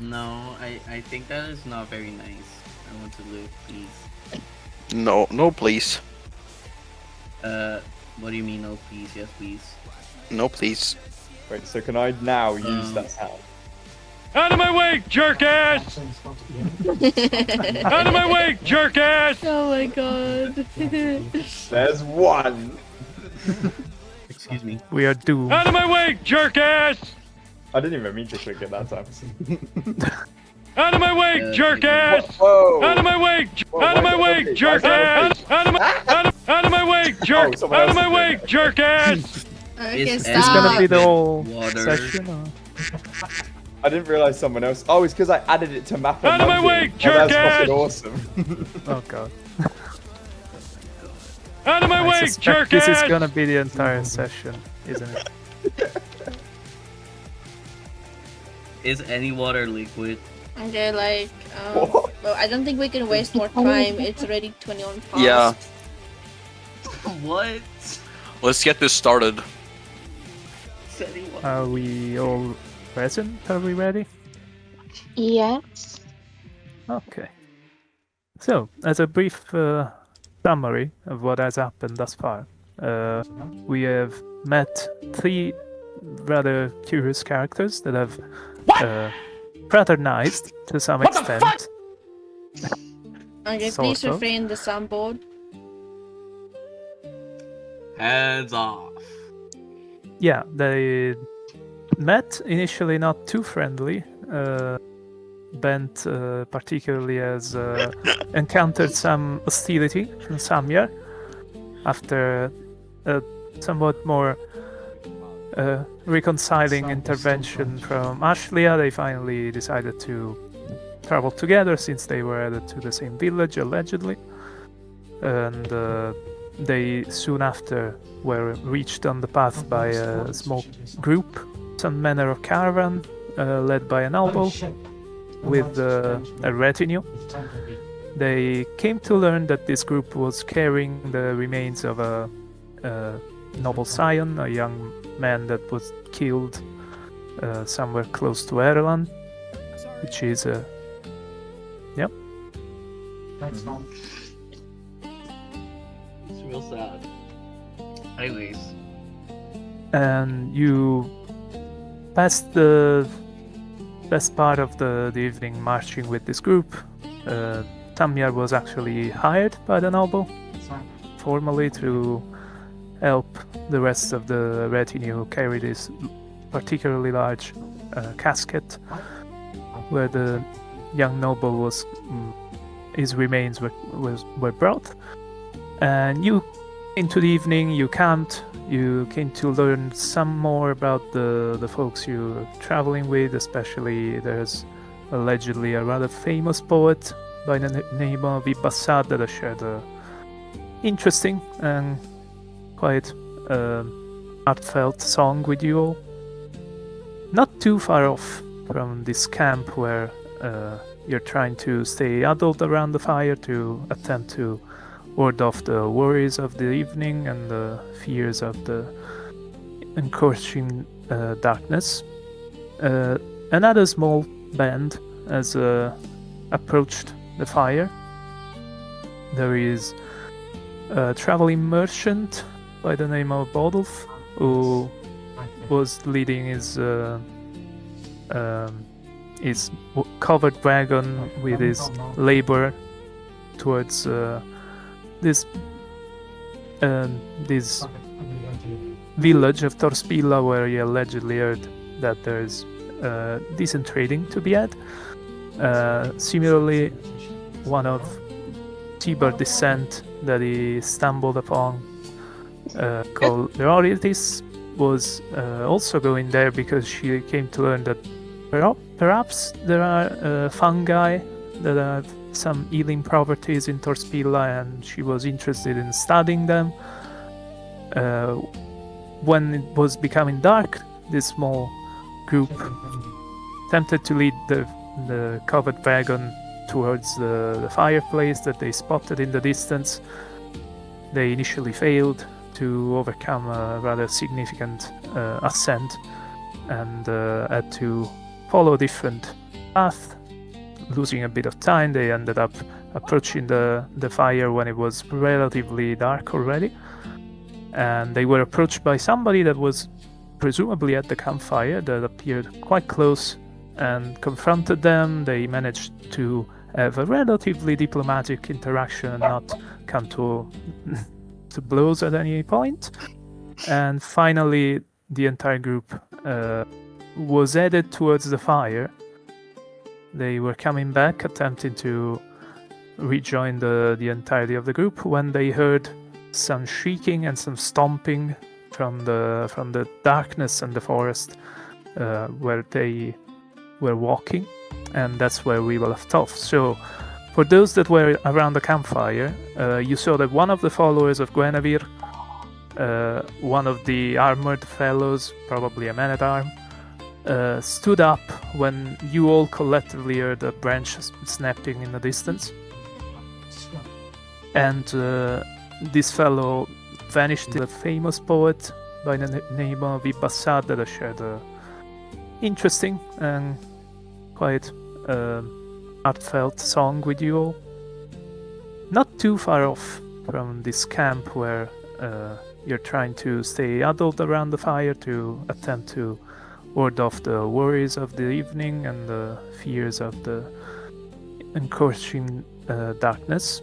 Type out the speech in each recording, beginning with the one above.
No, I think that is not very nice. I want to live, please. No, please. What do you mean, no, please? Yes, please. No, please. Wait, so can I now use that sound? Out of my way, jerk ass! Out of my way, jerk ass! Oh my god. There's one! Excuse me. We are doomed. Out of my way, jerk ass! I didn't even mean to click it that time. Out of my way, jerk ass! Whoa! Out of my way! Whoa, Out of why my is it way, okay? jerk Why is it ass! okay? Out of my way, jerk! someone Out of else my is way, doing it. jerk ass! Okay, Is Is this gonna be stop. the whole Water. session? Or? I didn't realize someone else. Oh, it's because I added it to map. Out of my way, jerk that's ass! fucking awesome. Oh god. Out of my I way, suspect jerk this ass! is gonna be the entire session, isn't it? Is any water liquid? Okay, like, What? well, I don't think we can waste more time. It's already 21 past. Yeah. What? Let's get this started. Is any water? Are we all present? Are we ready? Yes. Okay. So, as a brief summary of what has happened thus far, we have met 3 rather curious characters that have fraternized to some extent. Okay, Sort please of. refrain the soundboard. Hands off. Yeah, they met initially not too friendly. Bent particularly has encountered some hostility from Samyar after a somewhat more reconciling intervention from Ashlia. They finally decided to travel together since they were added to the same village allegedly, and they soon after were reached on the path by a small group, some manner of caravan led by an elbow with a retinue. They came to learn that this group was carrying the remains of a noble scion, a young man that was killed somewhere close to Erland, which is yep. It's real sad. Anyways. And you passed the best part of the evening marching with this group. Tamyar was actually hired by the noble formally to help the rest of the retinue carry this particularly large casket where the young noble was his remains were brought. And you into the evening you camped. You came to learn some more about the folks you're traveling with, especially there's allegedly a rather famous poet by the name of Ibassad that has shared a interesting and quite heartfelt song with you all. Not too far off from this camp where you're trying to stay huddled around the fire to attempt to ward off the worries of the evening and the fears of the encroaching darkness. Another small band has approached the fire. There is a traveling merchant by the name of Bodulf who was leading his covered wagon with his labor towards this village of Torspilla, where he allegedly heard that there's decent trading to be had. Similarly, one of Tiber descent that he stumbled upon, called Leoritis, was also going there because she came to learn that perhaps there are fungi that have some healing properties in Torspilla, and she was interested in studying them. When it was becoming dark, this small group attempted to lead the covered wagon towards the fireplace that they spotted in the distance. They initially failed to overcome a rather significant ascent and had to follow a different path. Losing a bit of time, they ended up approaching the fire when it was relatively dark already. And they were approached by somebody that was presumably at the campfire that appeared quite close and confronted them. They managed to have a relatively diplomatic interaction and not come to blows at any point. And finally, the entire group was headed towards the fire. They were coming back, attempting to rejoin the entirety of the group, when they heard some shrieking and some stomping from the darkness and the forest where they were walking, and that's where we were left off. So, for those that were around the campfire, you saw that one of the followers of Guinevere, one of the armored fellows, probably a man-at-arms, stood up when you all collectively heard a branch snapping in the distance. And this fellow vanished. A famous poet by the name of Ibassad that shared a interesting and quite heartfelt song with you all. Not too far off from this camp where you're trying to stay huddled around the fire to attempt to ward off the worries of the evening and the fears of the encroaching darkness.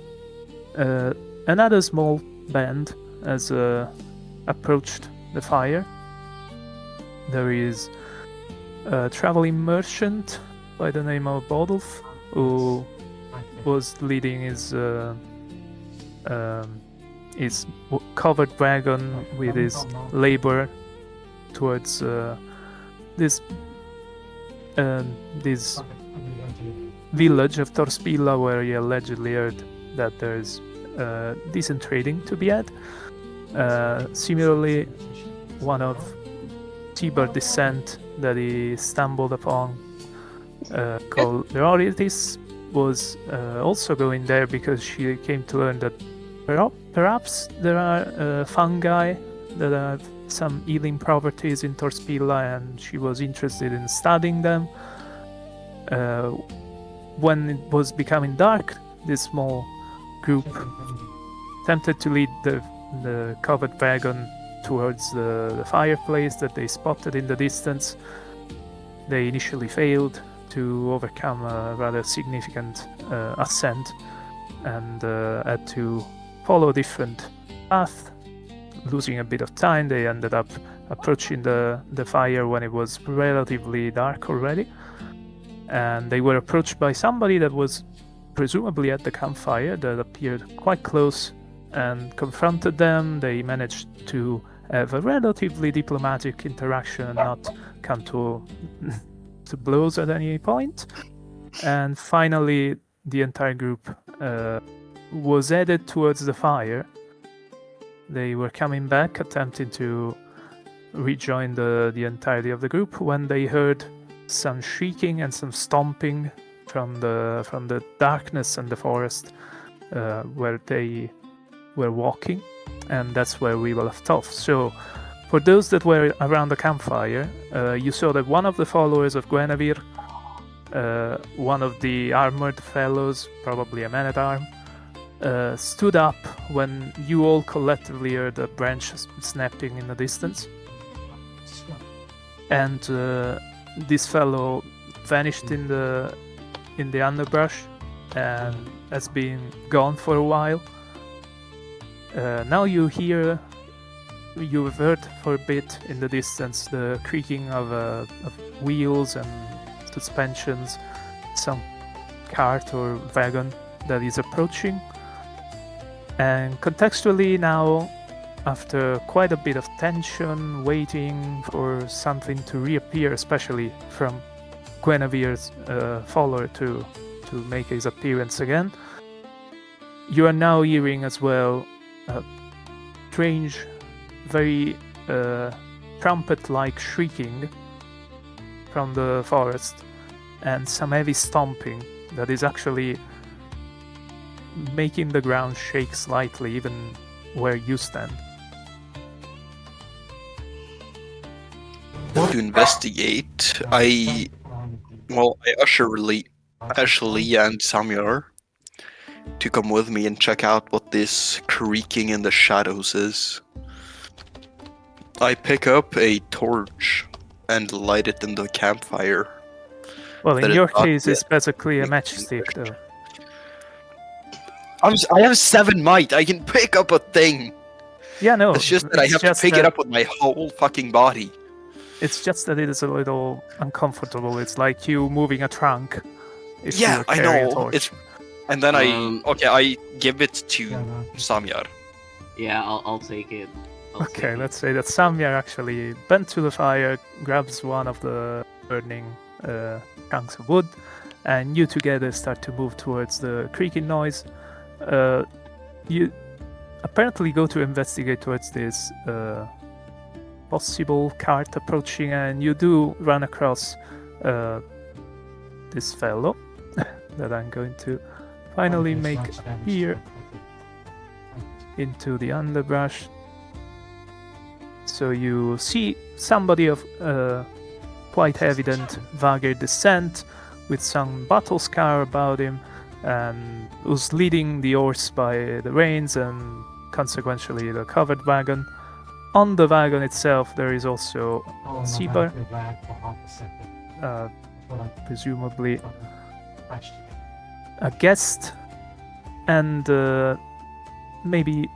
Another small band has approached the fire. There is a traveling merchant by the name of Bodolf, who was leading his covered wagon with his labor towards this village of Torspilla, where he allegedly heard that there's decent trading to be had. Similarly, one of Tiber descent that he stumbled upon, called Leoritis, was also going there because she came to learn that perhaps there are fungi that have some healing properties in Torspilla, and she was interested in studying them. When it was becoming dark, this small group attempted to lead the covered wagon towards the fireplace that they spotted in the distance. They initially failed to overcome a rather significant ascent and had to follow a different path. Losing a bit of time, they ended up approaching the fire when it was relatively dark already. And they were approached by somebody that was presumably at the campfire that appeared quite close and confronted them. They managed to have a relatively diplomatic interaction and not come to blows at any point. And finally, the entire group was headed towards the fire. They were coming back, attempting to rejoin the entirety of the group, when they heard some shrieking and some stomping from the darkness and the forest where they were walking, and that's where we were left off. So, for those that were around the campfire, you saw that one of the followers of Guinevere, one of the armored fellows, probably a man-at-arms, stood up when you all collectively heard a branch snapping in the distance. And this fellow vanished in the underbrush and has been gone for a while. Now you've heard for a bit in the distance the creaking of wheels and suspensions, some cart or wagon that is approaching. And contextually now, after quite a bit of tension, waiting for something to reappear, especially from Guinevere's follower to make his appearance again, you are now hearing as well a strange, very trumpet-like shrieking from the forest and some heavy stomping that is actually making the ground shake slightly, even where you stand. To investigate, I Well, I usher Lee and Samyar to come with me and check out what this creaking in the shadows is. I pick up a torch and light it in the campfire. Well, in That is your not case, it's yet basically a being matchstick, though. I have 7 might. I can pick up a thing. Yeah, no. It's just that I have to pick it up with my whole fucking body. It's just that it is a little uncomfortable. It's like you moving a trunk. If Yeah, you're I carrying a know. torch. And then Um, I give it to Samyar. Yeah, I'll take it. I'll take Okay, it. let's say that Samyar actually bent to the fire, grabs one of the burning chunks of wood, and you together start to move towards the creaking noise. You apparently go to investigate towards this possible cart approaching, and you do run across this fellow that I'm going to finally make appear into the underbrush. So you see somebody of quite evident Vgen descent with some battle scar about him, and who's leading the horse by the reins and consequently the covered wagon. On the wagon itself there is also Seeper, presumably a guest, and maybe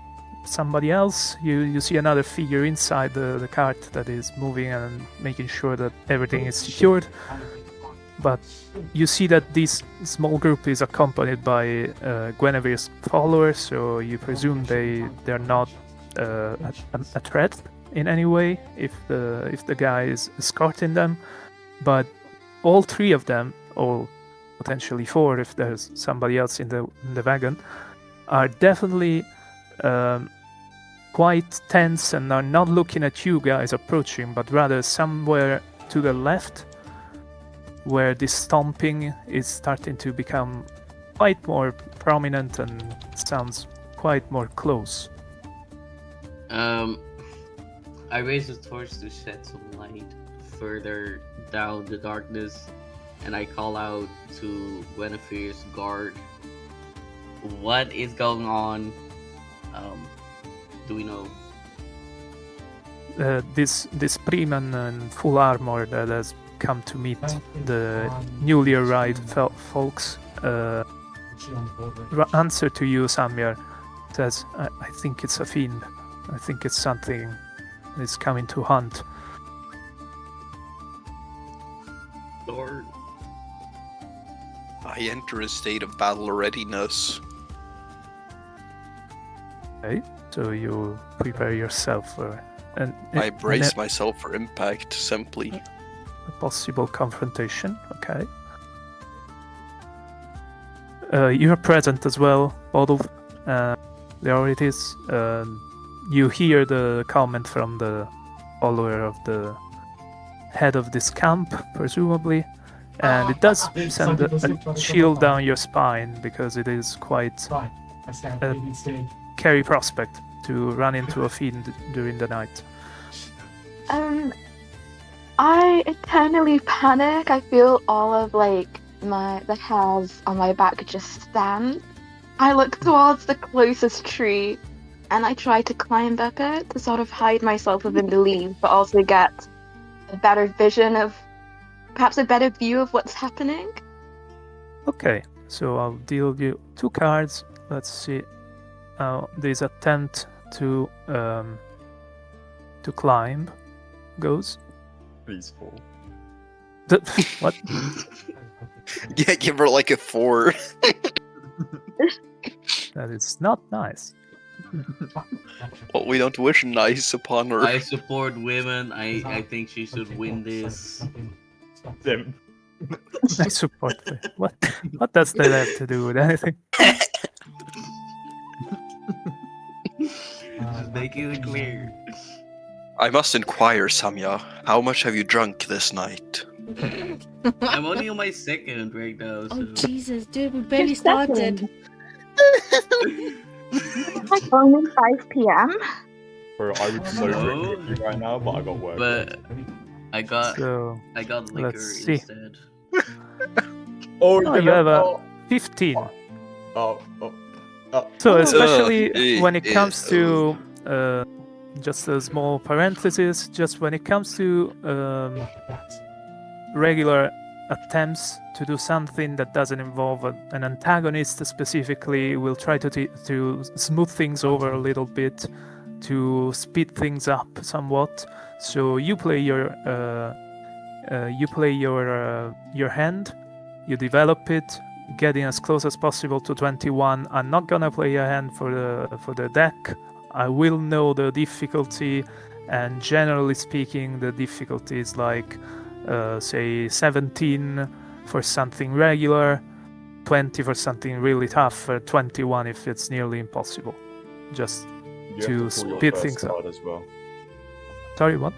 somebody else. You see another figure inside the cart that is moving and making sure that everything is secured. But you see that this small group is accompanied by Guinevere's followers, so you presume they're not a threat in any way if the guy is escorting them. But all 3 of them, or potentially 4 if there's somebody else in the wagon, are definitely quite tense and are not looking at you guys approaching, but rather somewhere to the left, where this stomping is starting to become quite more prominent and sounds quite more close. I raise the torch to shed some light further down the darkness, and I call out to Guinevere's guard. What is going on? Do we know? This Freeman in full armor that has come to meet the newly arrived folks answer to you, Samyar, says, I think it's a fiend. I think it's something that's coming to hunt. Lord. I enter a state of battle readiness. Okay, so you prepare yourself for I brace myself for impact, simply. a possible confrontation. Okay. You're present as well, Bodolf. There it is. You hear the comment from the follower of the head of this camp, presumably, and it does send a chill down your spine because it is quite a scary prospect to run into a fiend during the night. I eternally panic. I feel all of the hairs on my back just stand. I look towards the closest tree and I try to climb up it to sort of hide myself within the leaves, but also get a better vision of, perhaps a better view of what's happening. Okay, so I'll deal you 2 cards. Let's see. This attempt to climb goes. Please fall. What? Yeah, give her like a 4. That is not nice. Well, we don't wish nice upon her. I support women. I think she should win this. Sim. I support it. What does that have to do with anything? Just making it clear. I must inquire, Samya. How much have you drunk this night? I'm only on my 2nd right now, so. Oh Jesus, dude, we barely You're started. second. It's like only 5 p.m. Bro, I would so No. drink with you right now, but I got work. But I got So liquor let's see. instead. Oh, Oh, you have a 15. Oh. So Oh. especially when it comes to just a small parenthesis, just when it comes to regular attempts to do something that doesn't involve an antagonist specifically, we'll try to smooth things over a little bit, to speed things up somewhat. So you play your hand, you develop it, getting as close as possible to 21. I'm not gonna play a hand for the deck. I will know the difficulty, and generally speaking, the difficulty is like say 17 for something regular, 20 for something really tough, 21 if it's nearly impossible. Just You to have to pull your speed first things up. card as well. Sorry, what?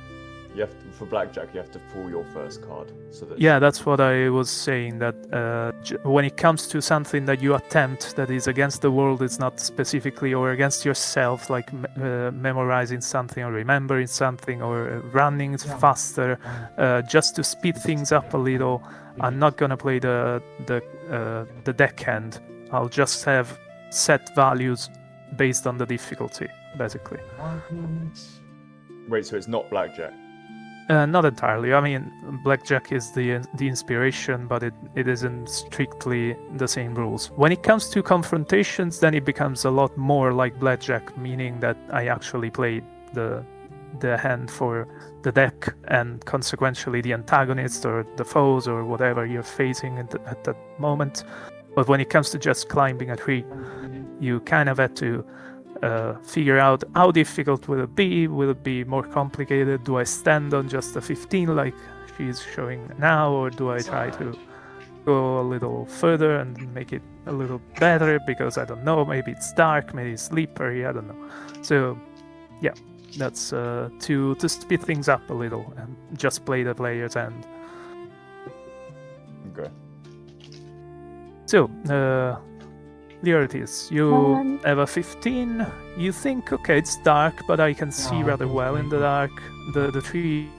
You have for blackjack, you have to pull your first card. So that Yeah, that's what I was saying, that when it comes to something that you attempt that is against the world, it's not specifically, or against yourself, like memorizing something or remembering something or running faster, just to speed things up a little, I'm not gonna play the deckhand. I'll just have set values based on the difficulty, basically. Wait, so it's not blackjack? Not entirely. I mean, blackjack is the inspiration, but it isn't strictly the same rules. When it comes to confrontations, then it becomes a lot more like blackjack, meaning that I actually played the hand for the deck, and consequently the antagonist or the foes or whatever you're facing at that moment. But when it comes to just climbing a tree, you kind of had to figure out how difficult will it be. Will it be more complicated? Do I stand on just a 15 like she's showing now, or do I try to go a little further and make it a little better? Because I don't know, maybe it's dark, maybe it's slippery, I don't know. So yeah, that's to speed things up a little and just play the player's hand. Okay. So Leoritis, you have a 15. You think, okay, it's dark, but I can see rather well in the dark. The tree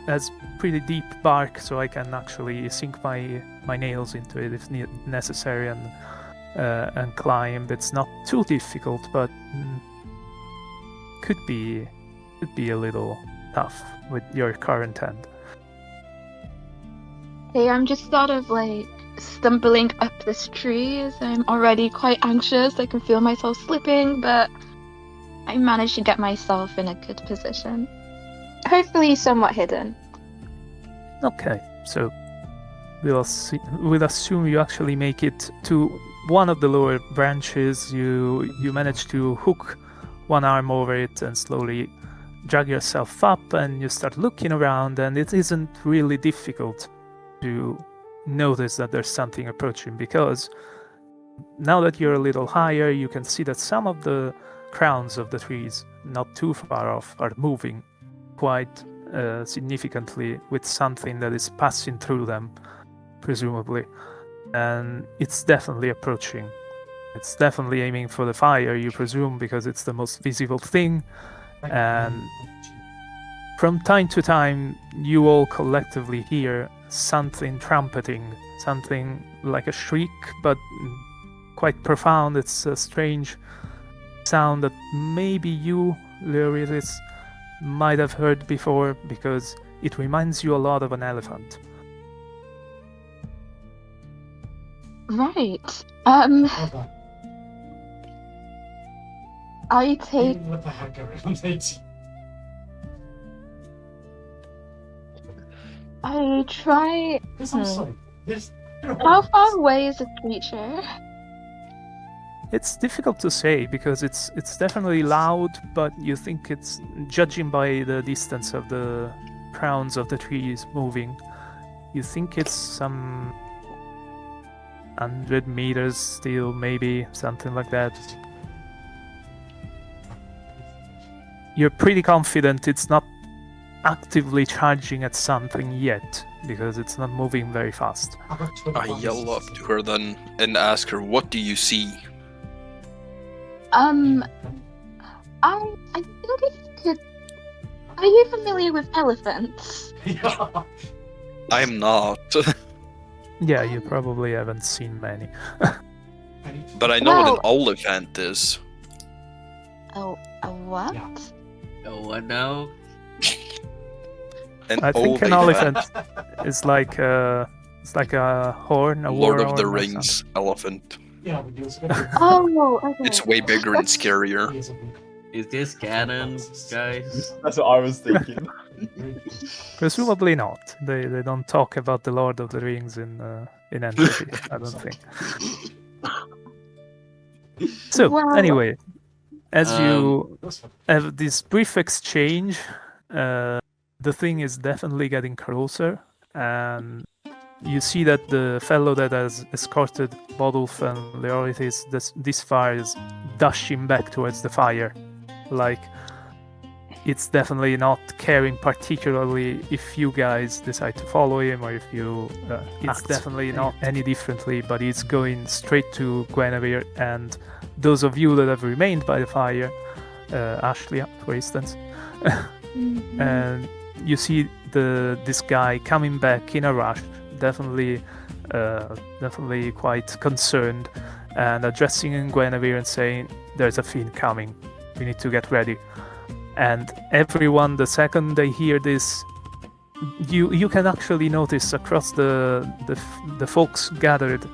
has pretty deep bark, so I can actually sink my nails into it if necessary and climb. It's not too difficult, but could be a little tough with your current hand. Hey, I'm just sort of like stumbling up this tree as I'm already quite anxious. I can feel myself slipping, but I managed to get myself in a good position. Hopefully somewhat hidden. Okay, so we'll assume you actually make it to one of the lower branches. You manage to hook one arm over it and slowly drag yourself up, and you start looking around, and it isn't really difficult to notice that there's something approaching, because now that you're a little higher, you can see that some of the crowns of the trees, not too far off, are moving quite significantly with something that is passing through them, presumably. And it's definitely approaching. It's definitely aiming for the fire, you presume, because it's the most visible thing. And from time to time, you all collectively hear something trumpeting, something like a shriek, but quite profound. It's a strange sound that maybe you, Leoritis, might have heard before, because it reminds you a lot of an elephant. Right. I take. What the heck, everyone? I try. This I'm sorry. This. How far away is the creature? It's difficult to say, because it's definitely loud, but you think it's, judging by the distance of the crowns of the trees moving, you think it's some 100 meters still, maybe, something like that. You're pretty confident it's not actively charging at something yet, because it's not moving very fast. I yell up to her then and ask her, what do you see? I think it could. Are you familiar with elephants? I am not. Yeah, you probably haven't seen many. But I know what an Well- oliphant is. Oh, a what? Yeah. Oh, what now? An I think an oliphant. elephant is like a horn, a Lord war of the horn or Rings elephant. Yeah, we do some Oh, okay. It's way bigger and scarier. Is this canon, guys? That's what I was thinking. Presumably not. They don't talk about the Lord of the Rings in Entropy. I don't think. So Well- anyway, as Um, you have this brief exchange, the thing is definitely getting closer, and you see that the fellow that has escorted Bodulf and Leoritis this far is dashing back towards the fire. Like, it's definitely not caring particularly if you guys decide to follow him or if you... it's definitely not any differently, but it's going straight to Guinevere and those of you that have remained by the fire, Ashley, for instance, and you see this guy coming back in a rush, definitely quite concerned, and addressing Guinevere and saying, "There's a fiend coming. We need to get ready." And everyone, the second they hear this, you can actually notice across the folks gathered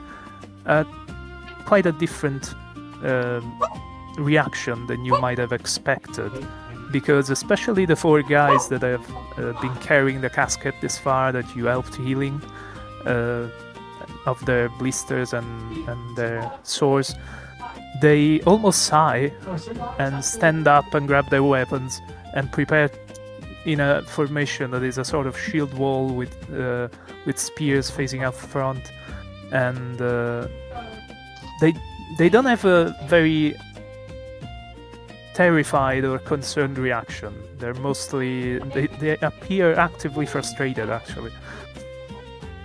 quite a different reaction than you might have expected, because especially the 4 guys that have been carrying the casket this far that you helped healing of their blisters and their sores, they almost sigh and stand up and grab their weapons and prepare in a formation that is a sort of shield wall with spears facing out front, and they don't have a very terrified or concerned reaction. They're mostly they appear actively frustrated, actually.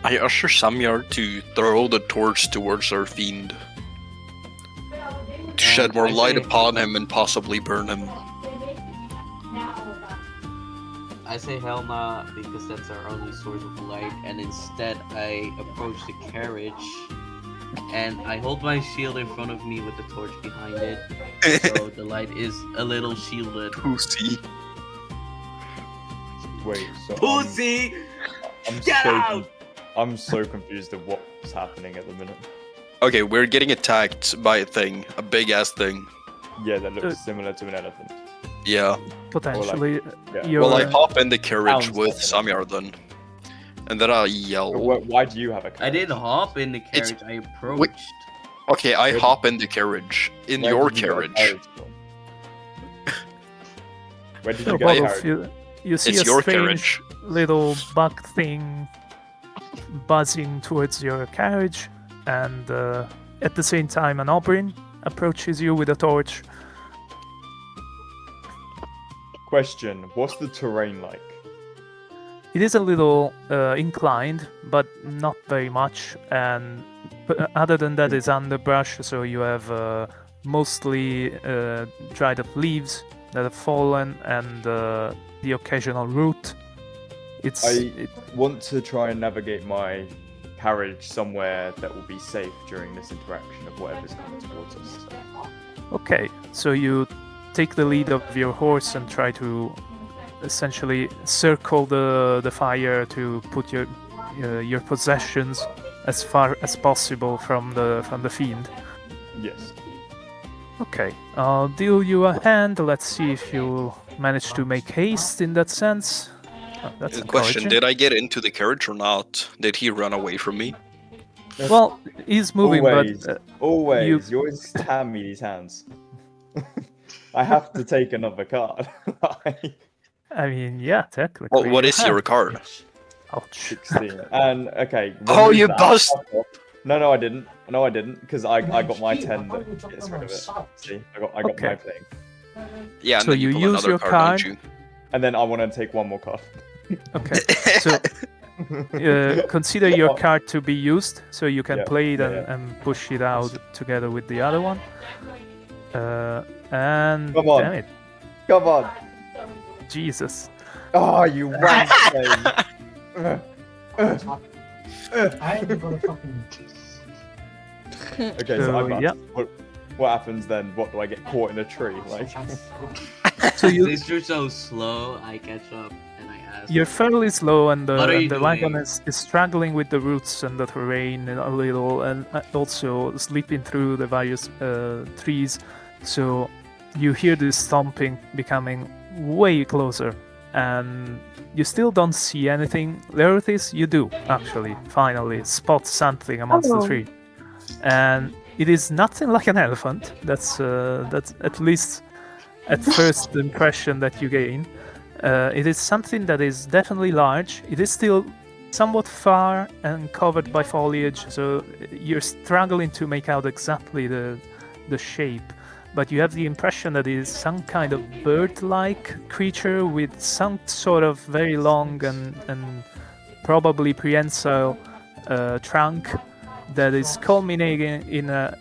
I usher Samyar to throw the torch towards our fiend. To shed more I light say- upon him and possibly burn him. I say hell nah, because that's our only source of light, and instead I approach the carriage and I hold my shield in front of me with the torch behind it, so the light is a little shielded. Pussy. Wait, so Pussy! I'm Get so out! I'm so confused of what's happening at the minute. Okay, we're getting attacked by a thing. A big ass thing. Yeah, that looks similar to an elephant. Yeah. Potentially, Yeah. you're, Well, I hop in the carriage Sounds with like Samyar then. And then I yell. But why do you have a I carriage? didn't hop in the It's- carriage, I approached. Okay, I Where- hop in the carriage. In Where your did you get a carriage. from? Where did so you get a Bodulf, carriage? you see It's a your strange carriage. little bug thing buzzing towards your carriage, and at the same time an Oberyn approaches you with a torch. Question, what's the terrain like? It is a little inclined, but not very much, and other than that it's underbrush, so you have mostly dried up leaves that have fallen and the occasional root. I want to try and navigate my carriage somewhere that will be safe during this interaction of whatever's coming towards us. Okay, so you take the lead of your horse and try to essentially circle the fire to put your possessions as far as possible from the fiend. Yes. Okay, I'll deal you a hand. Let's see if you manage to make haste in that sense. Oh, that's The question, encouraging. did I get into the carriage or not? Did he run away from me? Well, he's moving, Always. but Always. You always hand me these hands. I have to take another card. I mean, yeah, technically. Well, what you is your have. card? Ouch. 16. And okay. Oh, remove you that. bust! No, I didn't. No, I didn't, because I got my 10 that gets rid of it. See, I got Okay. my thing. Yeah, and So then you pull use another your card, card. don't you? And then I want to take one more card. Okay, so consider your card to be used, so you can Yeah, play it yeah. and push it out together with the other one. And Come on. damn it, Come on. Jesus. Oh, you wank thing. I ain't gonna fucking. Okay, so I'm yeah. what happens then? What, do I get caught in a tree? Like, So Since you're so slow, I catch up and I ask. you're fairly slow, and What are you the wagon doing? is struggling with the roots and the terrain a little, and also slipping through the various trees. So you hear this stomping becoming way closer, and you still don't see anything. Laertes, you do actually finally spot something amongst the Oh. tree, and it is nothing like an elephant. That's at least at first the impression that you gain. It is something that is definitely large. It is still somewhat far and covered by foliage, so you're struggling to make out exactly the shape. But you have the impression that it is some kind of bird-like creature with some sort of very long and probably prehensile trunk that is culminating in a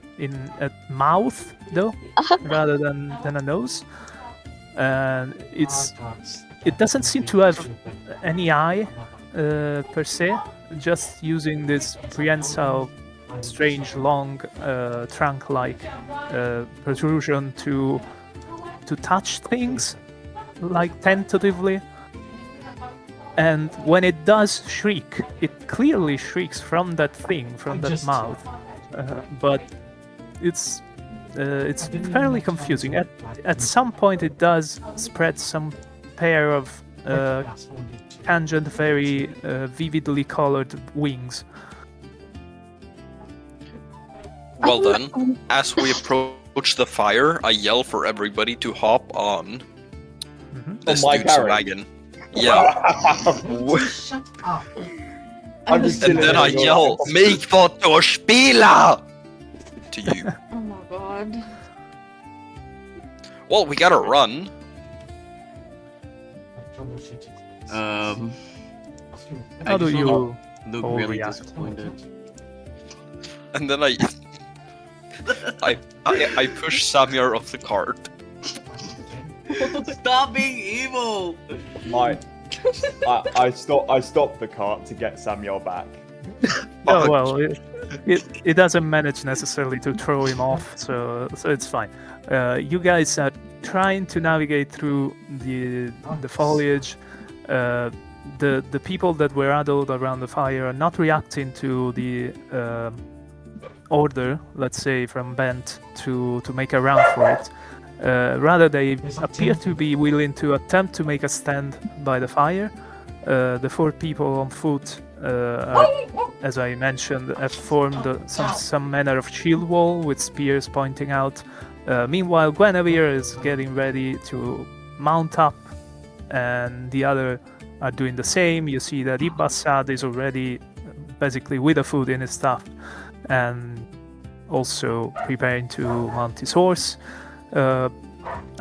mouth, though, rather than a nose. And it doesn't seem to have any eye per se, just using this prehensile, strange, long trunk-like protrusion to touch things, like tentatively. And when it does shriek, it clearly shrieks from that thing, from that mouth. But it's fairly confusing. At some point, it does spread some pair of tangent, very vividly colored wings. Well then, as we approach the fire, I yell for everybody to hop on this my dude's carriage? wagon. Yeah, Shut up. I'm just and chilling then in I your- yell, "Make for Spieler!" to you. Oh my god. Well, we gotta run. How do you look all really react? disappointed? And then I push Samir off the cart. Stop being evil! I stopped the cart to get Samuel back. Oh, well, it doesn't manage necessarily to throw him off, so it's fine. You guys are trying to navigate through the foliage. The people that were huddled around the fire are not reacting to the order, let's say, from Bent to make a run for it. Rather, they appear to be willing to attempt to make a stand by the fire. The 4 people on foot, as I mentioned, have formed some manner of shield wall with spears pointing out. Meanwhile, Guinevere is getting ready to mount up, and the other are doing the same. You see that Ibassad is already basically with the food in his stuff and also preparing to mount his horse. I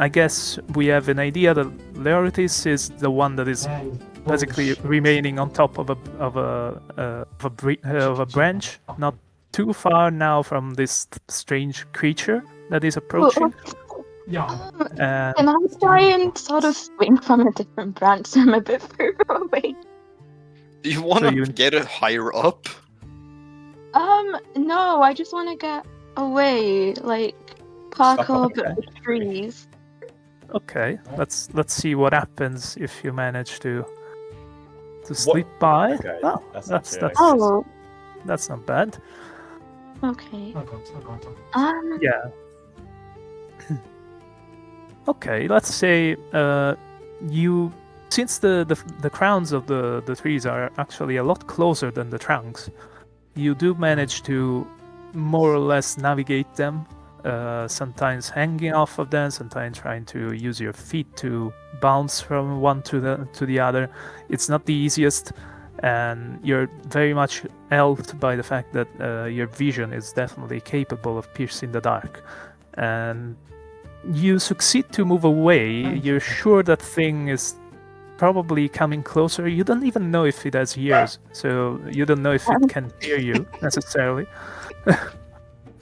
guess we have an idea that Laertes is the one that is basically remaining on top of a branch, not too far now from this strange creature that is approaching. Yeah. Can I try and sort of swing from a different branch so I'm a bit further away? Do you want to you- get it higher up? No, I just want to get away, like parkour Okay. but with trees. Okay, let's see what happens if you manage to slip by. Okay, Oh, that's that's okay. Oh, that's not bad. okay. Oh god. Yeah. Okay, let's say you, since the crowns of the trees are actually a lot closer than the trunks, you do manage to more or less navigate them. Sometimes hanging off of them, sometimes trying to use your feet to bounce from one to the other. It's not the easiest, and you're very much helped by the fact that your vision is definitely capable of piercing the dark. And you succeed to move away. You're sure that thing is probably coming closer. You don't even know if it has ears, so you don't know if it can hear you necessarily.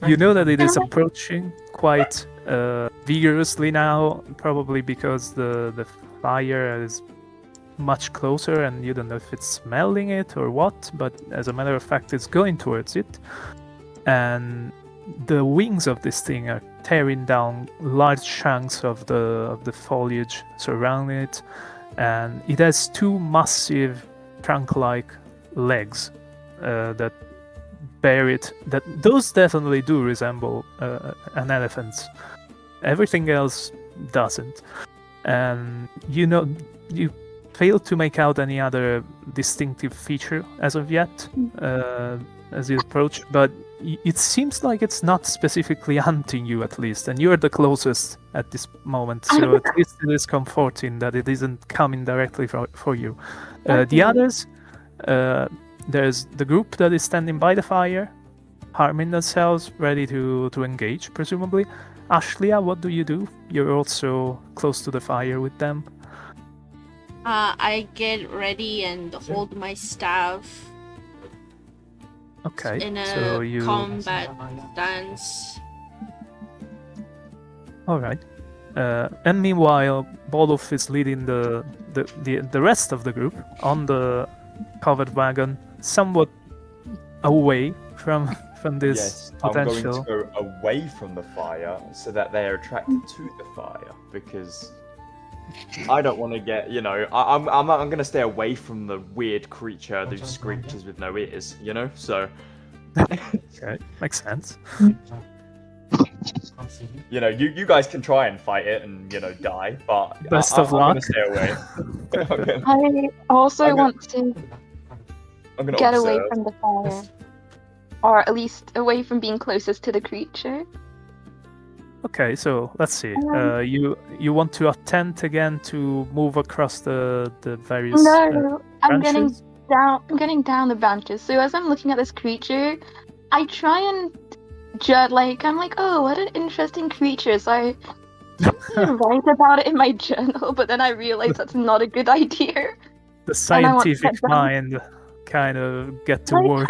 You know that it is approaching quite vigorously now, probably because the fire is much closer, and you don't know if it's smelling it or what, but as a matter of fact, it's going towards it. And the wings of this thing are tearing down large chunks of the foliage surrounding it, and it has two massive trunk-like legs that bear it. Those definitely do resemble an elephant's. Everything else doesn't. And you fail to make out any other distinctive feature as of yet as you approach, but it seems like it's not specifically hunting you, at least, and you're the closest at this moment, so at least it is comforting that it isn't coming directly for you. The others, there's the group that is standing by the fire, harming themselves, ready to engage, presumably. Ashlia, what do you do? You're also close to the fire with them. I get ready and hold my staff Okay, in a so you... combat stance. Alright. And meanwhile, Bolov is leading the rest of the group on the covered wagon, somewhat away from this Yes, potential. I'm going to go away from the fire so that they are attracted to the fire, because I don't want to get, I'm going to stay away from the weird creature who screeches with no ears, so... Okay, makes sense. You guys can try and fight it and, die, but Best I'm of luck. going to stay away. I also want to I'm gonna get away observe. from the fire. Or at least away from being closest to the creature. Okay, so let's see. You want to attempt again to move across the various No, I'm getting branches? I'm getting down the branches. So as I'm looking at this creature, I try and I'm like, oh, what an interesting creature. So I write about it in my journal, but then I realize that's not a good idea. The and I want to scientific get down. mind kind of get to Like, work.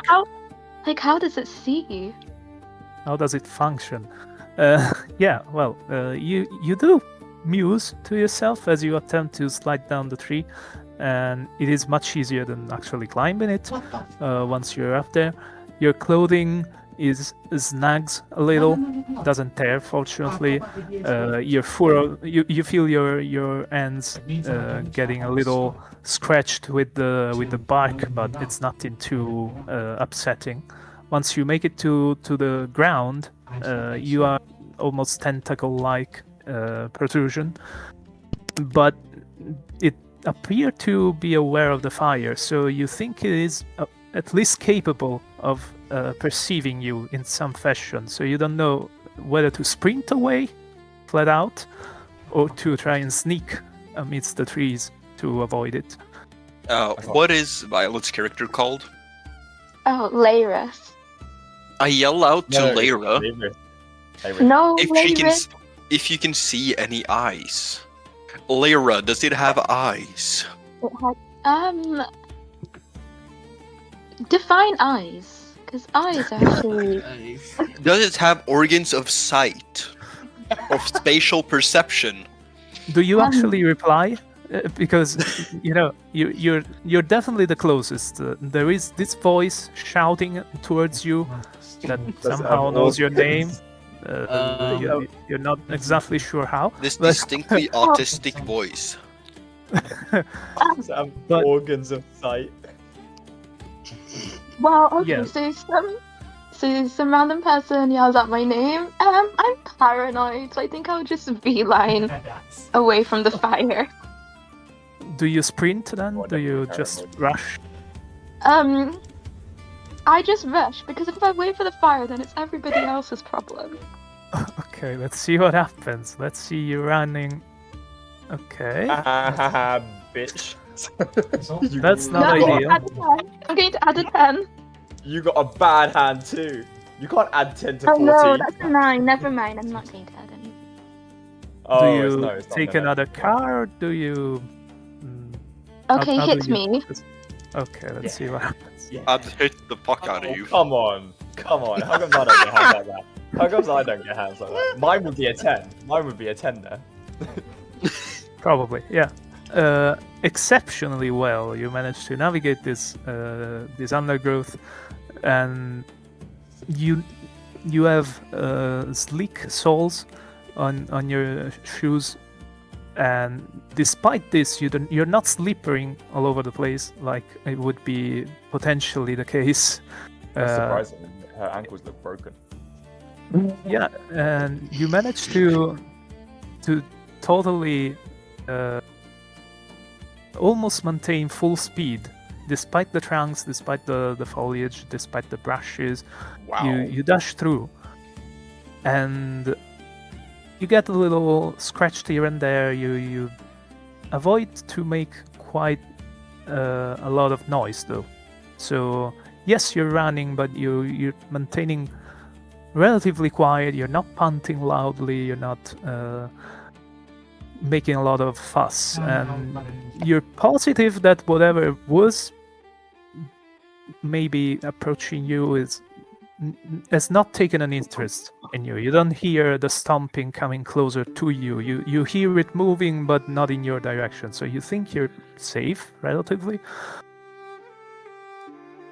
how does it see? How does it function? Yeah, well, you do muse to yourself as you attempt to slide down the tree, and it is much easier than actually climbing it once you're up there. Your clothing snags a little, doesn't tear, fortunately. You feel your ends getting a little scratched with the bark, but it's nothing too upsetting. Once you make it to the ground, you are almost tentacle-like protrusion, but it appeared to be aware of the fire, so you think it is at least capable of perceiving you in some fashion. So you don't know whether to sprint away, flat out, or to try and sneak amidst the trees to avoid it. What is Violet's character called? Oh, Lyris. I yell out to Lyra No, if you can see any eyes. Lyra, does it have eyes? It had, define eyes, because eyes are actually. Does it have organs of sight? Of spatial perception? Do you actually reply? Because you're definitely the closest. There is this voice shouting towards you that somehow knows your name. You're not exactly sure how. This distinctly autistic voice. But- organs of sight. Well, okay, Yeah. so some random person yells out my name. I'm paranoid, so I think I'll just beeline away from the fire. Do you sprint then? Do you just rush? I just rush, because if I wait for the fire, then it's everybody else's problem. Okay, let's see what happens. Let's see you running. Okay. Bitch. That's not No, ideal. add a 10. I'm going to add a 10. You got a bad hand too. You can't add 10 to Oh 14. no, that's a 9. Never mind, I'm not going to add any. Oh, Do you it's not take gonna- another car, or do you... Okay, how hit do you- me. Okay, let's see what happens. I'd hit the fuck out of you. Come on. How comes I don't get hands like that? How comes I don't get hands like that? Mine would be a 10. Mine would be a 10 there. Probably, yeah. exceptionally well. You manage to navigate this undergrowth, and you have sleek soles on your shoes, and despite this, you're not slippering all over the place like it would be potentially the case. That's surprising. Her ankles look broken. Yeah, and you manage to totally almost maintain full speed despite the trunks, despite the foliage, despite the brushes. Wow. You dash through, and you get a little scratched here and there. You avoid to make quite a lot of noise though. So yes, you're running, but you're maintaining relatively quiet. You're not panting loudly. You're not making a lot of fuss, and you're positive that whatever was maybe approaching you has not taken an interest in you. You don't hear the stomping coming closer to you. You hear it moving, but not in your direction. So you think you're safe, relatively.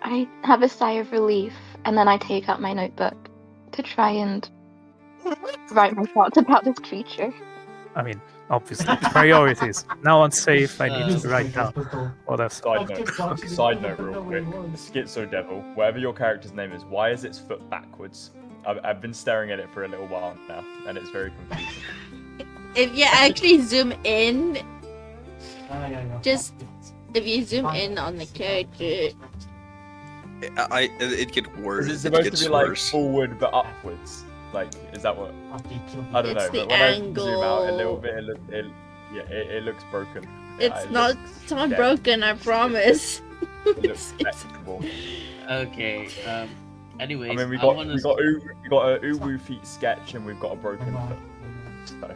I have a sigh of relief, and then I take out my notebook to try and write my thoughts about this creature. I mean, obviously, priorities. Now I'm safe. I need to write down what I've. Side note, real quick. Schizo Devil, whatever your character's name is, why is its foot backwards? I've been staring at it for a little while now, and it's very confusing. If you actually zoom in, just if you zoom in on the character, It gets worse. Is it supposed gets to be like worse. forward but upwards? Like, is that what? I don't It's know. the But when I zoom out a angle. little bit, it looks broken. it's It not dead. broken, I promise. It looks flexible. Okay. Anyways, I mean, we I got wanna we got a Uwu feet sketch, and we've got a broken foot. So.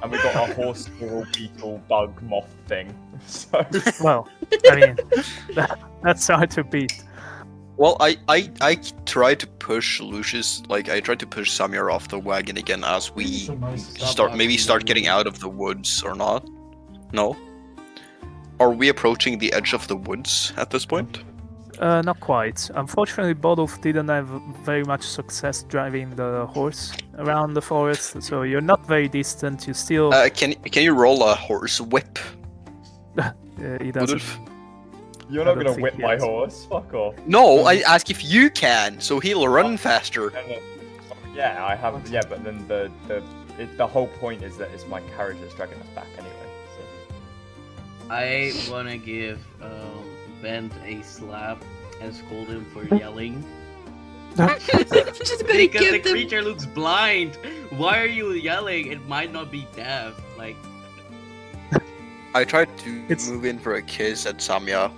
And we got a horse, squirrel, beetle, bug, moth thing. So. Well, I mean, that's hard to beat. Well, I tried to push Lucius, like I tried to push Samir off the wagon again as we start getting out of the woods or not. No? Are we approaching the edge of the woods at this point? Not quite. Unfortunately, Bodolf didn't have very much success driving the horse around the forest, so you're not very distant. You still. Can you roll a horse whip? He doesn't. Bodolf? You're I not don't gonna think whip he my has. horse. Fuck off. No, I ask if you can, so he'll run faster. Yeah, I have. Yeah, but then the whole point is that it's my carriage that's dragging us back anyway. So. I wanna give Bent a slap and scold him for yelling. Just gonna Because the give them. creature looks blind. Why are you yelling? It might not be deaf. Like, I tried to It's- move in for a kiss at Samya.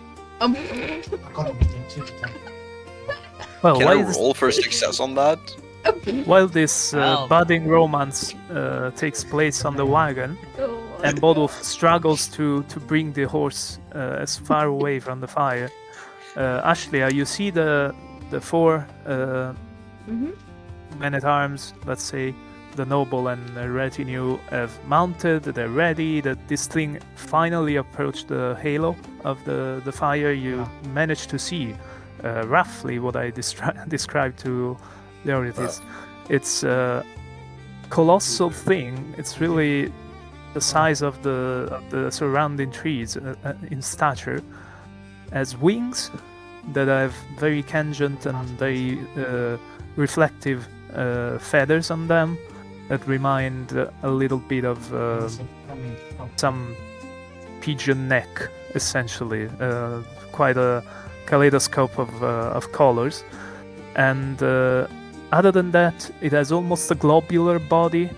Well, Can I while this, roll for success on that? while this Well. budding romance takes place on the wagon, and Bodolf struggles to bring the horse as far away from the fire, Ashley, you see the four Mhm. men-at-arms, let's say, the noble and the retinue have mounted, they're ready, that this thing finally approached the halo of the fire. You manage to see roughly what I described to Leonidas. It's a colossal thing. It's really the size of the surrounding trees in stature, has wings that have very tangent and very reflective feathers on them that remind a little bit of some pigeon neck, essentially. Quite a kaleidoscope of colors. And other than that, it has almost a globular body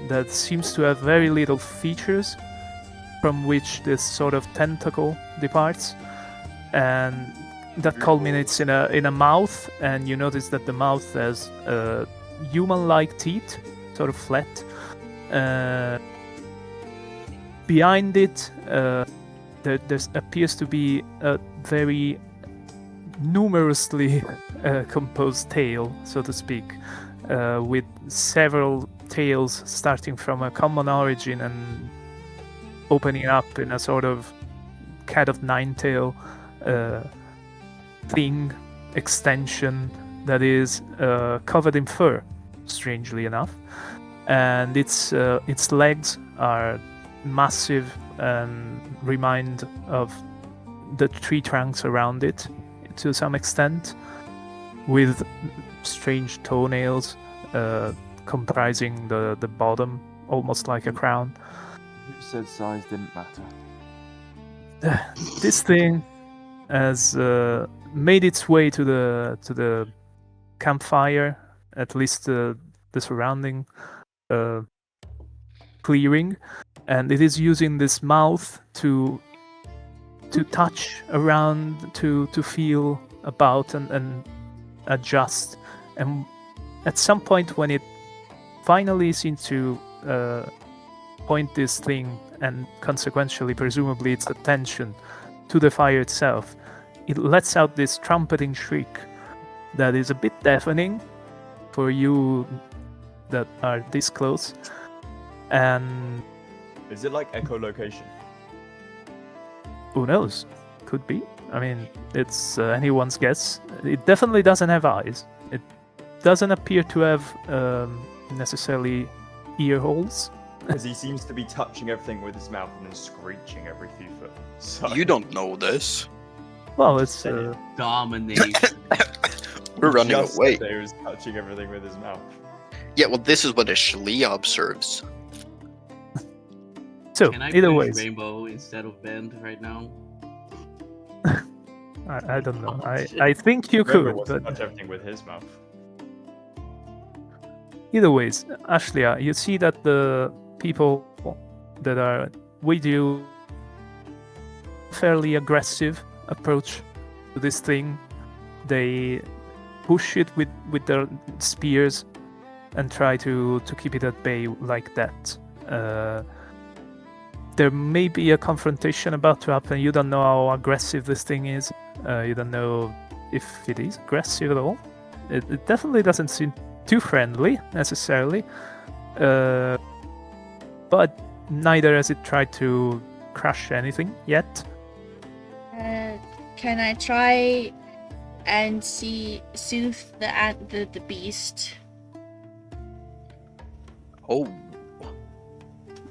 that seems to have very little features, from which this sort of tentacle departs, and that culminates in a mouth. And you notice that the mouth has human-like teeth, sort of flat. Behind it, there appears to be a very numerously composed tail, so to speak, with several tails starting from a common origin and opening up in a sort of cat of nine tail thing extension that is covered in fur, strangely enough, and its legs are massive and remind of the tree trunks around it to some extent, with strange toenails comprising the bottom, almost like a crown. Who said size didn't matter? This thing has made its way to the campfire, at least the surrounding clearing, and it is using this mouth to touch around, to feel about and adjust. And at some point, when it finally seems to point this thing, and consequentially, presumably, its attention to the fire itself, it lets out this trumpeting shriek that is a bit deafening for you that are this close. And Is it like echolocation? who knows? Could be. I mean, it's anyone's guess. It definitely doesn't have eyes. It doesn't appear to have necessarily ear holes. Because he seems to be touching everything with his mouth and then screeching every few foot. So You don't know this. Well, it's Domination. We're running just away. said he was touching everything with his mouth. Yeah, well, this is what a Shalia observes. so. Can I Either push ways, Rainbow instead of Bend right now? I don't know. Oh, I shit. think you Whoever could, wants to but touch everything with his mouth. either ways, Ashlia, you see that the people that are with you fairly aggressive approach to this thing. They push it with their spears and try to keep it at bay like that. There may be a confrontation about to happen. You don't know how aggressive this thing is. You don't know if it is aggressive at all. It definitely doesn't seem too friendly necessarily, but neither has it tried to crush anything yet. Can I try and soothe the beast? Oh,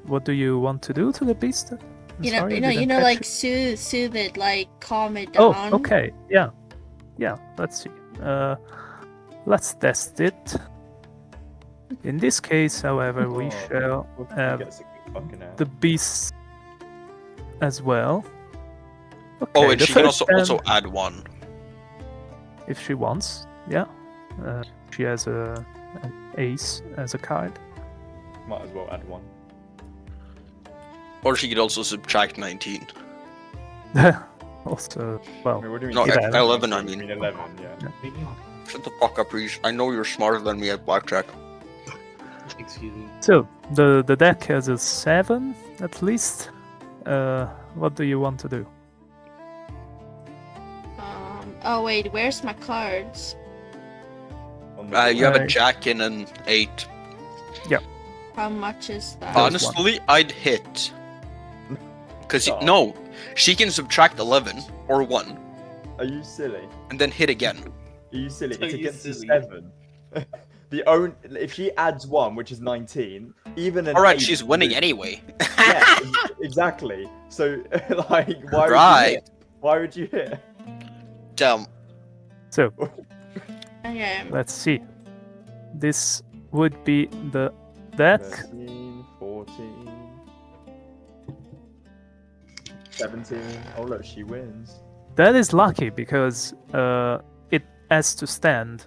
What do you want to do to the beast? I'm sorry, I didn't catch like it. soothe it, like calm it down. Oh, okay, yeah. Let's see. Let's test it. In this case, however, we Oh, shall have Gets a good fucking ass. the beast as well. Okay, oh, and the she can first also stand, add one. if she wants. Yeah, she has an ace as a card. Might as well add one. Or she could also subtract 19. Also, I well, mean, what do you No, mean? 11, I You mean. mean 11, yeah. Shut the fuck up, Reese. I know you're smarter than me at blackjack. Excuse me. so the deck has a 7 at least. What do you want to do? Oh wait, where's my cards? On the You have a Right. jack and an 8. How much is that? Those Honestly, I'd hit. Because, Oh. no, she can subtract 11 or 1 Are you silly? and then hit again. Are you silly? Are It's you against a silly? 7. If she adds 1, which is 19, even an Alright, 8 she's would winning lose. anyway. Yeah, exactly. So, like, why would you Right. hit? Why would you hit? Damn. So Okay. let's see. This would be the deck. 13, 14, 17. Oh look, she wins. That is lucky because it has to stand,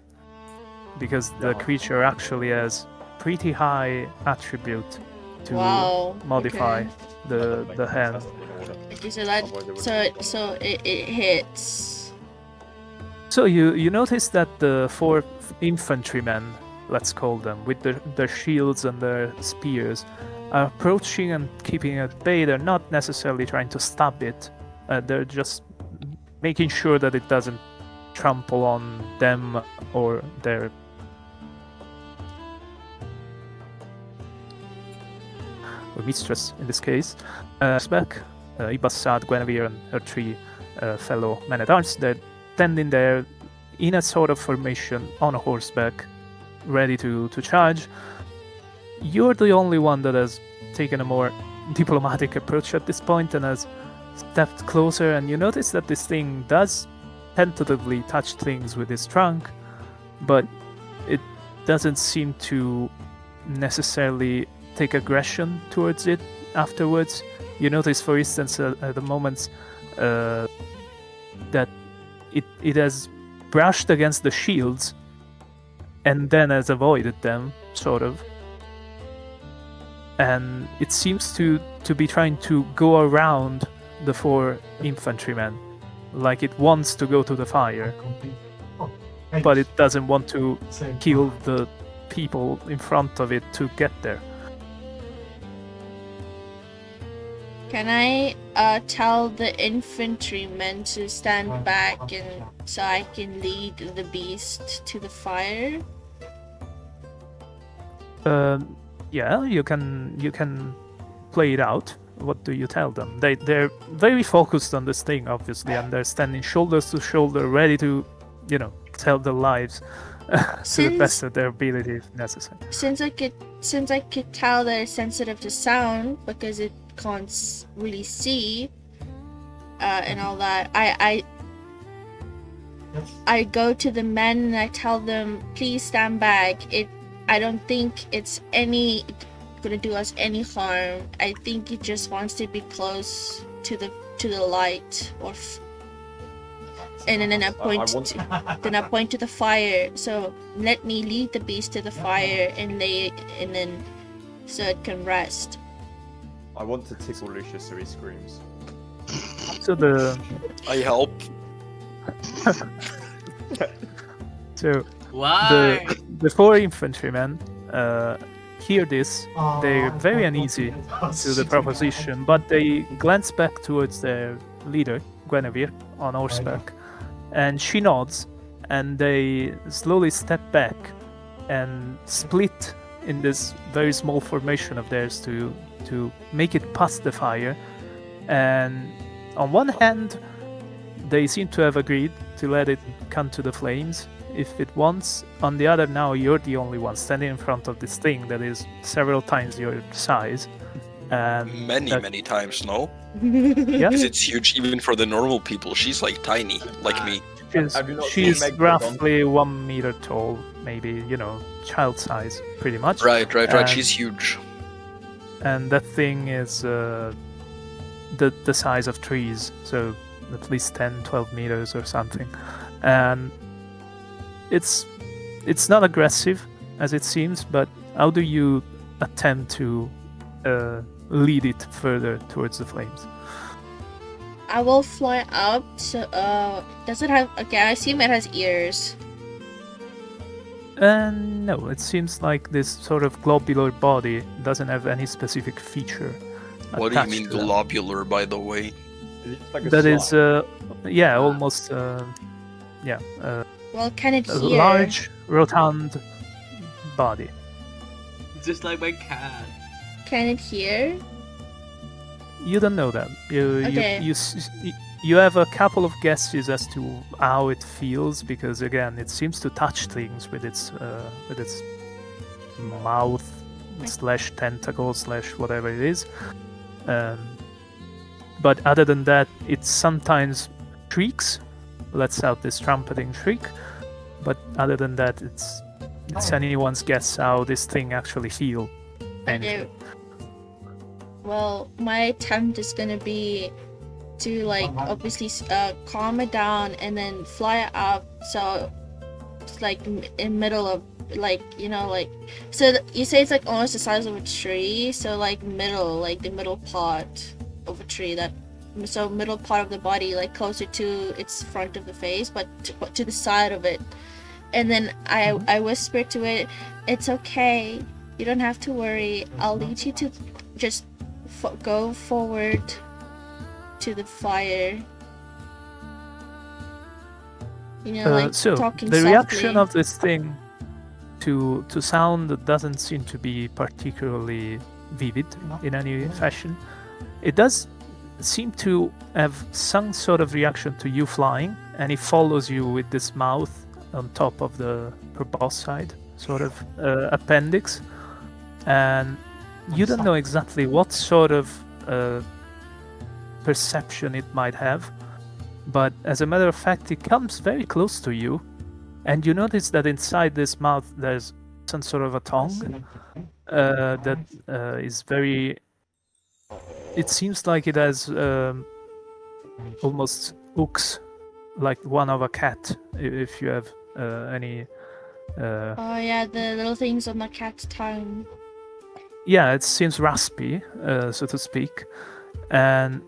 because the Yeah. creature actually has pretty high attribute to Wow. modify okay. the hand. Okay, so that it hits. So you notice that the 4 infantrymen, let's call them, with their shields and their spears, are approaching and keeping at bay. They're not necessarily trying to stop it. They're just making sure that it doesn't trample on them or their... or mistress in this case, back. Ibassad, Guinevere, and her 3 fellow men-at-arms, they're standing there in a sort of formation on a horseback, ready to charge. You're the only one that has taken a more diplomatic approach at this point and has stepped closer, and you notice that this thing does tentatively touch things with its trunk, but it doesn't seem to necessarily take aggression towards it afterwards. You notice, for instance, at the moments that it has brushed against the shields and then has avoided them, sort of. And it seems to be trying to go around the 4 infantrymen, like it wants to go to the fire, but it doesn't want to kill the people in front of it to get there. Can I tell the infantrymen to stand back and so I can lead the beast to the fire? Yeah, you can play it out. What do you tell them? They're very focused on this thing, obviously, and they're standing shoulders to shoulder, ready to, tell their lives to the best of their ability if necessary. Since I could tell they're sensitive to sound because it can't really see and all that, I go to the men and I tell them, please stand back. I don't think it's gonna do us any harm. I think it just wants to be close to the light, and then I point to the fire. So let me lead the beast to the fire and then so it can rest. I want to tickle Lucius so he screams. So I help. Why? the 4 infantrymen hear this. They're very uneasy to the proposition, but they glance back towards their leader, Guinevere, on horseback, and she nods, and they slowly step back and split in this very small formation of theirs to make it past the fire. And on one hand, they seem to have agreed to let it come to the flames if it wants. On the other, now you're the only one standing in front of this thing that is several times your size. Many times, no? Yeah, Because it's huge even for the normal people. She's like tiny, like me. she's roughly 1 meter tall, maybe, child size, pretty much. Right. She's huge. And that thing is the size of trees, so at least 10-12 meters or something. And it's not aggressive as it seems, but how do you attempt to lead it further towards the flames? I will fly up. So, does it have? Okay, I assume it has ears. No, it seems like this sort of globular body doesn't have any specific feature. What do you attached mean to them. globular, by the way? Like a That is, slime. almost, Well, can it a hear? large, rotund body. Just like my cat. Can it hear? You don't know that. Okay. You have a couple of guesses as to how it feels, because again, it seems to touch things with its mouth / tentacle / whatever it is. But other than that, it sometimes shrieks, lets out this trumpeting shriek. But other than that, it's anyone's guess how this thing actually feels. Okay. Well, my attempt is gonna be to obviously calm it down and then fly it up, so it's in middle of so you say it's almost the size of a tree, so middle, the middle part of a tree, so middle part of the body, closer to its front of the face, but to the side of it. And then I whisper to it, it's okay, you don't have to worry, I'll lead you to just go forward to the fire. So talking the softly. reaction of this thing to sound doesn't seem to be particularly vivid in any fashion. It does seem to have some sort of reaction to you flying, and it follows you with this mouth on top of the proboscide sort of appendix, and you don't know exactly what sort of perception it might have, but as a matter of fact, it comes very close to you, and you notice that inside this mouth there's some sort of a tongue that is very. It seems like it has almost hooks, like one of a cat. If you have any. Oh yeah, the little things on the cat's tongue. Yeah, it seems raspy, so to speak, and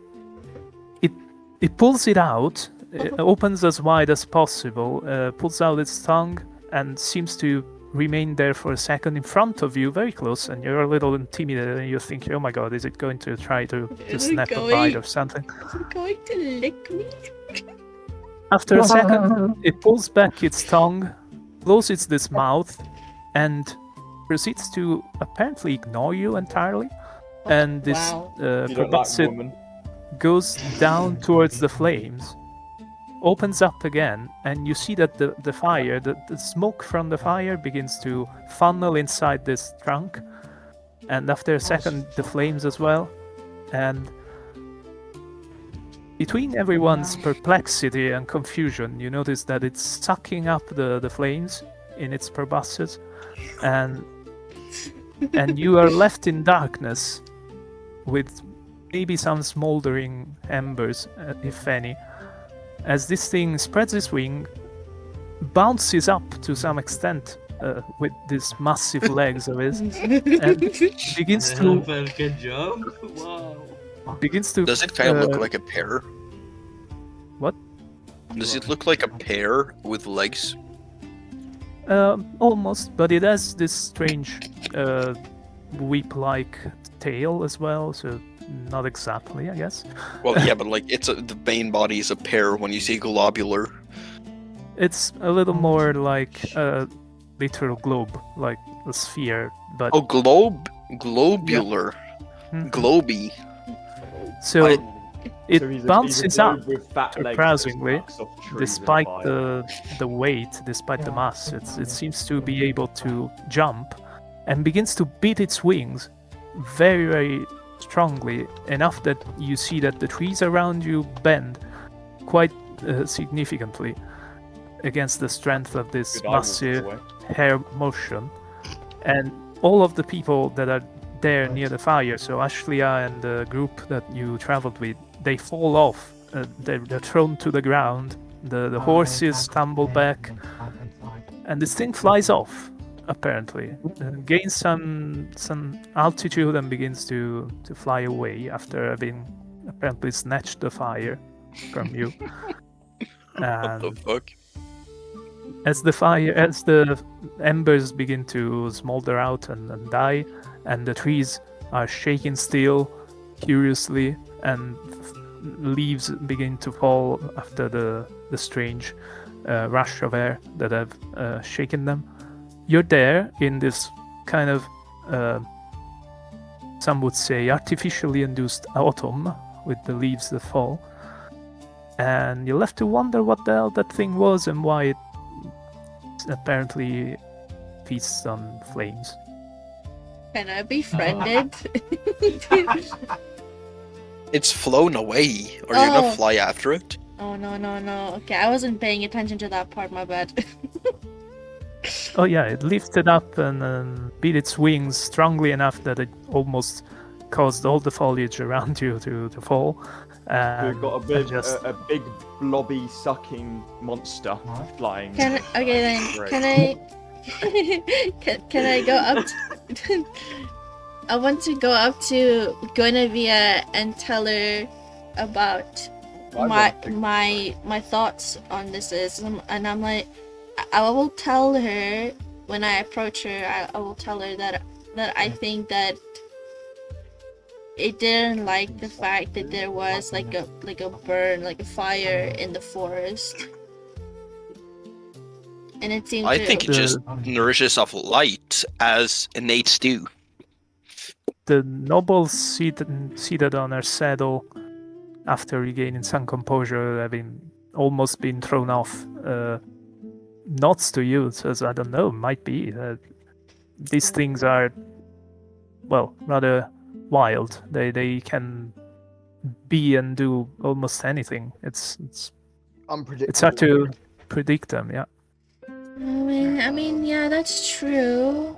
it pulls it out. It opens as wide as possible, pulls out its tongue, and seems to remain there for a second in front of you, very close, and you're a little intimidated, and you're thinking, "Oh my god, is it going to try to snap a bite or something?" Is it going to lick me? After a second, it pulls back its tongue, closes its mouth, and proceeds to apparently ignore you entirely. And this Wow. You don't like proboscid woman. goes down towards the flames, opens up again, and you see that the fire, the smoke from the fire begins to funnel inside this trunk, and after a second, the flames as well. And between everyone's perplexity and confusion, you notice that it's sucking up the flames in its proboscis, and you are left in darkness with maybe some smoldering embers, if any, as this thing spreads its wing, bounces up to some extent with these massive legs of his, and begins to Good job. Wow. begins to. Does it kind of look like a pear? What? Does it look like a pear with legs? Almost, but it has this strange whip-like tail as well, so not exactly, I guess. Well, yeah, but like the main body is a pear when you say globular. It's a little more like a literal globe, like a sphere, but Oh, globular. Mhm. Globy. so I- it So he's a bounces up globe with fat legs that surprisingly, sucks off trees and despite fire. the weight, despite the mass. It seems to be able to jump and begins to beat its wings very, very strongly, enough that you see that the trees around you bend quite significantly against the strength of this Good eye walk massive away. hair motion. And all of the people that are there near the fire, so Ashlia and the group that you traveled with, they fall off. They're thrown to the ground. The horses tumble back, and this thing flies off. Apparently, gains some altitude and begins to fly away after having apparently snatched the fire from you. What the And fuck? as the embers begin to smolder out and die, and the trees are shaking still, curiously, and leaves begin to fall after the strange rush of air that have shaken them. You're there in this kind of, some would say, artificially induced autumn with the leaves that fall, and you're left to wonder what the hell that thing was and why it apparently feasts on flames. Can I be friended? It's flown away. Are you Oh. gonna fly after it? Oh no. Okay, I wasn't paying attention to that part. My bad. Oh yeah, it lifted up and beat its wings strongly enough that it almost caused all the foliage around you to fall. We've got just a big blobby sucking monster flying. Can okay then? Great. Can I? can I go up? I want to go up to Guinevere and tell her about my thoughts on this is, and I'm like, I will tell her when I approach her. I will tell her that I think that it didn't like the fact that there was like a burn, like a fire in the forest, and it seemed I to. think it just nourishes off light as innate stew. the noble seated on her saddle after regaining some composure, having almost been thrown off, nods to you, says, I don't know, might be. These things are, well, rather wild. They can be and do almost anything. It's hard to predict them, yeah. I mean, yeah, that's true.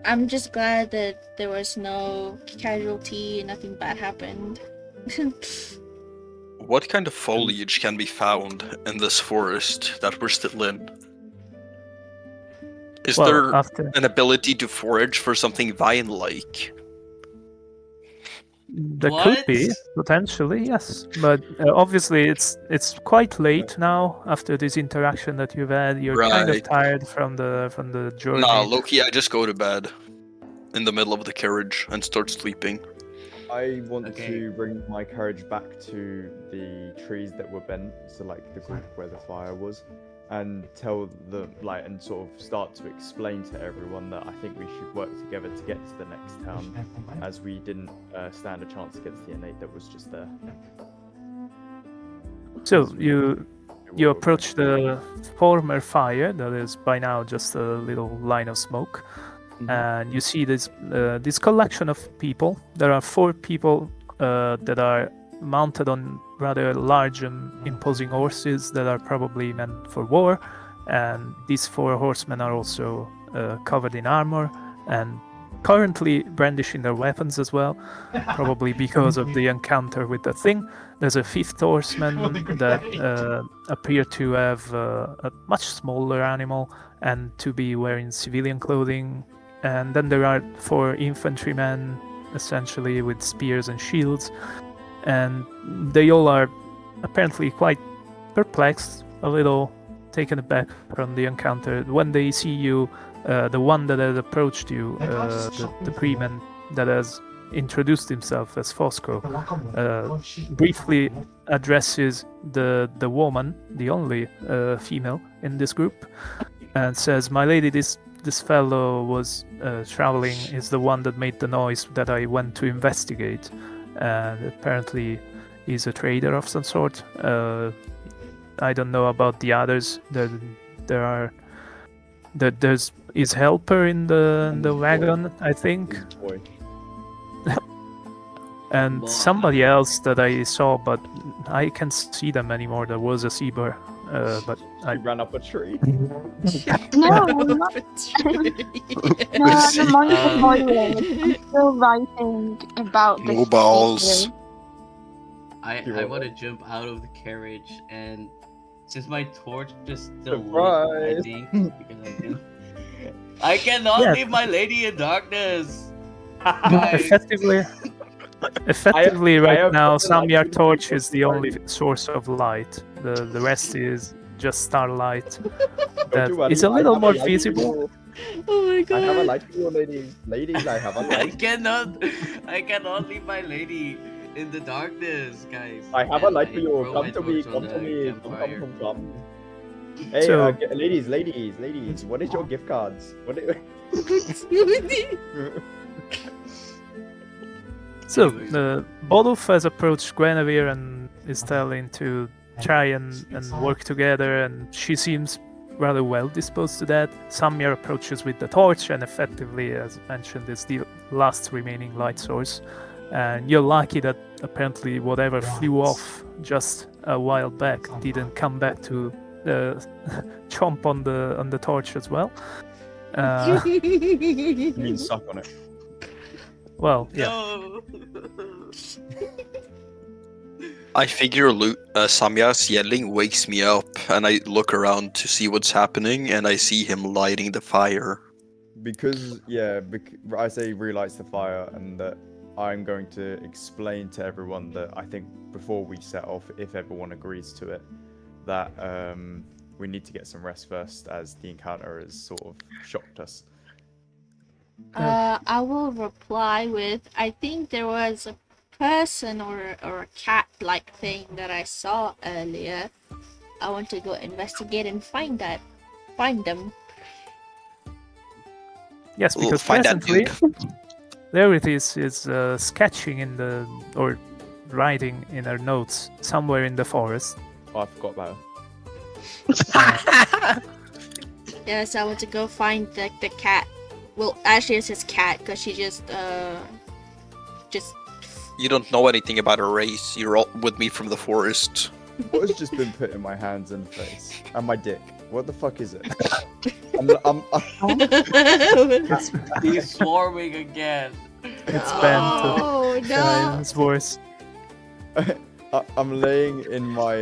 I'm just glad that there was no casualty, nothing bad happened. What kind of foliage can be found in this forest that we're still in? Is Well, there after an ability to forage for something vine-like? there could be potentially, yes, but obviously it's quite late now after this interaction that you've had. You're kind of Right. tired from the journey. Nah, Loki, I just go to bed in the middle of the carriage and start sleeping. I want Okay. to bring my courage back to the trees that were bent, so like the group where the fire was, and tell them and sort of start to explain to everyone that I think we should work together to get to the next town, as we didn't stand a chance against the innate that was just there. So you approach the former fire that is by now just a little line of smoke, and you see this collection of people. There are 4 people that are mounted on rather large and imposing horses that are probably meant for war, and these 4 horsemen are also covered in armor and currently brandishing their weapons as well, probably because of the encounter with the thing. There's a 5th horseman that appear to have a much smaller animal and to be wearing civilian clothing, and then there are 4 infantrymen essentially with spears and shields, and they all are apparently quite perplexed, a little taken aback from the encounter. When they see you, the one that has approached you, the freeman that has introduced himself as Fosco, briefly addresses the woman, the only female in this group, and says, "My lady, this fellow was traveling, is the one that made the noise that I went to investigate, and apparently he's a trader of some sort. I don't know about the others. There's his helper in the wagon, I think, Boy. and somebody else that I saw, but I can't see them anymore. There was a Seaber, but I ran up a tree. No, I'm not. No, the monk is boiling. I'm still writing about this. No balls. I want to jump out of the carriage, and since my torch is still Surprise. lit, I think because I cannot Yeah. leave my lady in darkness. Guys. Effectively, I right have now, something Samyar like- torch is the only source of light. The rest is just starlight. That you worry, is a I little have more light for visible. you. Oh my I have a god. light for you, ladies. Ladies, I have a I light. cannot leave my lady in the darkness, guys. I have a And light for I you. throw Come my to me. torch Come on to the me. campfire. Come. Hey, So- ladies. What is your gift cards? What? So, Boluf has approached Guinevere and is telling to try and work together, and she seems rather well disposed to that. Samyar approaches with the torch, and effectively, as mentioned, is the last remaining light source. And you're lucky that apparently whatever flew off just a while back didn't come back to chomp on the torch as well. You mean suck on it? Well, yeah. No. I figure Samya's yelling wakes me up, and I look around to see what's happening, and I see him lighting the fire. Because I say relights the fire, and that I'm going to explain to everyone that I think before we set off, if everyone agrees to it, that we need to get some rest first, as the encounter has sort of shocked us. I will reply with, I think there was a person or a cat-like thing that I saw earlier. I want to go investigate and find them. Yes, We'll because find that presently, dude. Rarities is sketching in the or writing in her notes somewhere in the forest. Oh, I forgot about it. Yes, I want to go find the cat. Well, actually, it says cat because she just. You don't know anything about her race. You're all with me from the forest. What has just been put in my hands and face and my dick? What the fuck is it? He's swarming again. It's bent to Oh no! his voice. I'm laying in my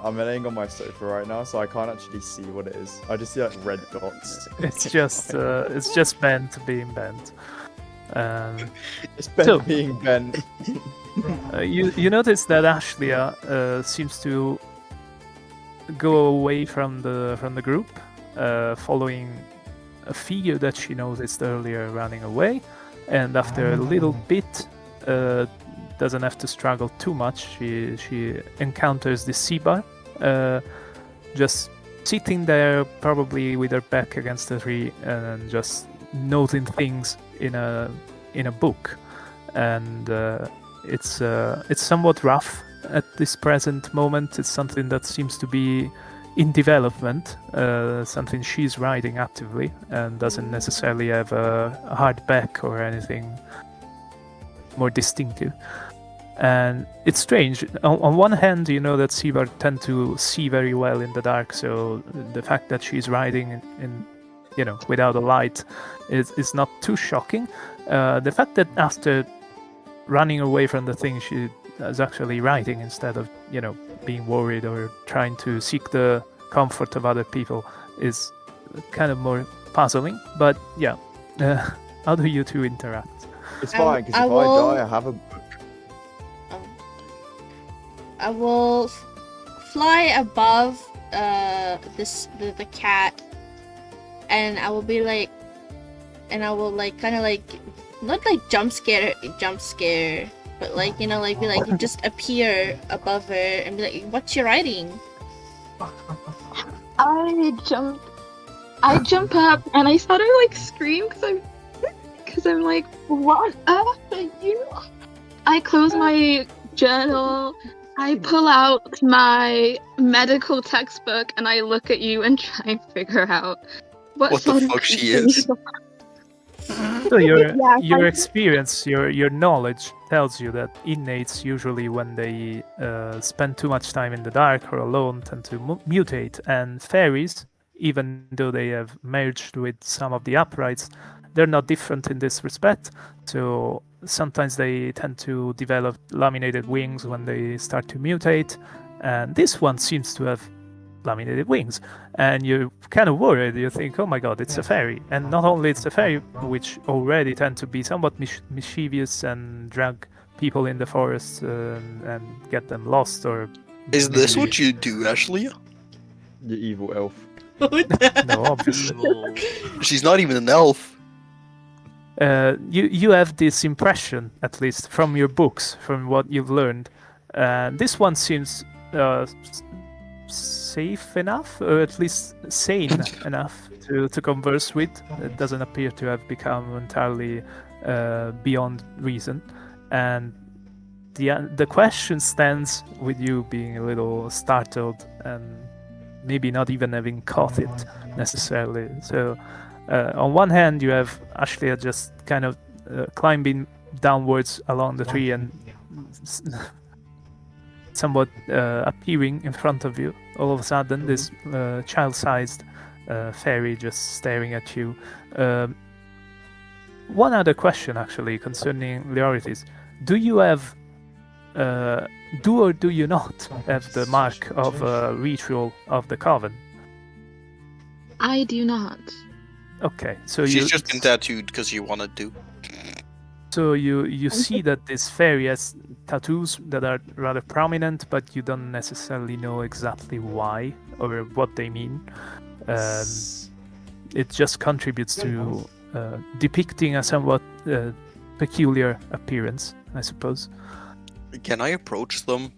I'm laying on my sofa right now, so I can't actually see what it is. I just see like red dots. It's just bent being bent. It's bent so- being bent. You notice that Ashlia seems to go away from the group, following a figure that she noticed earlier running away, and after a little bit, doesn't have to struggle too much. She encounters the Seabar, just sitting there, probably with her back against a tree, and just noting things in a book, and it's somewhat rough at this present moment. It's something that seems to be in development, something she's writing actively, and doesn't necessarily have a hardback or anything more distinctive. And it's strange. On one hand, you know that Seabar tend to see very well in the dark, so the fact that she's writing in without a light is not too shocking. The fact that after running away from the thing, she is actually writing instead of being worried or trying to seek the comfort of other people is kind of more puzzling. But yeah, how do you two interact? It's fine because I if will- I die, I have a book. I will fly above the cat, and I will be like, and I will like kind of like not like jump scare, but like be like just appear above her and be like, "What you writing?" I jump up and I sort of like scream because I'm like, what on earth are you? I close my journal. I pull out my medical textbook and I look at you and try and figure out what What the sort of fuck she creature is. you So your Yeah, experience, your knowledge tells you that innates usually when they spend too much time in the dark or alone tend to mutate, and fairies, even though they have merged with some of the uprights, they're not different in this respect. So sometimes they tend to develop laminated wings when they start to mutate, and this one seems to have laminated wings, and you're kind of worried. You think, oh my god, it's a fairy. And not only it's a fairy, which already tend to be somewhat mischievous and drag people in the forest and get them lost, or Is this maybe- what you do, Ashley? You evil elf. No, obviously. Evil. She's not even an elf. You have this impression, at least from your books, from what you've learned. This one seems safe enough, or at least sane enough to converse with. It doesn't appear to have become entirely beyond reason, and the question stands with you being a little startled and maybe not even having caught it necessarily. So on one hand, you have Ashlia just kind of climbing downwards along the tree and somewhat appearing in front of you. All of a sudden, this child-sized fairy just staring at you. One other question, actually, concerning Leorites. Do you have, do or do you not have the mark of a ritual of the coven? I do not. Okay, so She's you just been tattooed because you wanted to. So you see that this fairy has tattoos that are rather prominent, but you don't necessarily know exactly why or what they mean. It just contributes to depicting a somewhat peculiar appearance, I suppose. Can I approach them?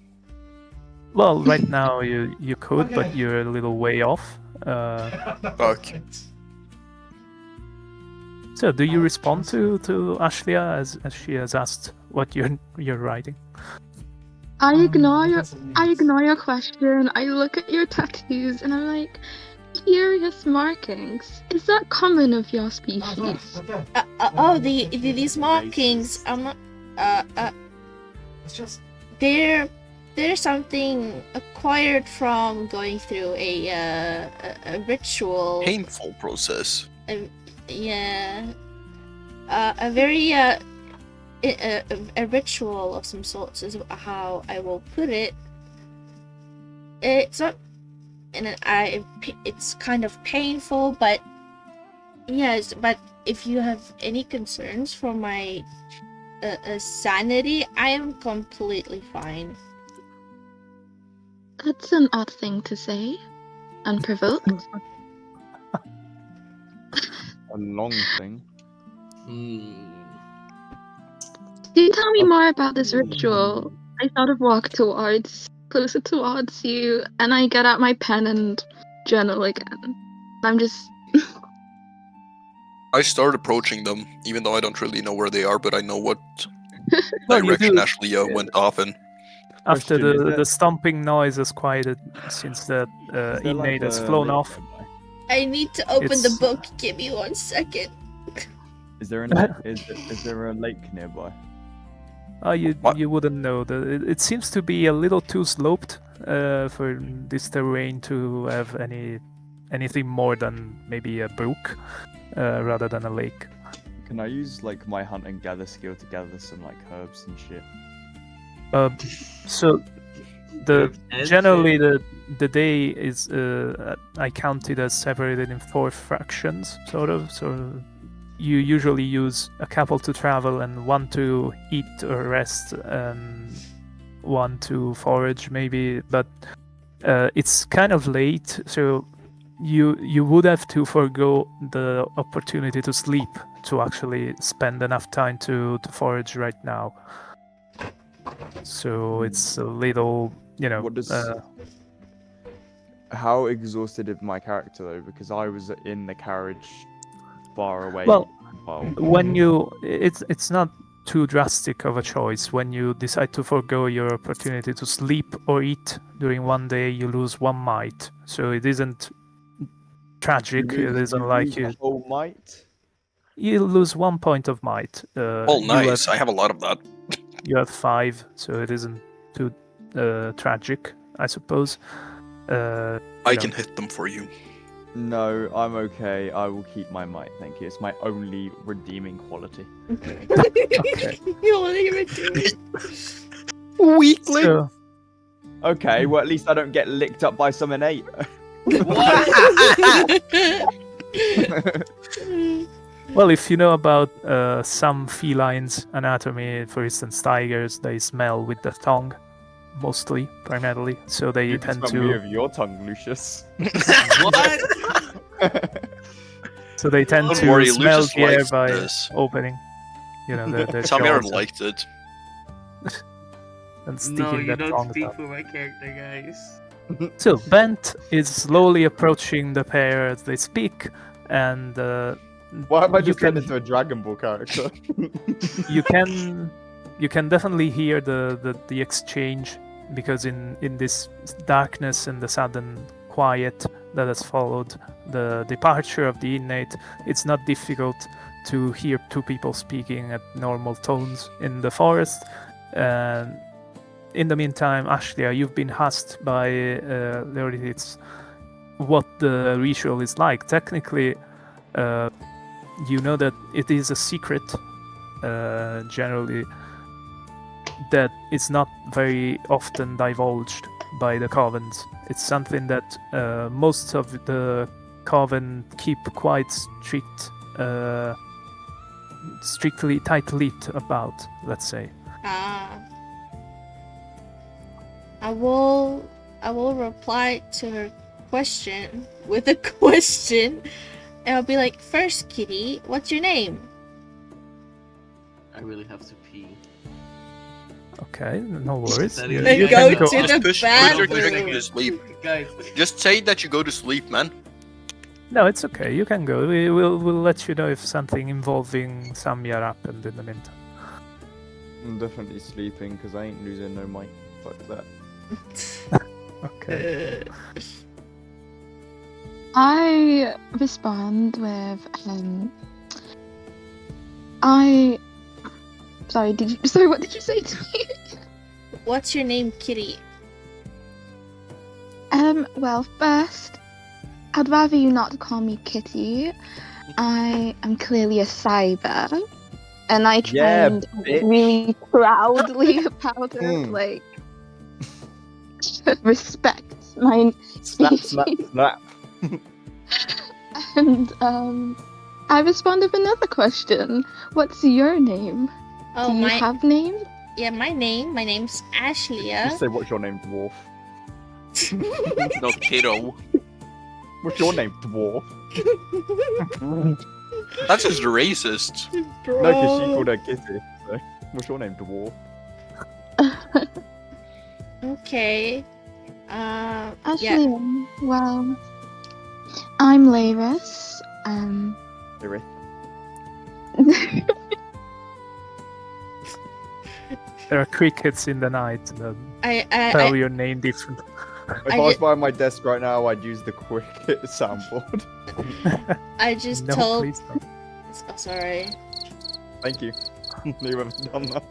Well, right now you could, but you're a little way off. Okay. So, do you respond to Ashlia as she has asked what you're writing? I ignore your question. I look at your tattoos and I'm like, curious markings. Is that common of your species? These markings. I'm not. It's just They're something acquired from going through a ritual. Painful process. Yeah. A very a ritual of some sorts is how I will put it. It's not, and it's kind of painful, but yes. But if you have any concerns for my sanity, I am completely fine. That's an odd thing to say. Unprovoked. A long thing. Can you tell me more about this ritual? I sort of walk closer towards you, and I get out my pen and journal again. I'm just... I start approaching them, even though I don't really know where they are, but I know what Well, you direction do. Ashley went off in. After Question, is the there- stomping noise has quieted since the Is there, inmate has a flown lake off. nearby? I need to open the It's- book. Give me 1 second. Is there is there a lake nearby? You What? you wouldn't know. It seems to be a little too sloped for this terrain to have anything more than maybe a brook rather than a lake. Can I use like my hunt and gather skill to gather some like herbs and shit? So generally the day is I counted as separated in 4 fractions, sort of. So you usually use a couple to travel and 1 to eat or rest and 1 to forage maybe, but it's kind of late, so you would have to forego the opportunity to sleep to actually spend enough time to forage right now. So it's a little, What does how exhausted is my character though? Because I was in the carriage far away. Well, Well, when it's not too drastic of a choice. When you decide to forego your opportunity to sleep or eat during one day, you lose 1 might. So it isn't tragic. It isn't like you whole might. you lose 1 point of might. Oh, nice. I have a lot of that. You have 5, so it isn't too tragic, I suppose. I can hit them for you. No, I'm okay. I will keep my might, thank you. It's my only redeeming quality. Okay. You want to give it to me? Weakling. So, Okay, well at least I don't get licked up by some innate. well, if you know about some felines' anatomy, for instance, tigers, they smell with the tongue, mostly, primarily. So they You tend can smell me to. with your tongue, Lucius. What? So they tend Don't to worry, smell Lucius the air likes by this. opening, their Samir jaws liked it. and No, sticking you their don't tongues speak out. for my character, guys. So Bent is slowly approaching the pair as they speak, and Why am I You just turned can- into a Dragon Ball character? you can definitely hear the exchange, because in this darkness and the sudden quiet that has followed the departure of the inmate, it's not difficult to hear 2 people speaking at normal tones in the forest. And in the meantime, Ashlia, you've been asked by Leoritis what the ritual is like. Technically, you know that it is a secret, generally, that it's not very often divulged by the covens. It's something that most of the coven keep quite strictly tight-lipped about, let's say. I will reply to her question with a question, and I'll be like, "First, Kitty, what's your name?" I really have to pee. Okay, no worries. Then You- go you to can go- the Just push your bathroom. character to sleep. Guys, Just say that you go to sleep, man. No, it's okay. You can go. We'll let you know if something involving Samyar happened in the meantime. I'm definitely sleeping because I ain't losing no mic. Fuck that. Okay. I respond with sorry, what did you say to me? What's your name, Kitty? Well, first, I'd rather you not call me Kitty. I am clearly a cyber, and I Yeah, trained bitch. really proudly about it, like respect my Snap, snap, species. snap. And I respond with another question. What's your name? Oh, Do you have name? yeah, my name's Just Ashlia. say what's your name, dwarf. No, kiddo. What's your name, dwarf? That's just racist. No, because she called her Kitty. So, what's your name, dwarf? Okay. Actually, well, I'm Laris. Sorry. There are crickets in the night that I spell your name different. If I was by my desk right now, I'd use the cricket soundboard. just No, told. please don't. Oh, sorry. Thank you. You haven't done that.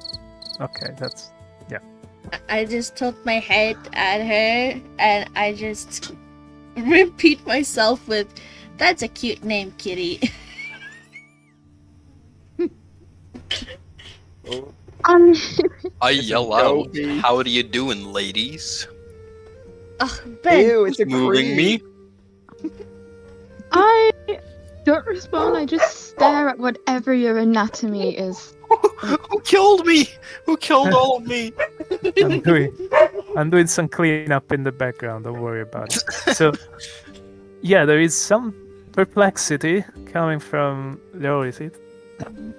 Okay, that's I just took my head at her and I just repeat myself with, "That's a cute name, Kitty." I yell Go, out, B. "How are you doing, ladies?" Ugh, Ben. Ew, it's a Moving me? I don't respond. I just stare at whatever your anatomy is. Who killed me? Who killed all of me? I'm doing some cleanup in the background, don't worry about it. So yeah, there is some perplexity coming from Leorithid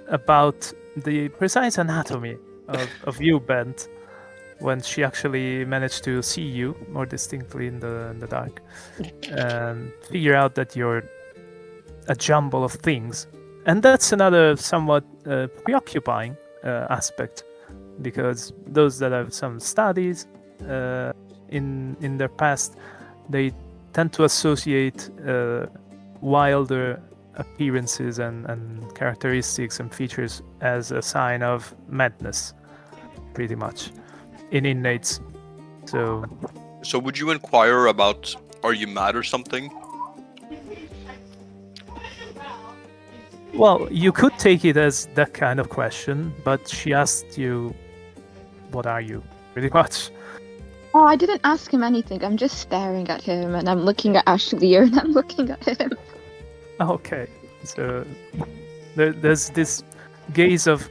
about the precise anatomy of you, Bent, when she actually managed to see you more distinctly in the dark and figure out that you're a jumble of things. And that's another somewhat preoccupying aspect, because those that have some studies in their past, they tend to associate wilder appearances and characteristics and features as a sign of madness, pretty much, in innates. So So would you inquire about, are you mad or something? well, you could take it as that kind of question, but she asked you, what are you, pretty much. Oh, I didn't ask him anything. I'm just staring at him, and I'm looking at Ashlia, and I'm looking at him. Okay, so there's this gaze of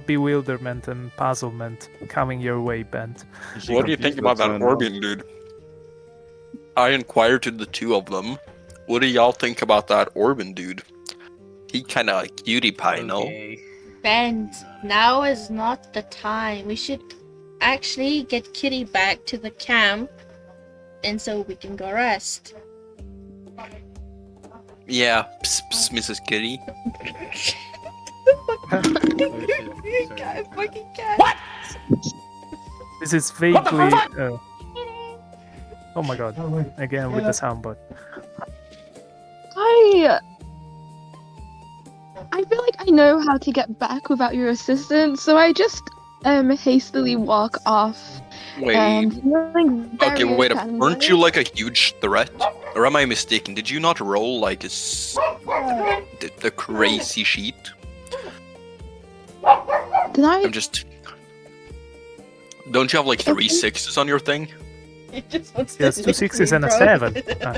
bewilderment and puzzlement coming your way, Bent. What do you think about that Orbian dude? I inquired to the two of them. What do y'all think about that Orbian dude? He kinda like cutie pie, no? Okay. Ben, now is not the time. We should actually get Kitty back to the camp, and so we can go rest. Yeah, psst, psst, Mrs. Kitty. Fucking cat. This is vaguely. Oh my god! Again with the soundboard. I feel like I know how to get back without your assistance, so I just hastily walk off. Wait. Feeling Okay, very wait. offended. Weren't you like a huge threat? Or am I mistaken? Did you not roll like the crazy sheet? Did I? I'm just. Don't you have like 3 6s on your thing? Yes, 2 6s and a 7. Ah.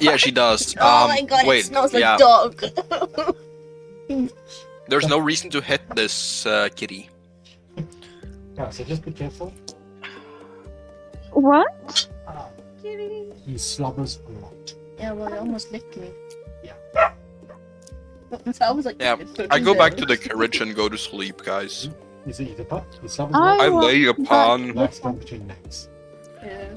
Yeah, she does. Oh my god, wait, it smells like yeah. dog. There's no reason to hit this kitty. Yeah, so just be careful. What? He slobbers a lot. Yeah, well, it almost licked me. Yeah. I was like, Yeah, I go back to the carriage and go to sleep, guys. Is it the butt? He slobbers a I lot. I will- lay upon. Legs down between necks. Yeah.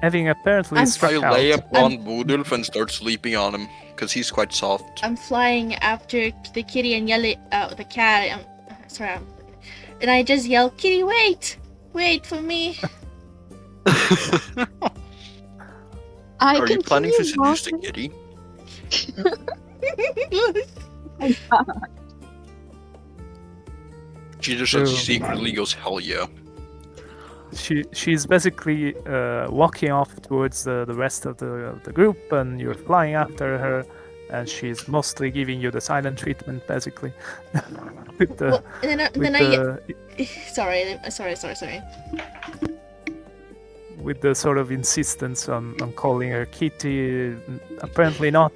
having apparently I'm- struck I lay out. upon Woodulf and start sleeping on him, because he's quite soft. I'm flying after the kitty and yell at the cat. And I just yell, "Kitty, wait! Wait for me!" I Are you planning to continue seduce the kitty? She just So- secretly goes, hell yeah. She's basically walking off towards the rest of the group, and you're flying after her, and she's mostly giving you the silent treatment, basically. with the, Well, and then with I the sorry. with the sort of insistence on calling her Kitty, apparently not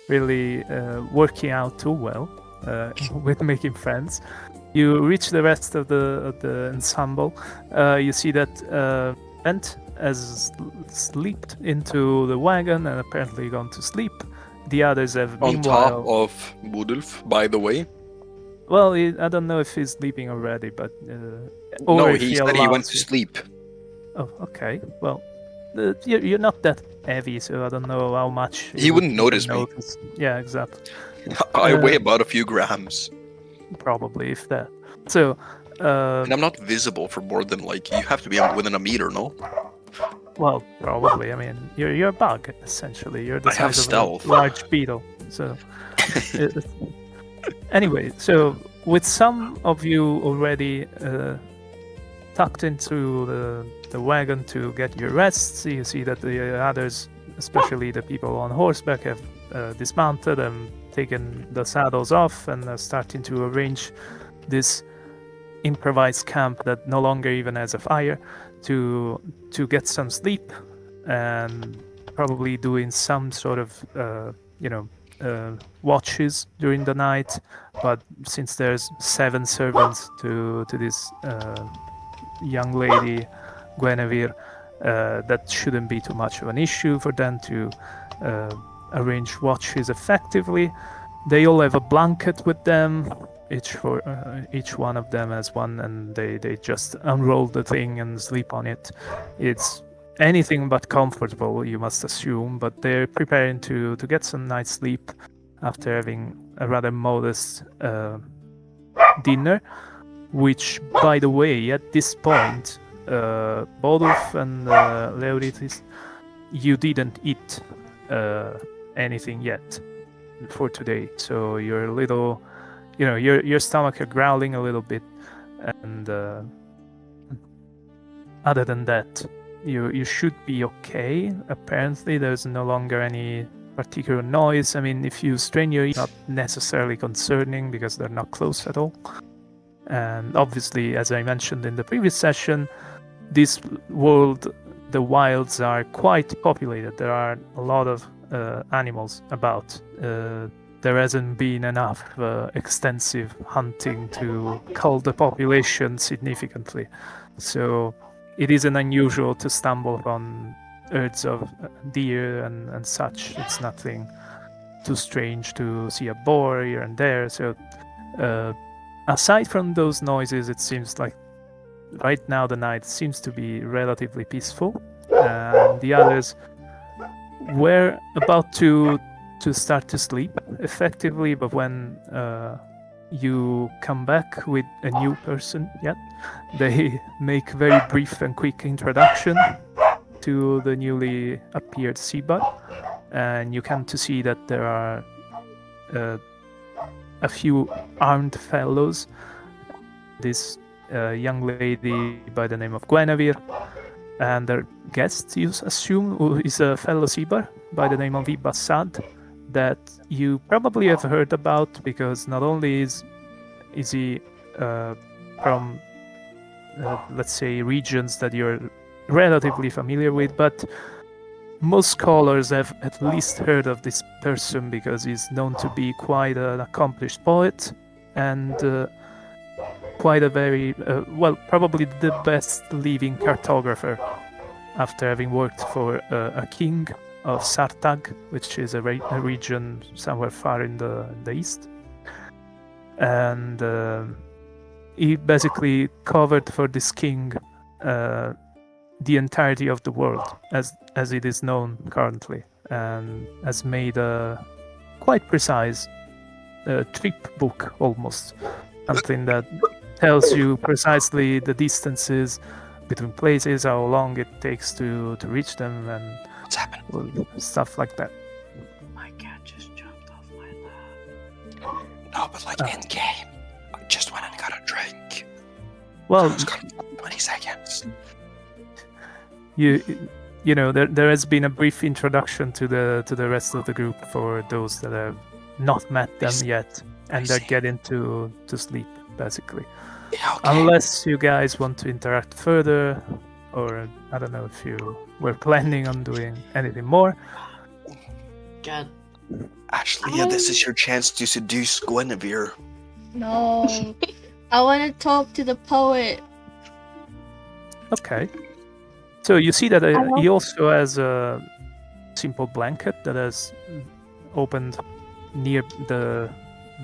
really working out too well with making friends. You reach the rest of the ensemble. You see that Bent has slipped into the wagon and apparently gone to sleep. The others have On meanwhile. top of Woodulf, by the way. Well, I don't know if he's sleeping already, but or No, if he said he allows went to you. sleep. Oh, okay. Well, you're not that heavy, so I don't know how much. He you wouldn't would notice me. notice. Yeah, exactly. I weigh about a few grams. Probably, if that. So, And I'm not visible for more than, like, you have to be within a meter, no? well, probably. I mean, you're a bug essentially. You're the I have size stealth. of a large beetle. So, anyway, so with some of you already tucked into the wagon to get your rests, you see that the others, especially the people on horseback, have dismounted and taken the saddles off and are starting to arrange this improvised camp that no longer even has a fire to get some sleep and probably doing some sort of watches during the night. But since there's 7 servants to this young lady Guinevere, that shouldn't be too much of an issue for them to arrange watches effectively. They all have a blanket with them. Each one of them has one, and they just unroll the thing and sleep on it. It's anything but comfortable, you must assume, but they're preparing to get some nice sleep after having a rather modest dinner, which, by the way, at this point, Bodulf and Leoritis, you didn't eat anything yet for today, so you're a little, your stomach are growling a little bit, and other than that, you should be okay. Apparently, there's no longer any particular noise. I mean, if you strain your ears, not necessarily concerning because they're not close at all. And obviously, as I mentioned in the previous session, this world, the wilds are quite populated. There are a lot of animals about. There hasn't been enough extensive hunting to cull the population significantly. So it isn't unusual to stumble upon herds of deer and such. It's nothing too strange to see a boar here and there. So aside from those noises, it seems like right now the night seems to be relatively peaceful. And the others were about to start to sleep effectively, but when you come back with a new person, they make very brief and quick introduction to the newly appeared Seabud, and you come to see that there are a few armed fellows. This young lady by the name of Guinevere, and their guest, you assume, who is a fellow Seabar by the name of Ibassad, that you probably have heard about, because not only is he from, let's say, regions that you're relatively familiar with, but most scholars have at least heard of this person because he's known to be quite an accomplished poet and quite a very, probably the best living cartographer, after having worked for a king of Sartag, which is a region somewhere far in the east. And he basically covered for this king the entirety of the world as it is known currently, and has made a quite precise trip book almost, something that tells you precisely the distances between places, how long it takes to reach them, and What's happened? well, stuff like that. My cat just jumped off my lap. No, but like in game. I just went and got a drink. Well, It's gonna take 20 seconds. you know there has been a brief introduction to the rest of the group for those that have not met them yet, and they're see. getting to sleep basically. Yeah, okay. Unless you guys want to interact further, or I don't know if you were planning on doing anything more. God, Ashley, yeah, this is your chance to seduce Guinevere. No. I want to talk to the poet. Okay. So you see that I he also has a simple blanket that has opened near the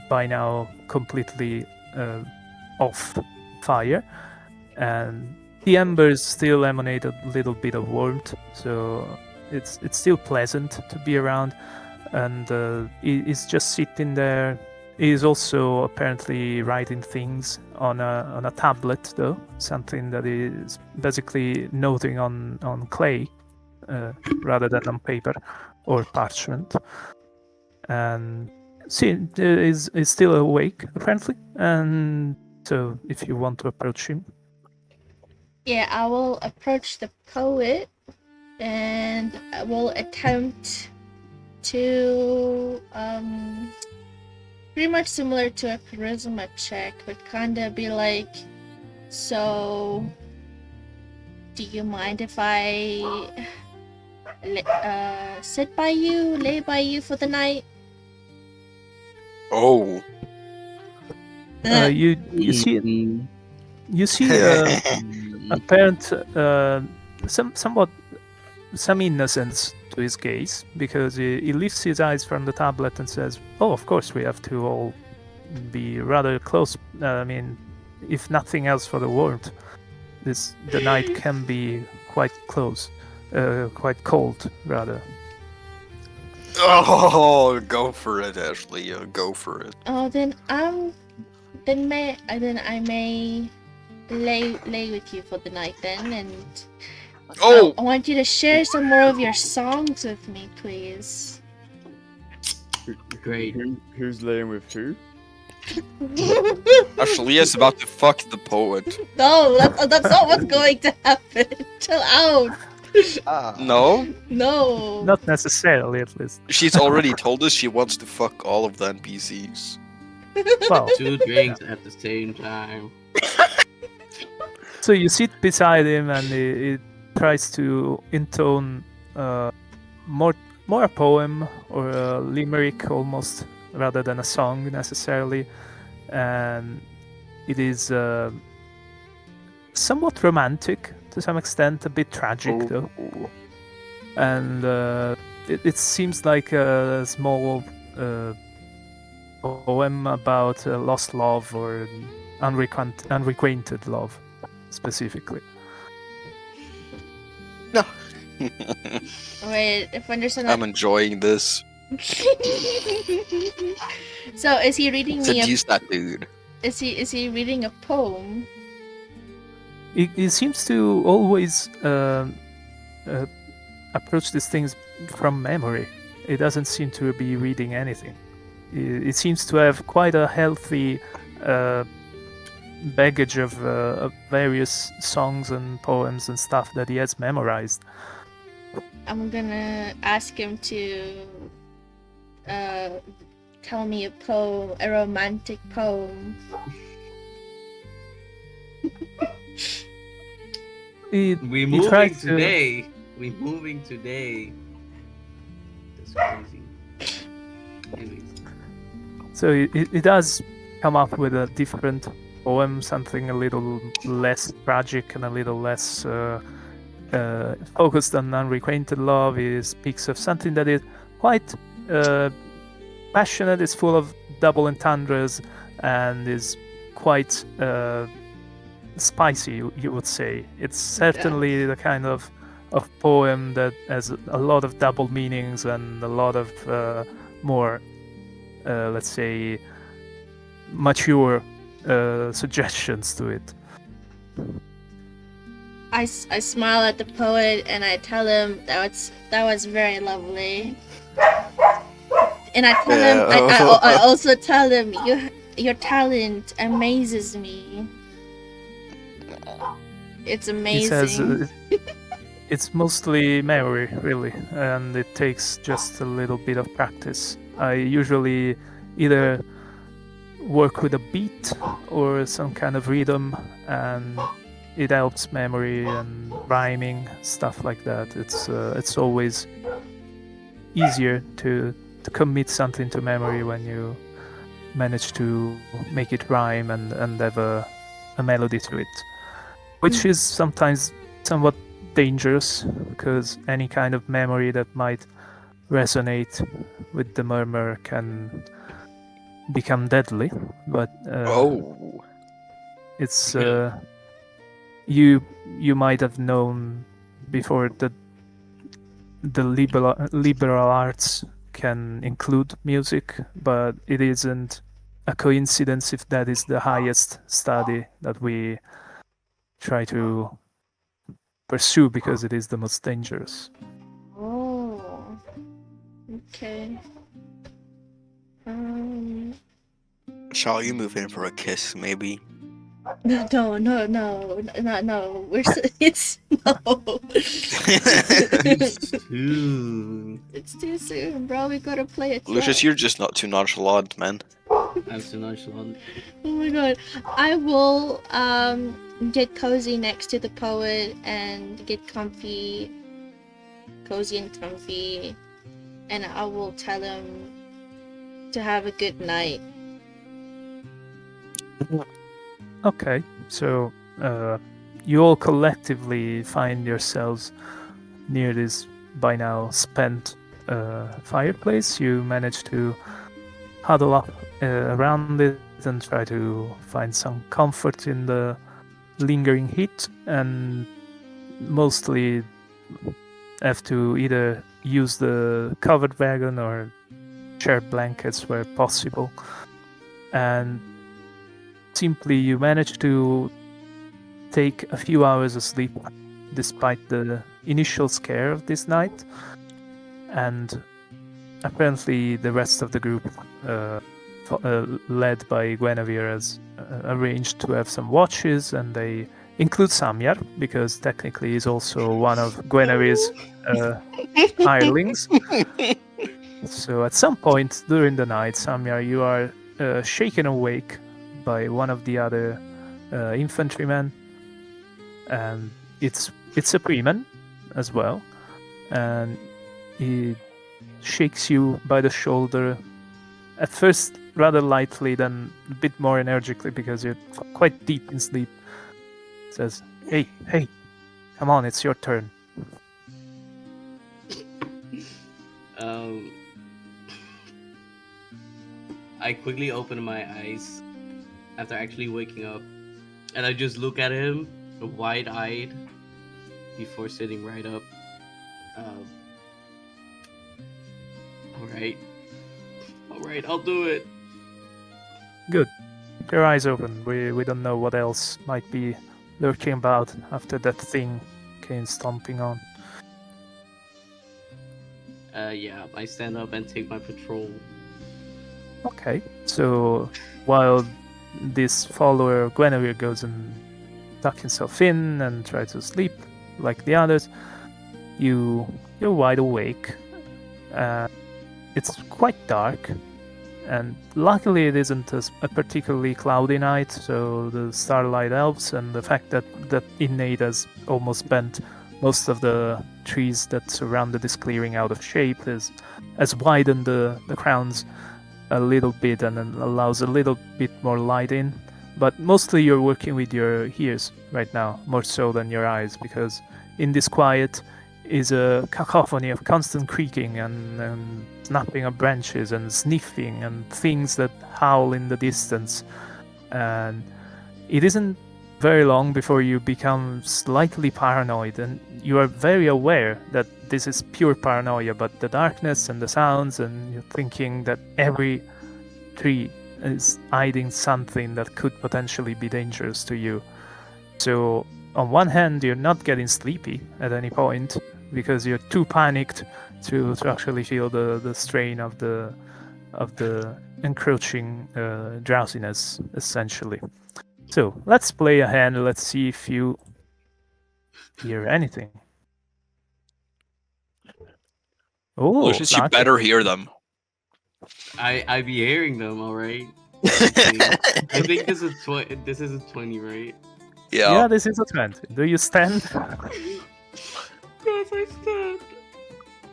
by now completely off fire, and the embers still emanate a little bit of warmth, so it's still pleasant to be around. And he's just sitting there. He's also apparently writing things on a tablet, though, something that is basically noting on clay rather than on paper or parchment. And see, is still awake apparently, and so if you want to approach him. Yeah, I will approach the poet and I will attempt to pretty much similar to a charisma check, but kinda be like, so do you mind if I sit by you, lay by you for the night? Oh. You see apparent some innocence to his gaze, because he lifts his eyes from the tablet and says, "Oh, of course we have to all be rather close. I mean, if nothing else for the warmth, the night can be quite close, quite cold rather." Oh, go for it, Ashley. Go for it. Oh, then I may lay with you for the night then, and Oh! I want you to share some more of your songs with me, please. great. Who's laying with who? Ashley is about to fuck the poet. No, that's not what's going to happen. Chill out. No? No. Not necessarily, at least. She's already told us she wants to fuck all of the NPCs. Well, 2 drinks at the same time. so you sit beside him, and he tries to intone more a poem or a limerick almost, rather than a song necessarily, and it is somewhat romantic to some extent, a bit tragic though, and it seems like a small poem about lost love or unrequited love specifically. No. Wait, if I understand I'm enjoying this. So is he reading me Seduce that dude. is he reading a poem? He seems to always approach these things from memory. He doesn't seem to be reading anything. It seems to have quite a healthy baggage of various songs and poems and stuff that he has memorized. I'm gonna ask him to tell me a poem, a romantic poem. We he moving tried to- today. We moving today. That's crazy. Anyways. So it does come up with a different poem, something a little less tragic and a little less focused on unrequited love. He speaks of something that is quite passionate, is full of double entendres, and is quite spicy, you would say. It's certainly the kind of poem that has a lot of double meanings and a lot of more, let's say, mature suggestions to it. I smile at the poet and I tell him that was very lovely. And I tell him, I also tell him, your talent amazes me. It's amazing. He says it's mostly memory, really, and it takes just a little bit of practice. I usually either work with a beat or some kind of rhythm, and it helps memory and rhyming, stuff like that. It's always easier to commit something to memory when you manage to make it rhyme and have a melody to it, which is sometimes somewhat dangerous, because any kind of memory that might resonate with the murmur can become deadly. But it's you might have known before that the liberal arts can include music, but it isn't a coincidence if that is the highest study that we try to pursue, because it is the most dangerous. Oh, okay. Shall you move in for a kiss, maybe? No. It's no. It's too soon, bro. We gotta play it. Lucius, you're just not too nonchalant, man. I'm so nonchalant. Oh my god. I will get cozy next to the poet and get cozy and comfy, and I will tell him to have a good night. Okay, so you all collectively find yourselves near this by now spent fireplace. You manage to huddle up around it and try to find some comfort in the lingering heat, and mostly have to either use the covered wagon or share blankets where possible. And simply you manage to take a few hours of sleep despite the initial scare of this night, and apparently the rest of the group, led by Guinevere, has arranged to have some watches, and they include Samyar, because technically he's also one of Guinevere's hirelings. So at some point during the night, Samyar, you are shaken awake by one of the other infantrymen, and it's a Freeman as well, and he shakes you by the shoulder, at first rather lightly, then a bit more energically because you're quite deep in sleep. Says, hey, come on, it's your turn. I quickly open my eyes after actually waking up, and I just look at him, wide-eyed, before sitting right up. Alright, I'll do it. Good. Keep your eyes open. We don't know what else might be lurking about after that thing came stomping on. Yeah, I stand up and take my patrol. Okay, so while this follower Guinevere goes and tucks himself in and tries to sleep like the others, you're wide awake. It's quite dark, and luckily it isn't a particularly cloudy night, so the starlight helps, and the fact that innate has almost bent most of the trees that surrounded this clearing out of shape has widened the crowns a little bit and allows a little bit more light in. But mostly you're working with your ears right now, more so than your eyes, because in this quiet is a cacophony of constant creaking and snapping of branches and sniffing and things that howl in the distance. And it isn't very long before you become slightly paranoid, and you are very aware that this is pure paranoia, but the darkness and the sounds, and you're thinking that every tree is hiding something that could potentially be dangerous to you. So on one hand, you're not getting sleepy at any point because you're too panicked to actually feel the strain of the encroaching drowsiness, essentially. So let's play a hand. Let's see if you hear anything. Oh, Well, since you not better hear them. I be hearing them, all right. I think this is this is a 20, right? Yeah, this is a trend. Do you stand? Yes, I stand.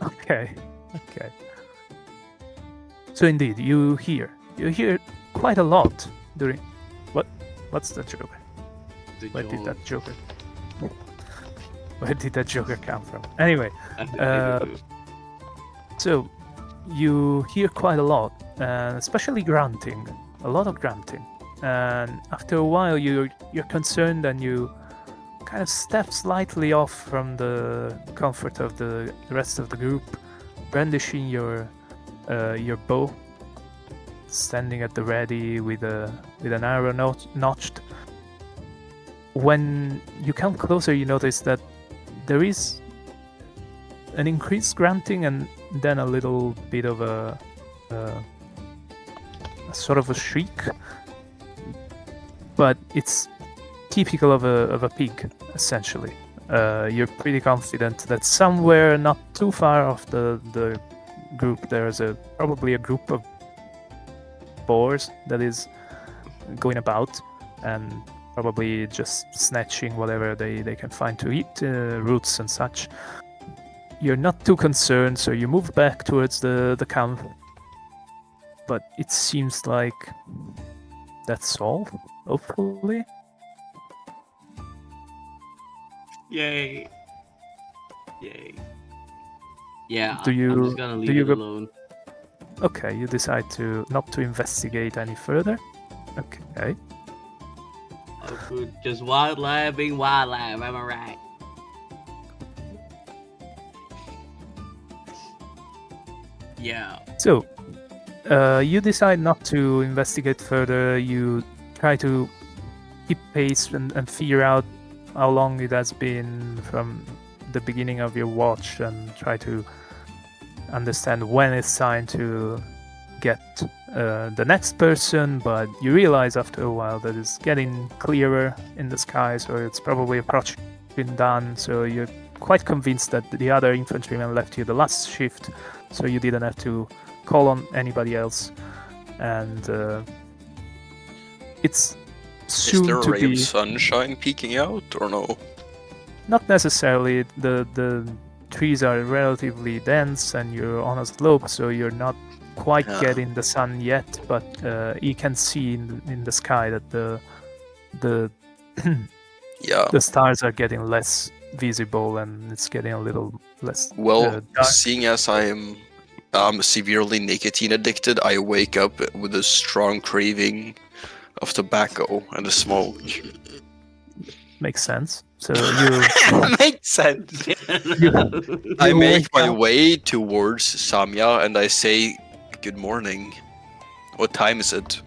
Okay. So indeed, you hear quite a lot during. What's the joke? Where did that joker? Where did that joker come from? Anyway, so you hear quite a lot, especially grunting, a lot of grunting. And after a while, you're concerned, and you kind of step slightly off from the comfort of the rest of the group, brandishing your bow, standing at the ready with an arrow notched. When you come closer, you notice that there is an increased grunting, and then a little bit of a sort of a shriek, but it's typical of a pig, essentially. You're pretty confident that somewhere not too far off the group there's probably a group of boars that is going about and probably just snatching whatever they can find to eat, roots and such. You're not too concerned, so you move back towards the camp, but it seems like that's all, hopefully. Yay. Yeah, Do you- I'm just gonna leave do you it go- alone. Okay, you decide not to investigate any further. Okay. Oh, good. Just wildlife being wildlife, am I right? Yeah. So, you decide not to investigate further. You try to keep pace and figure out how long it has been from the beginning of your watch, and try to understand when it's time to get the next person. But you realize after a while that it's getting clearer in the sky, so it's probably approaching dawn. So you're quite convinced that the other infantryman left you the last shift, so you didn't have to call on anybody else. And it's soon Is there a to ray be of sunshine peeking out, or no? not necessarily. The trees are relatively dense, and you're on a slope, so you're not quite Yeah. getting the sun yet. But you can see in the sky that the Yeah. the stars are getting less visible, and it's getting a little less Well, dark. seeing as I am severely nicotine addicted, I wake up with a strong craving of tobacco and the smoke. Makes sense. So you Makes sense. I make my way towards Samya and I say, "Good morning. What time is it?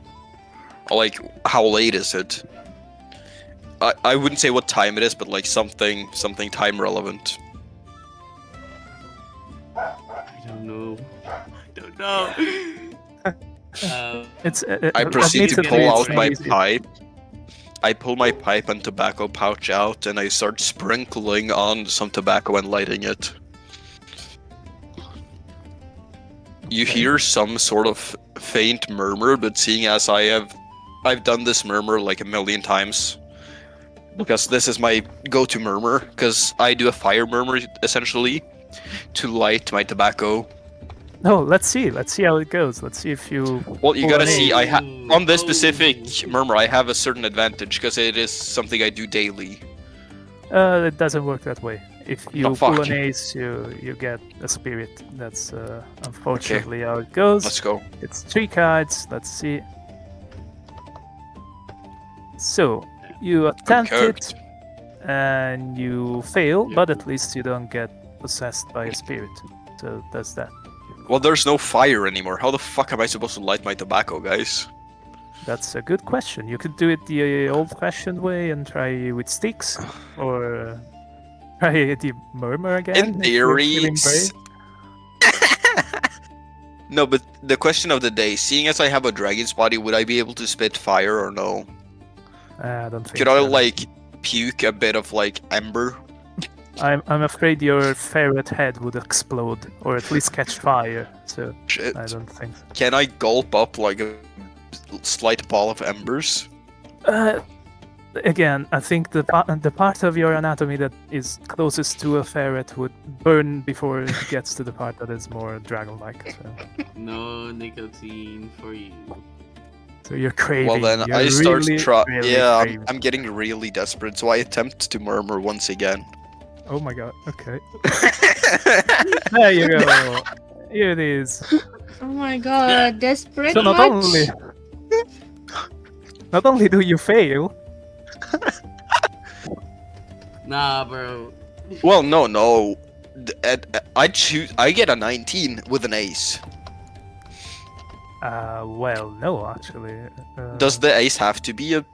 Or like, how late is it?" I wouldn't say what time it is, but like something time relevant. I don't know. it's I proceed to admittedly, pull it's out my easy. pipe. I pull my pipe and tobacco pouch out, and I start sprinkling on some tobacco and lighting it. You Okay. hear some sort of faint murmur, but seeing as I've done this murmur like a million times, because this is my go-to murmur, because I do a fire murmur essentially to light my tobacco. No, let's see how it goes. Let's see if you. Well, you pull gotta an see, ace. on this specific murmur, I have a certain advantage because it is something I do daily. It doesn't work that way. If you Oh, pull fuck. an ace, you get a spirit. That's unfortunately how it goes. Let's go. It's 3 cards. Let's see. So You attempt cooked. it, and you fail, but at least you don't get possessed by a spirit. So that's that. Well, there's no fire anymore. How the fuck am I supposed to light my tobacco, guys? That's a good question. You could do it the old-fashioned way and try with sticks, or try the murmur again. In if you're theory, feeling brave. No, but the question of the day: seeing as I have a dragon's body, would I be able to spit fire or no? I don't think Could I so. like puke a bit of like ember? I'm afraid your ferret head would explode, or at least catch fire. So Shit. I don't think. Can I gulp up like a slight ball of embers? Again, I think the part of your anatomy that is closest to a ferret would burn before it gets to the part that is more dragon-like. So, No nicotine for you. so you're craving. Well then, you're I start really, really Yeah, craving. I'm getting really desperate, so I attempt to murmur once again. Oh my god. Okay. There you go. Here it is. Oh my god, desperate So not only do you fail, Nah, bro. Well, no. I get a 19 with an ace. well, no, actually. Does the ace have to be a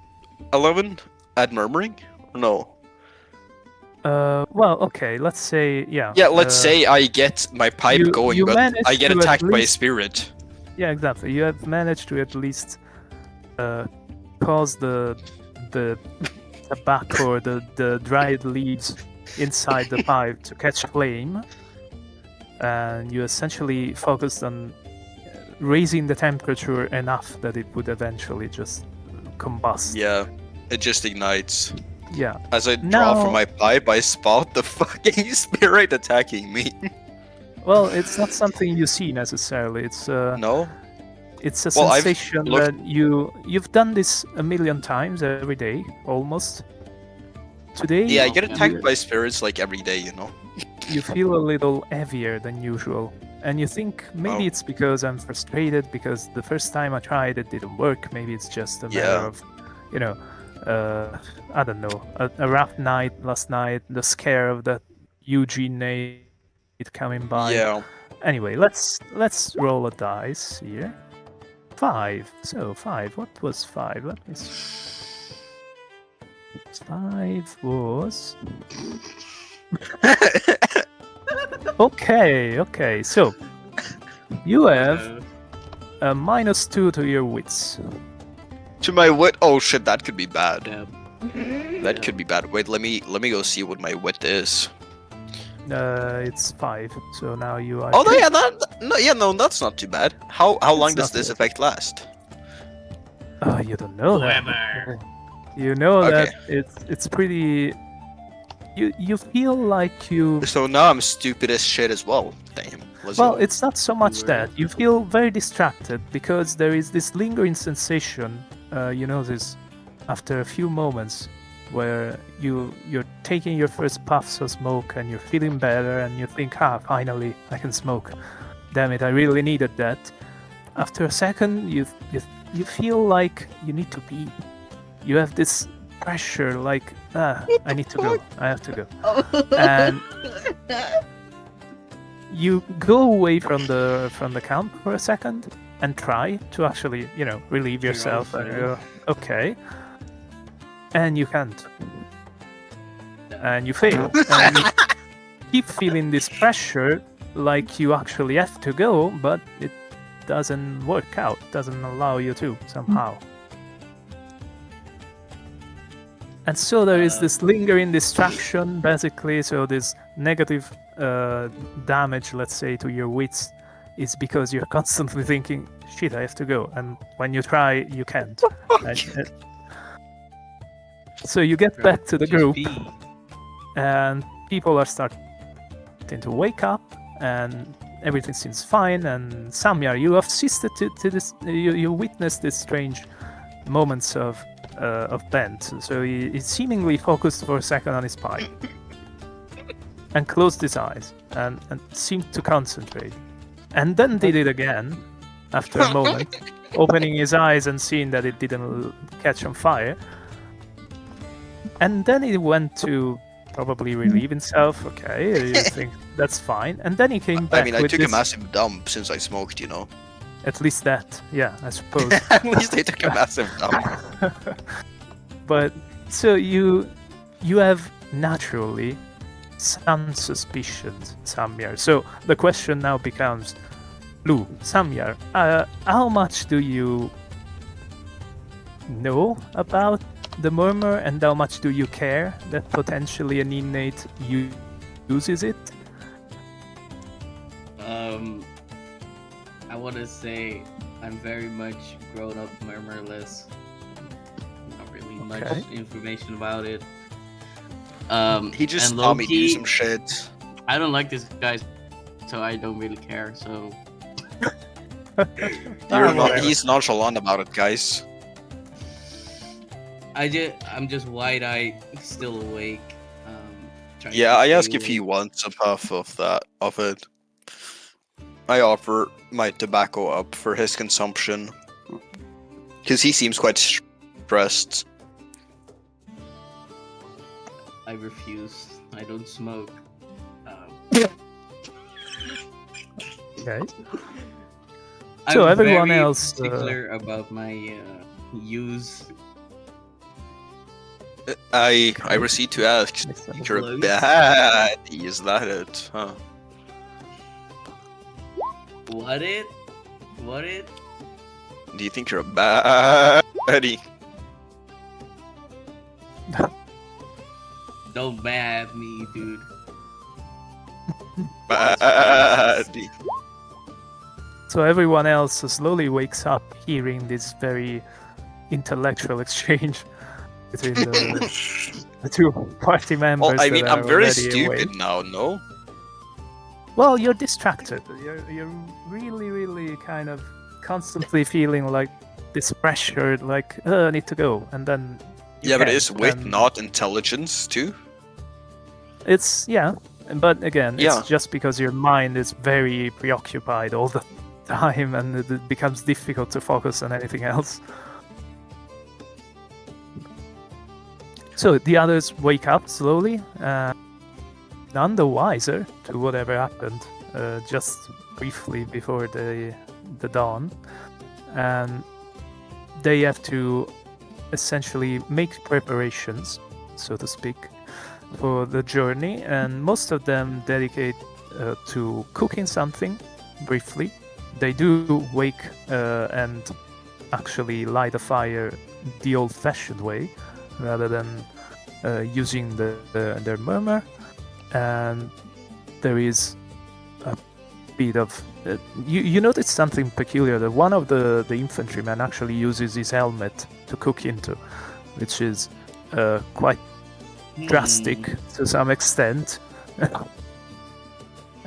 11 at murmuring? Or no. Well, okay. Let's say, yeah. Yeah, let's say I get my pipe going, you but managed I get to at attacked by a least- spirit. Yeah, exactly. You have managed to at least cause the tobacco or the dried leaves inside the pipe to catch flame, and you essentially focused on raising the temperature enough that it would eventually just combust. Yeah, it just ignites. Yeah. As I draw Now- from my pipe, I spot the fucking spirit attacking me. Well, it's not something you see necessarily. It's No? it's a Well, I've sensation looked- that you've done this a million times every day, almost. Today, Yeah, I get Yeah. attacked by spirits like every day, you know? you feel a little heavier than usual, and you think maybe Oh. it's because I'm frustrated because the first time I tried it didn't work. Maybe it's just a matter Yeah. of, you know, I don't know, a rough night last night, the scare of that Eugene nade coming by. Yeah. Anyway, let's roll a dice here. 5. So 5. What was 5? Let me see. 5 was. Okay. So you have a -2 to your wits. To my wit. Oh shit, that could be bad. Yeah. That could be bad. Wait, let me go see what my wit is. It's 5. So now you are. Oh no, yeah, no, that's not too bad. How long It's does not this bad. effect last? Oh, you don't know that. Whoever. You know Okay. that it's pretty. You feel like you. So now I'm stupid as shit as well. Damn. Let's Well, go. it's not so much that. You feel very distracted because there is this lingering sensation, you notice, after a few moments, where you're taking your first puffs of smoke and you're feeling better and you think, finally, I can smoke. Damn it, I really needed that. After a second, you feel like you need to pee. You have this pressure, like, I need to go. I have to go. And you go away from the camp for a second and try to actually, relieve Figure yourself out and the go, okay. And you can't. And you fail. And you keep feeling this pressure like you actually have to go, but it doesn't work out, doesn't allow you to somehow. And so there is this lingering distraction, basically. So this negative damage, let's say, to your wits is because you're constantly thinking, shit, I have to go. And when you try, you can't. And, so you get back to the Just group, pee. and people are starting to wake up, and everything seems fine. And Samyar, you have assisted to this. You witnessed this strange moments of Bent. So he seemingly focused for a second on his pipe, and closed his eyes and seemed to concentrate, and then did it again after a moment, opening his eyes and seeing that it didn't catch on fire. And then he went to probably relieve himself. Okay, you think that's fine. And then he came back I mean, I with took this, a massive dump since I smoked, you know. at least that, yeah, I suppose. At least I took a massive dump. But so you have naturally some suspicions, Samyar. So the question now becomes, Lou, Samyar, how much do you know about the murmur, and how much do you care that potentially an innate uses it? I want to say I'm very much grown up murmurless. Not really much Okay. information about it. He just and saw me do low-key, some shit. I don't like this guy, so I don't really care. So He's nonchalant about it, guys. I'm just wide-eyed, still awake. Trying Yeah, to I stay ask if he awake. wants a puff of it. I offer my tobacco up for his consumption. Because he seems quite stressed. I refuse. I don't smoke. Okay. I'm So everyone very else, particular about my use. I proceed to ask, Makes sense. you're Close. bad. Is that it? Huh? What it? What it? Do you think you're a baddie? Don't mad me, dude. Baddie. So everyone else slowly wakes up hearing this very intellectual exchange between the two party members. Well, I mean, that I'm are very already stupid awake. now, no? Well, you're distracted. You're really kind of constantly feeling like this pressure, like I need to go, and then you Yeah, but can't, is wit and not intelligence too? It's but again, Yeah. it's just because your mind is very preoccupied all the time, and it becomes difficult to focus on anything else. So the others wake up slowly, none the wiser to whatever happened just briefly before the dawn, and they have to essentially make preparations, so to speak, for the journey, and most of them dedicate to cooking something briefly. They do wake and actually light a fire the old-fashioned way, rather than using their murmur. And there is a bit of you notice something peculiar, that one of the infantrymen actually uses his helmet to cook into, which is quite drastic to some extent.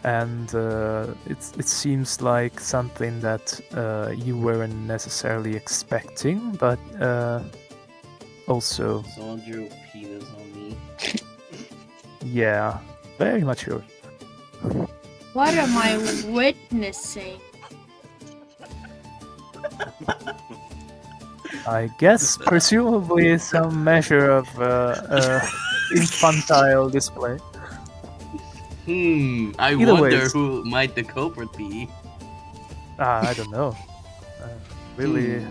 And it seems like something that you weren't necessarily expecting, but also, Someone drew a penis on me. yeah, very mature. What am I witnessing? I guess presumably some measure of infantile display. I Either wonder ways. who might the culprit be. I don't know. Really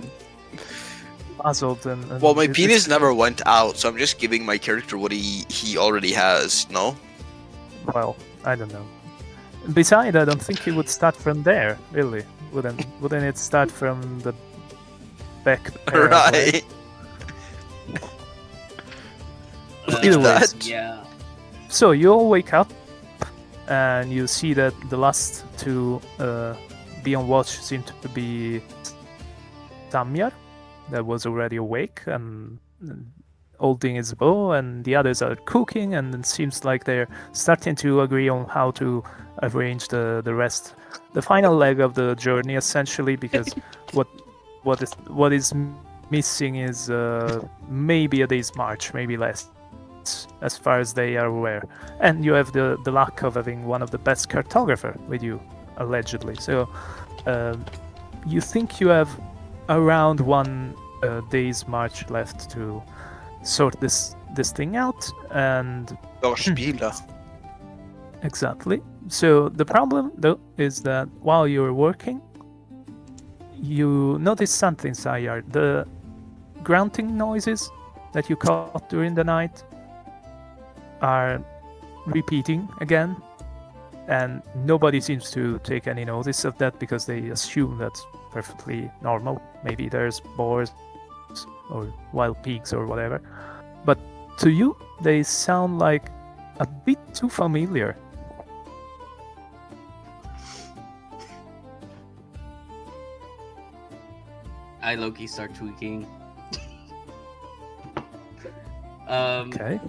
puzzled and Well, my it's- penis never went out, so I'm just giving my character what he already has, no? Well, I don't know. Besides, I don't think it would start from there, really. Wouldn't it start from the back? Right. Either ways. Yeah. So you all wake up, and you see that the last to be on watch seem to be Samyar, that was already awake and holding his bow, and the others are cooking, and it seems like they're starting to agree on how to arrange the rest, the final leg of the journey, essentially, because what is missing is maybe a day's march, maybe less, as far as they are aware. And you have the luck of having one of the best cartographer with you, allegedly. So you think you have around one day's march left to sort this this thing out, and Spila. exactly. So the problem, though, is that while you're working, you notice something, Sayar. The grunting noises that you caught during the night are repeating again, and nobody seems to take any notice of that because they assume that's perfectly normal. Maybe there's boars or wild pigs or whatever. But to you, they sound like a bit too familiar. I low-key start tweaking. Okay.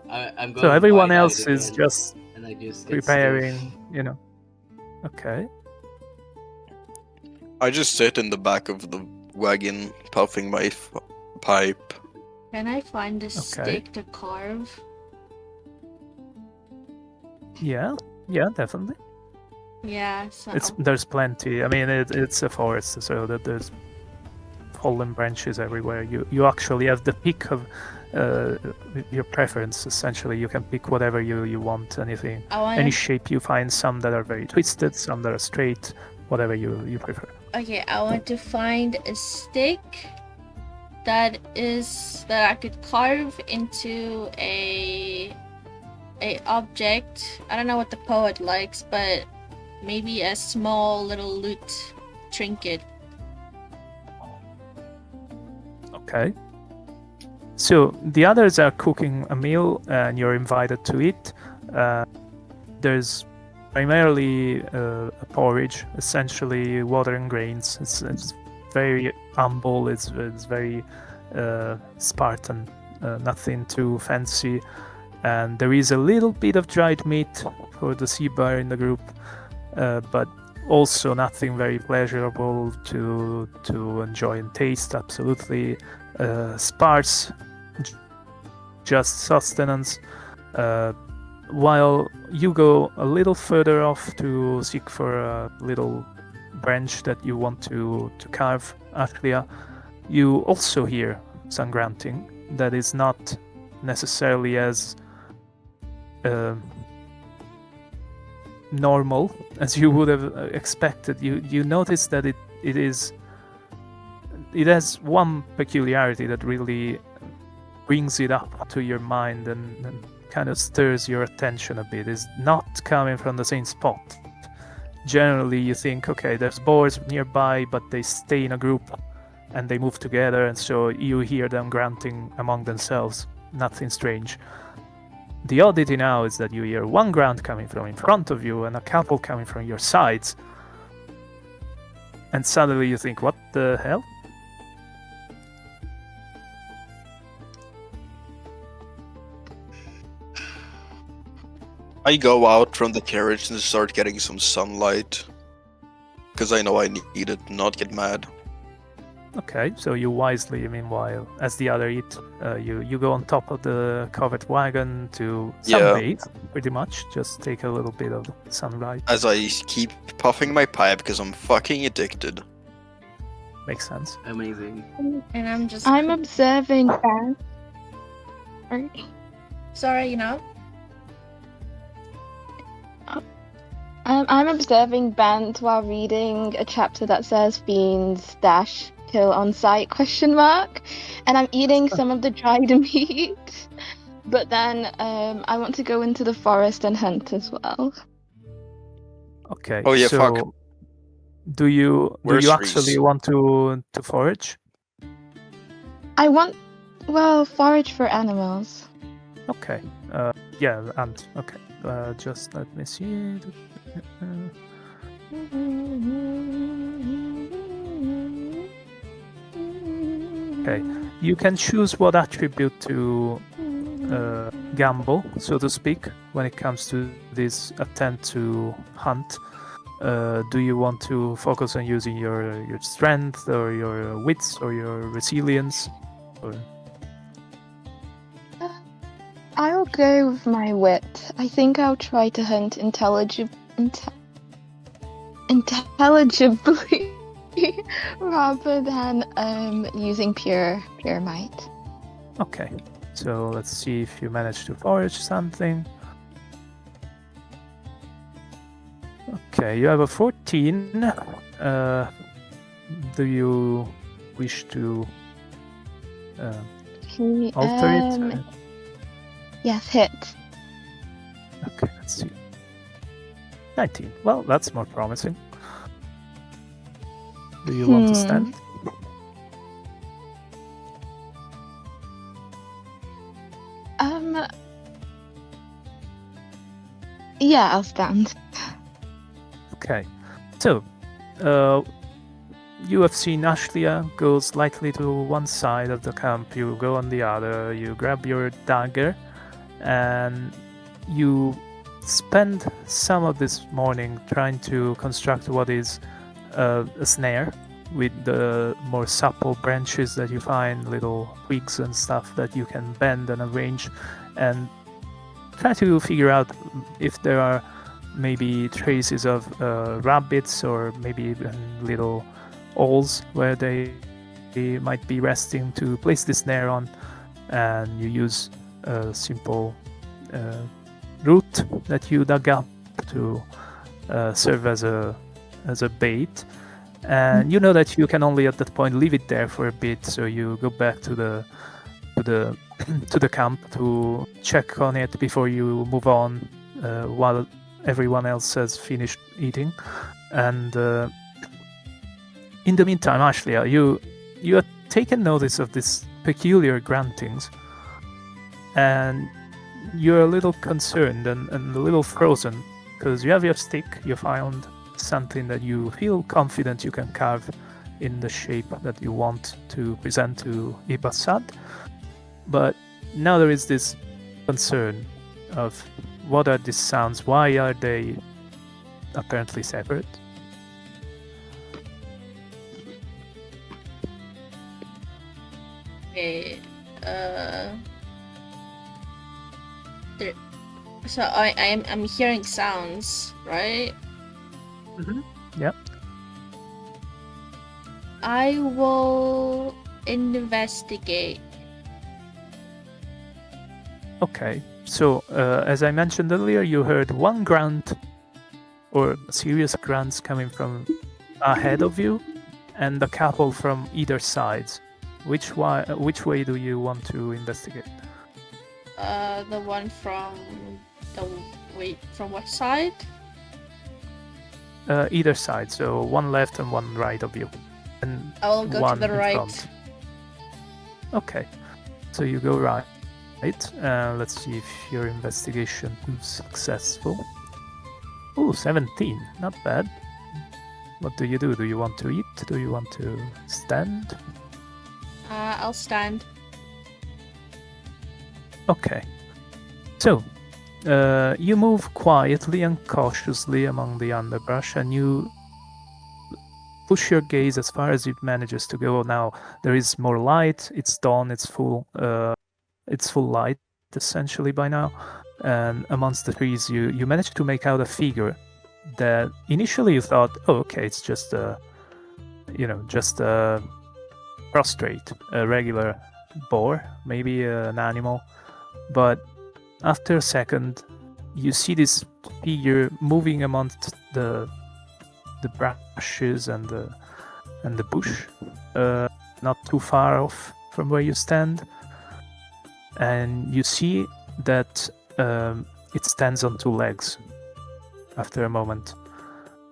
I'm going So everyone wide-eyed else is again, just and I just get preparing, you know. Okay. I just sit in the back of the wagon, puffing my pipe. Can I find a stick to carve? Yeah, definitely. Yeah, so There's plenty. I mean, it's a forest, so that there's fallen branches everywhere. You actually have the pick of your preference. Essentially, you can pick whatever you want, anything, any shape you find. Some that are very twisted, some that are straight, whatever you prefer. Okay, I want to find a stick that I could carve into a object. I don't know what the poet likes, but maybe a small little loot trinket. Okay. So the others are cooking a meal, and you're invited to eat. There's primarily a porridge, essentially water and grains. It's very humble. It's very Spartan, nothing too fancy. And there is a little bit of dried meat for the sea bear in the group, but also nothing very pleasurable to enjoy and taste. Absolutely sparse, just sustenance. While you go a little further off to seek for a little branch that you want to carve, Ashlia, you also hear some grunting that is not necessarily as normal as you would have expected. You notice that it has one peculiarity that really brings it up to your mind and kind of stirs your attention a bit. Is not coming from the same spot. Generally, you think, okay, there's boars nearby, but they stay in a group and they move together, and so you hear them grunting among themselves. Nothing strange. The oddity now is that you hear one grunt coming from in front of you and a couple coming from your sides. And suddenly you think, what the hell? I go out from the carriage and start getting some sunlight. Because I know I need it, not get mad. Okay, so you wisely, meanwhile, as the other eat, you go on top of the covered wagon to sunbathe, pretty much. Just take a little bit of sunlight. As I keep puffing my pipe because I'm fucking addicted. Makes sense. Amazing. And I'm observing Ben. Sorry, you know? I'm observing Bent while reading a chapter that says fiends dash kill on sight ? And I'm eating some of the dried meat, but then I want to go into the forest and hunt as well. Okay. Oh yeah, so fuck. Do you Where's actually Reese? want to forage? I want, forage for animals. Okay. Yeah, and okay. Just let me see. Okay, you can choose what attribute to gamble, so to speak, when it comes to this attempt to hunt. Do you want to focus on using your strength or your wits or your resilience? Or... I'll go with my wit. I think I'll try to hunt intelligibly. rather than using pure might. Okay, so let's see if you manage to forage something. Okay, you have a 14. Do you wish to alter it? Yes, hit. Okay, let's see. 19. Well, that's more promising. Do you want to stand? Yeah, I'll stand. Okay, so you have seen Ashlia go slightly to one side of the camp, you go on the other, you grab your dagger, and you spend some of this morning trying to construct what is a snare with the more supple branches that you find, little twigs and stuff that you can bend and arrange, and try to figure out if there are maybe traces of rabbits or maybe even little holes where they might be resting to place the snare on, and you use a simple root that you dug up to serve as a bait, and you know that you can only at that point leave it there for a bit, so you go back to the to the camp to check on it before you move on while everyone else has finished eating. And in the meantime, Ashlia, you have taken notice of these peculiar gruntings, and you're a little concerned and a little frozen because you have your stick, you found something that you feel confident you can carve in the shape that you want to present to Ibassad, but now there is this concern of what are these sounds, why are they apparently separate? Okay, so I'm hearing sounds, right? Mm-hmm. Yep. I will investigate. Okay, so as I mentioned earlier, you heard one grunt or serious grunts coming from ahead of you, and a couple from either sides. Which way do you want to investigate? The one from from what side? Either side, so one left and one right of you, and I will go one to the in right. front. Okay, so you go right. Let's see if your investigation proves successful. Oh, 17, not bad. What do? Do you want to eat? Do you want to stand? I'll stand. Okay. So, you move quietly and cautiously among the underbrush, and you push your gaze as far as it manages to go. Now there is more light. It's dawn. It's full light essentially by now. And amongst the trees, you manage to make out a figure that initially you thought, oh, okay, it's just a prostrate, a regular boar, maybe an animal. But after a second, you see this figure moving amongst the brushes and the bush, not too far off from where you stand, and you see that it stands on two legs after a moment,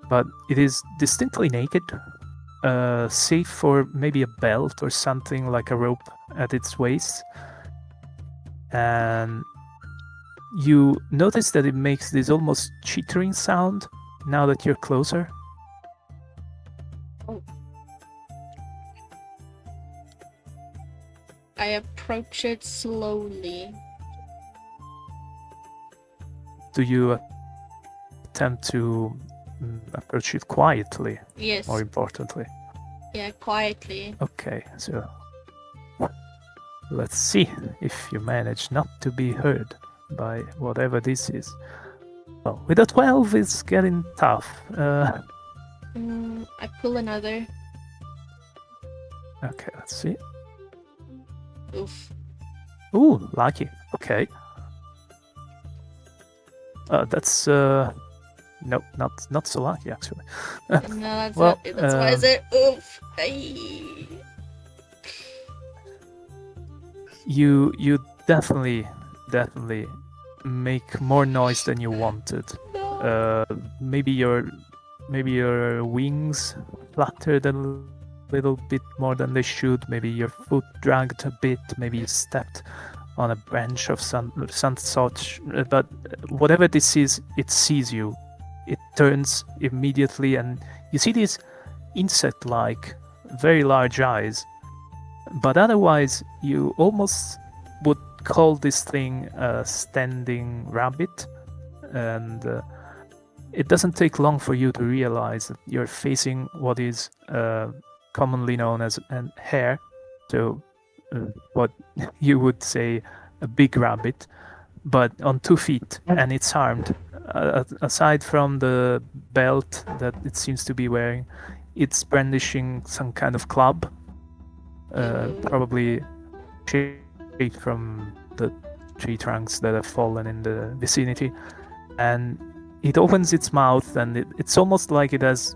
but it is distinctly naked, save for maybe a belt or something like a rope at its waist, and you notice that it makes this almost chittering sound now that you're closer. Oh. I approach it slowly. Do you attempt to approach it quietly? Yes. More importantly. Yeah, quietly. Okay, so let's see if you manage not to be heard by whatever this is. Well, with a 12, it's getting tough. I pull another. Okay, let's see. Oof. Ooh, lucky. Okay. That's nope, not so lucky actually. No, that's Well, not. That's why I said oof. Ay. You definitely make more noise than you wanted. No. Maybe your wings fluttered a little bit more than they should. Maybe your foot dragged a bit. Maybe you stepped on a branch of some such. But whatever this is, it sees you. It turns immediately, and you see these insect-like, very large eyes. But otherwise, you almost would call this thing a standing rabbit, and it doesn't take long for you to realize that you're facing what is commonly known as a hare, so what you would say a big rabbit, but on 2 feet, and it's armed. Aside from the belt that it seems to be wearing, it's brandishing some kind of club, probably shaped from the tree trunks that have fallen in the vicinity, and it opens its mouth, and it's almost like it has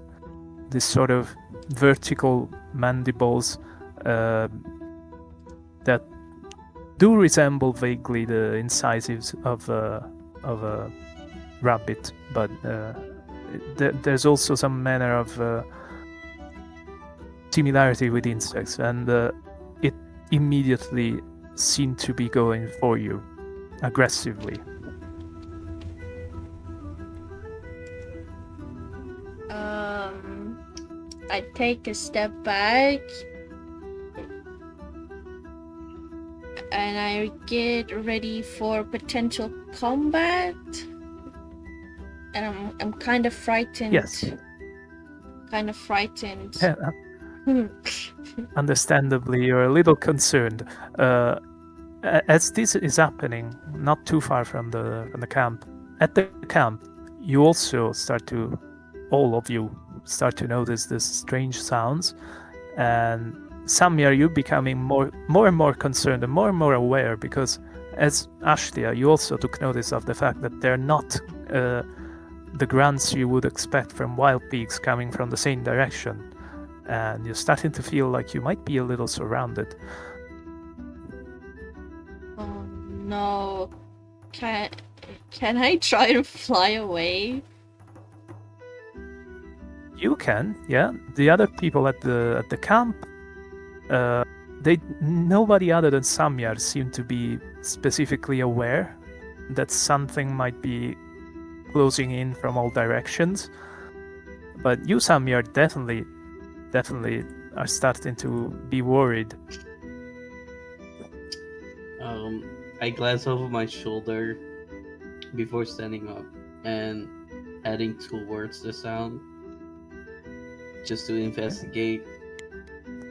this sort of vertical mandibles that do resemble vaguely the incisives of a rabbit, but there's also some manner of similarity with insects, and it immediately seemed to be going for you aggressively. I take a step back and I get ready for potential combat. And I'm kind of frightened. Yes. Kind of frightened. Yeah, understandably, you're a little concerned. As this is happening, not too far from the camp, at the camp, you also all of you start to notice these strange sounds, and Samir, you becoming more and more concerned and more aware, because as Ashtia, you also took notice of the fact that they're not the grunts you would expect from wild pigs coming from the same direction, and you're starting to feel like you might be a little surrounded. Oh no. Can I try to fly away? You can, yeah. The other people at the camp, nobody other than Samyar seemed to be specifically aware that something might be closing in from all directions. But you, Samyar, definitely are starting to be worried. I glance over my shoulder before standing up and heading towards the sound, just to investigate,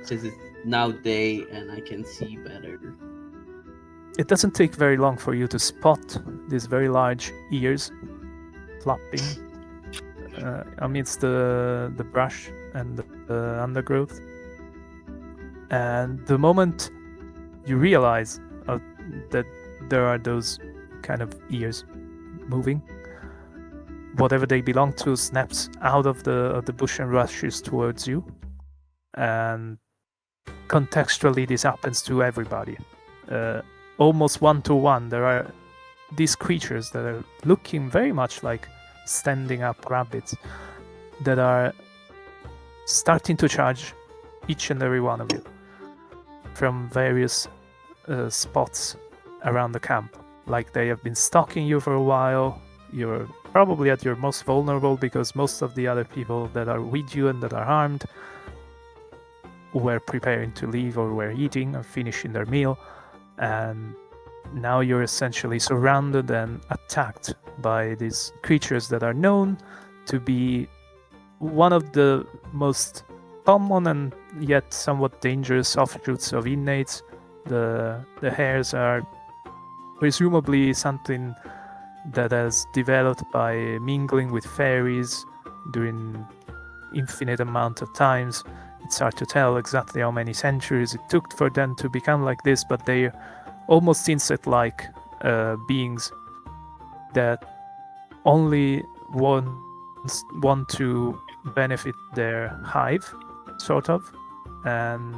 since it's now day and I can see better. It doesn't take very long for you to spot these very large ears flapping amidst the brush and the undergrowth. And the moment you realize that there are those kind of ears moving, whatever they belong to snaps out of the bush and rushes towards you. And contextually, this happens to everybody. Almost one-to-one, there are these creatures that are looking very much like standing up rabbits that are starting to charge each and every one of you from various spots around the camp. Like they have been stalking you for a while. You're probably at your most vulnerable because most of the other people that are with you and that are armed were preparing to leave or were eating or finishing their meal, and now you're essentially surrounded and attacked by these creatures that are known to be one of the most common and yet somewhat dangerous offshoots of innates. The hares are presumably something that has developed by mingling with fairies during infinite amount of times. It's hard to tell exactly how many centuries it took for them to become like this, but they almost insect-like beings that only want to benefit their hive, sort of, and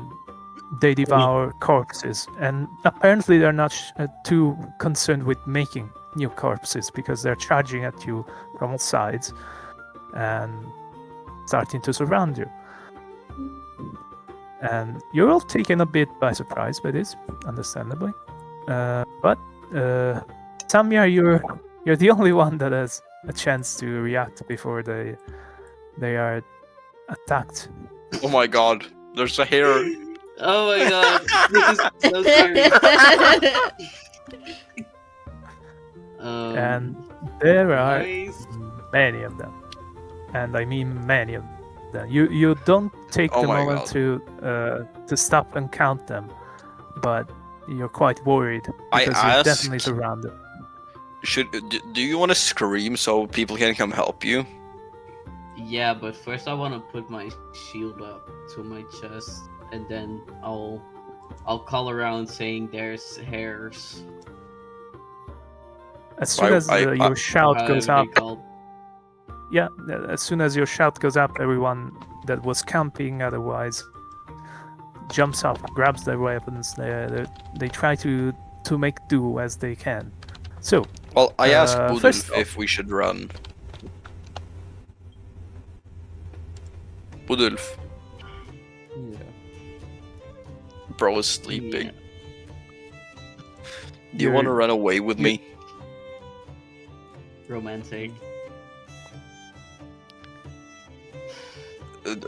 they devour corpses. And apparently they're not too concerned with making new corpses, because they're charging at you from all sides and starting to surround you. And you're all taken a bit by surprise by this, understandably. But Samir, you're the only one that has a chance to react before they are attacked. Oh my god, there's a hair. Oh my god, this is so scary. And there are nice. many of them, and I mean many of them. You don't take Oh the my moment to stop and count them, but you're quite worried I because you're asked- definitely surrounded. Do you want to scream so people can come help you? Yeah, but first I want to put my shield up to my chest, and then I'll call around saying there's hairs. As soon as your shout goes However up, they call- yeah, as soon as your shout goes up, everyone that was camping otherwise jumps up, grabs their weapons. They try to make do as they can. So, Well, I asked first Budulf if we should run. Budulf, Yeah. bro is sleeping. Yeah. Do you want to run away with me? Romantic.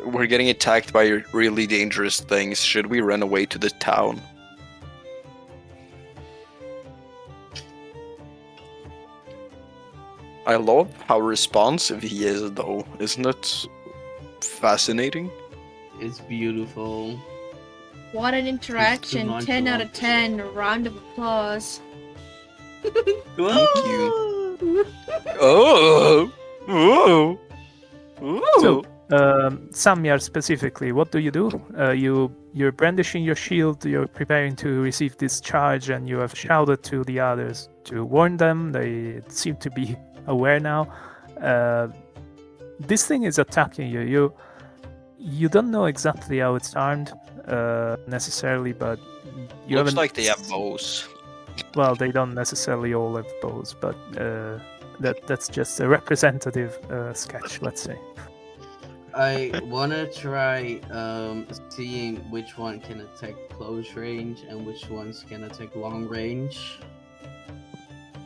We're getting attacked by really dangerous things. Should we run away to the town? I love how responsive he is, though. Isn't it fascinating? It's beautiful. What an interaction. 10 out of 10. Round of applause. Thank you. Oh! Oh! So, Samyar specifically, what do? You're brandishing your shield, you're preparing to receive this charge, and you have shouted to the others to warn them. They seem to be aware now. This thing is attacking you. You don't know exactly how it's armed necessarily, but you Looks haven't. like they have bows. Well, they don't necessarily all have bows, but that's just a representative sketch, let's say. I wanna try seeing which one can attack close range and which ones can attack long range.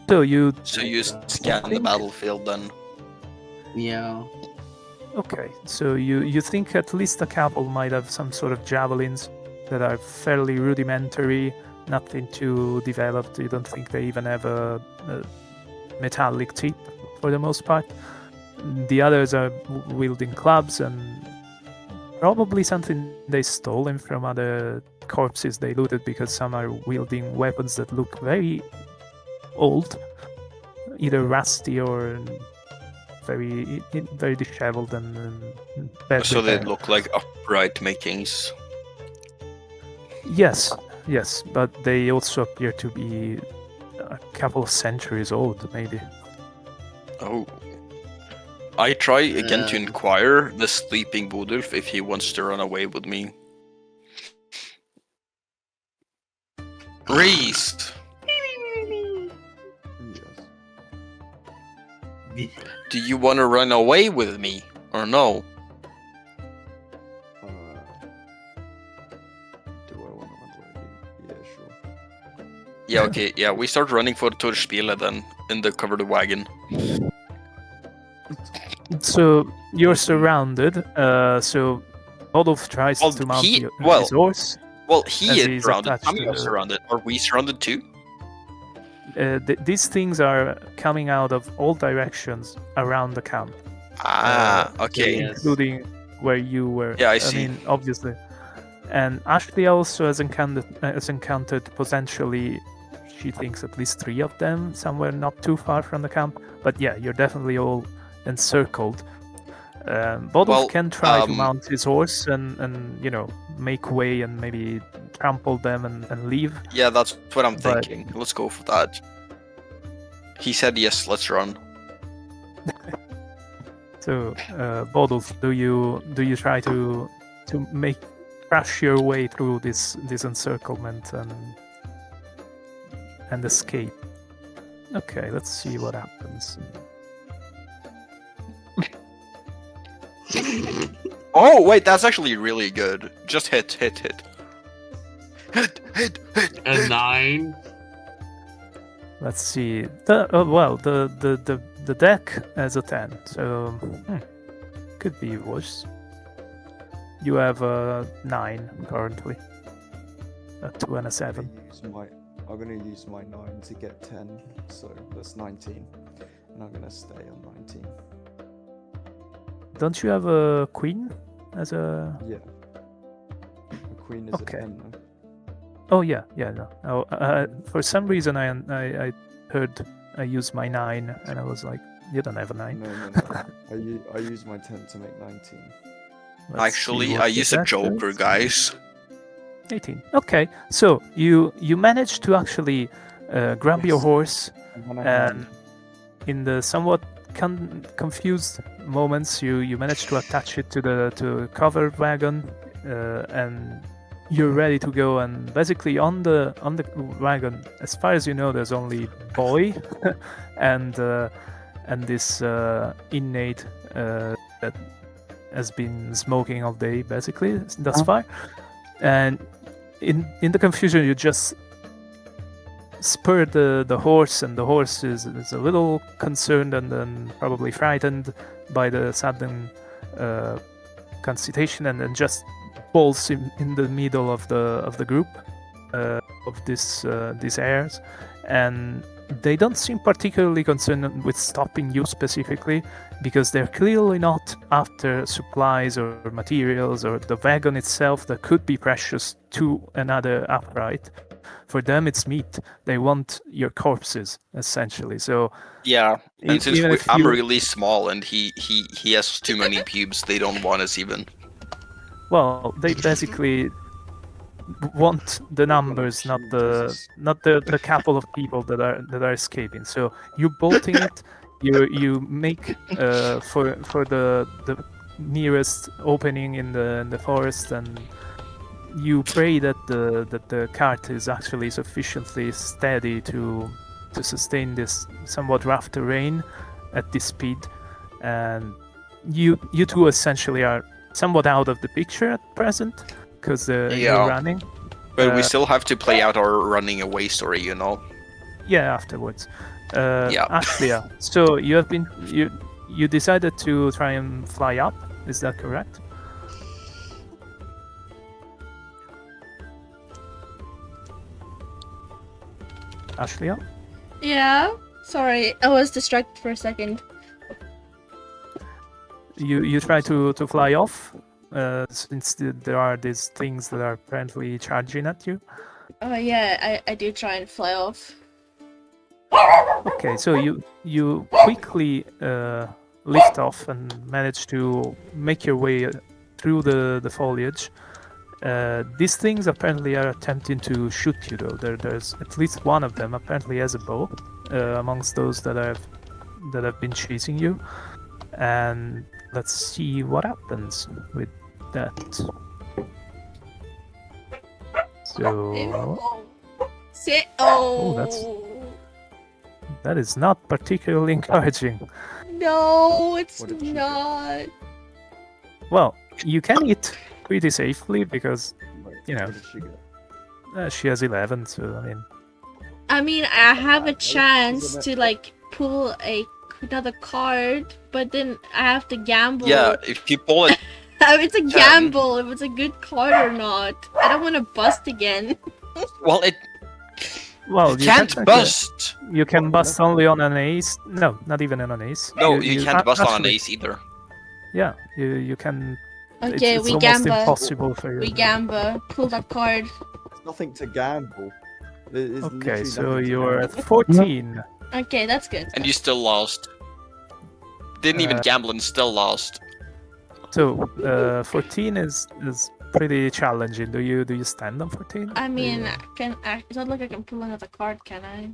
So you So you scan the battlefield then. Yeah. Okay, so you think at least a couple might have some sort of javelins that are fairly rudimentary, nothing too developed. You don't think they even have a metallic tip for the most part. The others are wielding clubs and probably something they stolen from other corpses they looted, because some are wielding weapons that look very old, either rusty or very disheveled and bad So they repair. look like upright makings. Yes, but they also appear to be a couple of centuries old, maybe. Oh. I try again to Um. inquire the sleeping Budulf if he wants to run away with me. Reese! Yes. Do you want to run away with me? Or no? Do I want to run away? Yeah, sure. Yeah, okay, yeah, we start running for Torspiele then, in the covered wagon. So you're surrounded. So Rodolf tries Well, to mount he- his well, horse. Well, he As is he's surrounded. attached I'm to not the- surrounded. Are we surrounded too? These things are coming out of all directions around the camp, Ah, okay. Yes. including where you were. Yeah, I see. mean, obviously. And Ashley also has encountered potentially, she thinks, at least 3 of them somewhere not too far from the camp. But yeah, you're definitely all encircled. Bodolf Well, can try to mount his horse and make way and maybe trample them and leave. Yeah, that's what I'm But- thinking. Let's go for that. He said yes, let's run. So, Bodolf, do you try to crash your way through this encirclement and escape? Okay, let's see what happens. Oh, wait, that's actually really good. Just hit. Hit. A 9. Let's see. The deck has a 10, so could be worse. You have a 9 currently. A 2 and a 7. I'm gonna use my 9 to get 10, so that's 19. And I'm gonna stay on 19. Don't you have a queen as a? Yeah. The queen is Okay. a 10 though. Oh yeah, no. Oh, for some reason I heard I used my 9 and I was like, you don't have a 9. No. I use my 10 to make 19. Let's see Actually, what I the use a deck joker, does. guys. 18. Okay, so you managed to actually grab your Yes. horse, And and in the somewhat confused moments, you manage to attach it to the cover wagon, and you're ready to go. And basically, on the wagon, as far as you know, there's only boy, and this innate that has been smoking all day, basically thus far. And in the confusion, you just spur the horse, and the horse is a little concerned and then probably frightened by the sudden concitation, and then just falls in the middle of the group of these heirs, and they don't seem particularly concerned with stopping you specifically, because they're clearly not after supplies or materials or the wagon itself that could be precious to another upright. For them, it's meat. They want your corpses, essentially. So Yeah, and since even if I'm you- really small and he has too many pubes, they don't want us even. well, they basically want the numbers, not the couple of people that are escaping. So you're bolting it. You make for the nearest opening in the forest, and you pray that the cart is actually sufficiently steady to sustain this somewhat rough terrain at this speed. And you two essentially are somewhat out of the picture at present, because you're Yeah. running. But we Uh, still have to play out our running away story, you know? Yeah, afterwards. Yeah. Ashlia, so you decided to try and fly up, is that correct? Ashlia? Yeah. Sorry, I was distracted for a second. You try to fly off, since there are these things that are apparently charging at you. Oh yeah, I do try and fly off. Okay, so you quickly lift off and manage to make your way through the foliage. These things apparently are attempting to shoot you, though. There's at least one of them apparently has a bow amongst those that have been chasing you. And let's see what happens with that. So that is not particularly encouraging. No, it's What did she do? not. Well, you can hit pretty safely because you know. What did she get? She has 11, so I mean, I have a Isn't chance it- to like pull another card, but then I have to gamble. Yeah, if you pull it, It's a gamble if it's a good card or not. I don't want to bust again. well, it well, can't technically- bust. You can bust only on an ace. No, not even on an ace. No, you can't bust on an actually- ace either. Yeah, you can. Okay, it's we almost gamble. impossible for you. We gamble. Pull that card. There's nothing to gamble. There's Okay, literally so nothing to you're at gamble. 14. Okay, that's good. And you still lost. Didn't even gamble and still lost. So 14 is pretty challenging. Do you stand on 14? I mean, it's not like I can pull another card, can I?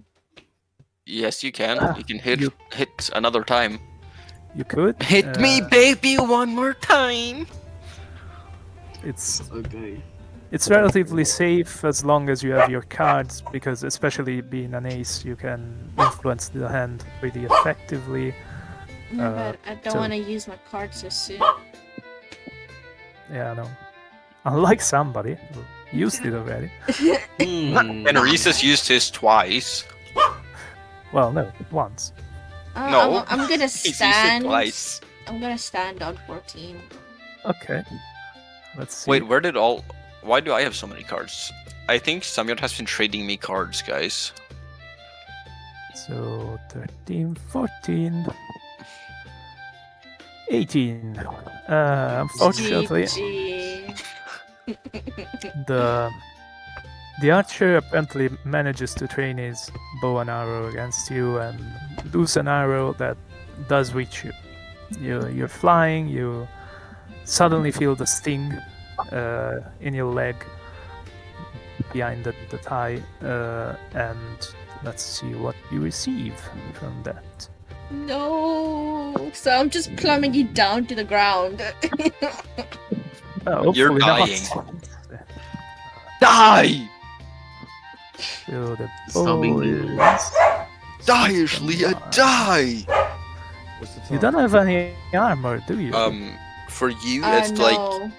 Yes, you can. You can you- hit another time. You could. Hit me, baby, one more time. It's Okay. It's relatively safe as long as you have your cards, because especially being an ace, you can influence the hand pretty effectively. No, but I don't so- want to use my cards so soon. Yeah, no. Unlike somebody who used it already. And Reese's used his twice. Well, no, once. No, I'm gonna He's used it stand. twice. I'm gonna stand on 14. Okay. Let's see. Wait, why do I have so many cards? I think Samir has been trading me cards, guys. So 13, 14, 18. Unfortunately, GG. the archer apparently manages to train his bow and arrow against you and lose an arrow that does reach you. You're flying. You suddenly feel the sting in your leg behind the thigh, and let's see what you receive from that. No. So I'm just plummeting down to the ground. Hopefully You're not. dying. Die! So the Sobbing bow you. is... Die, Leah, die! What's the You time? don't have any armor, do you? For you, it's like no,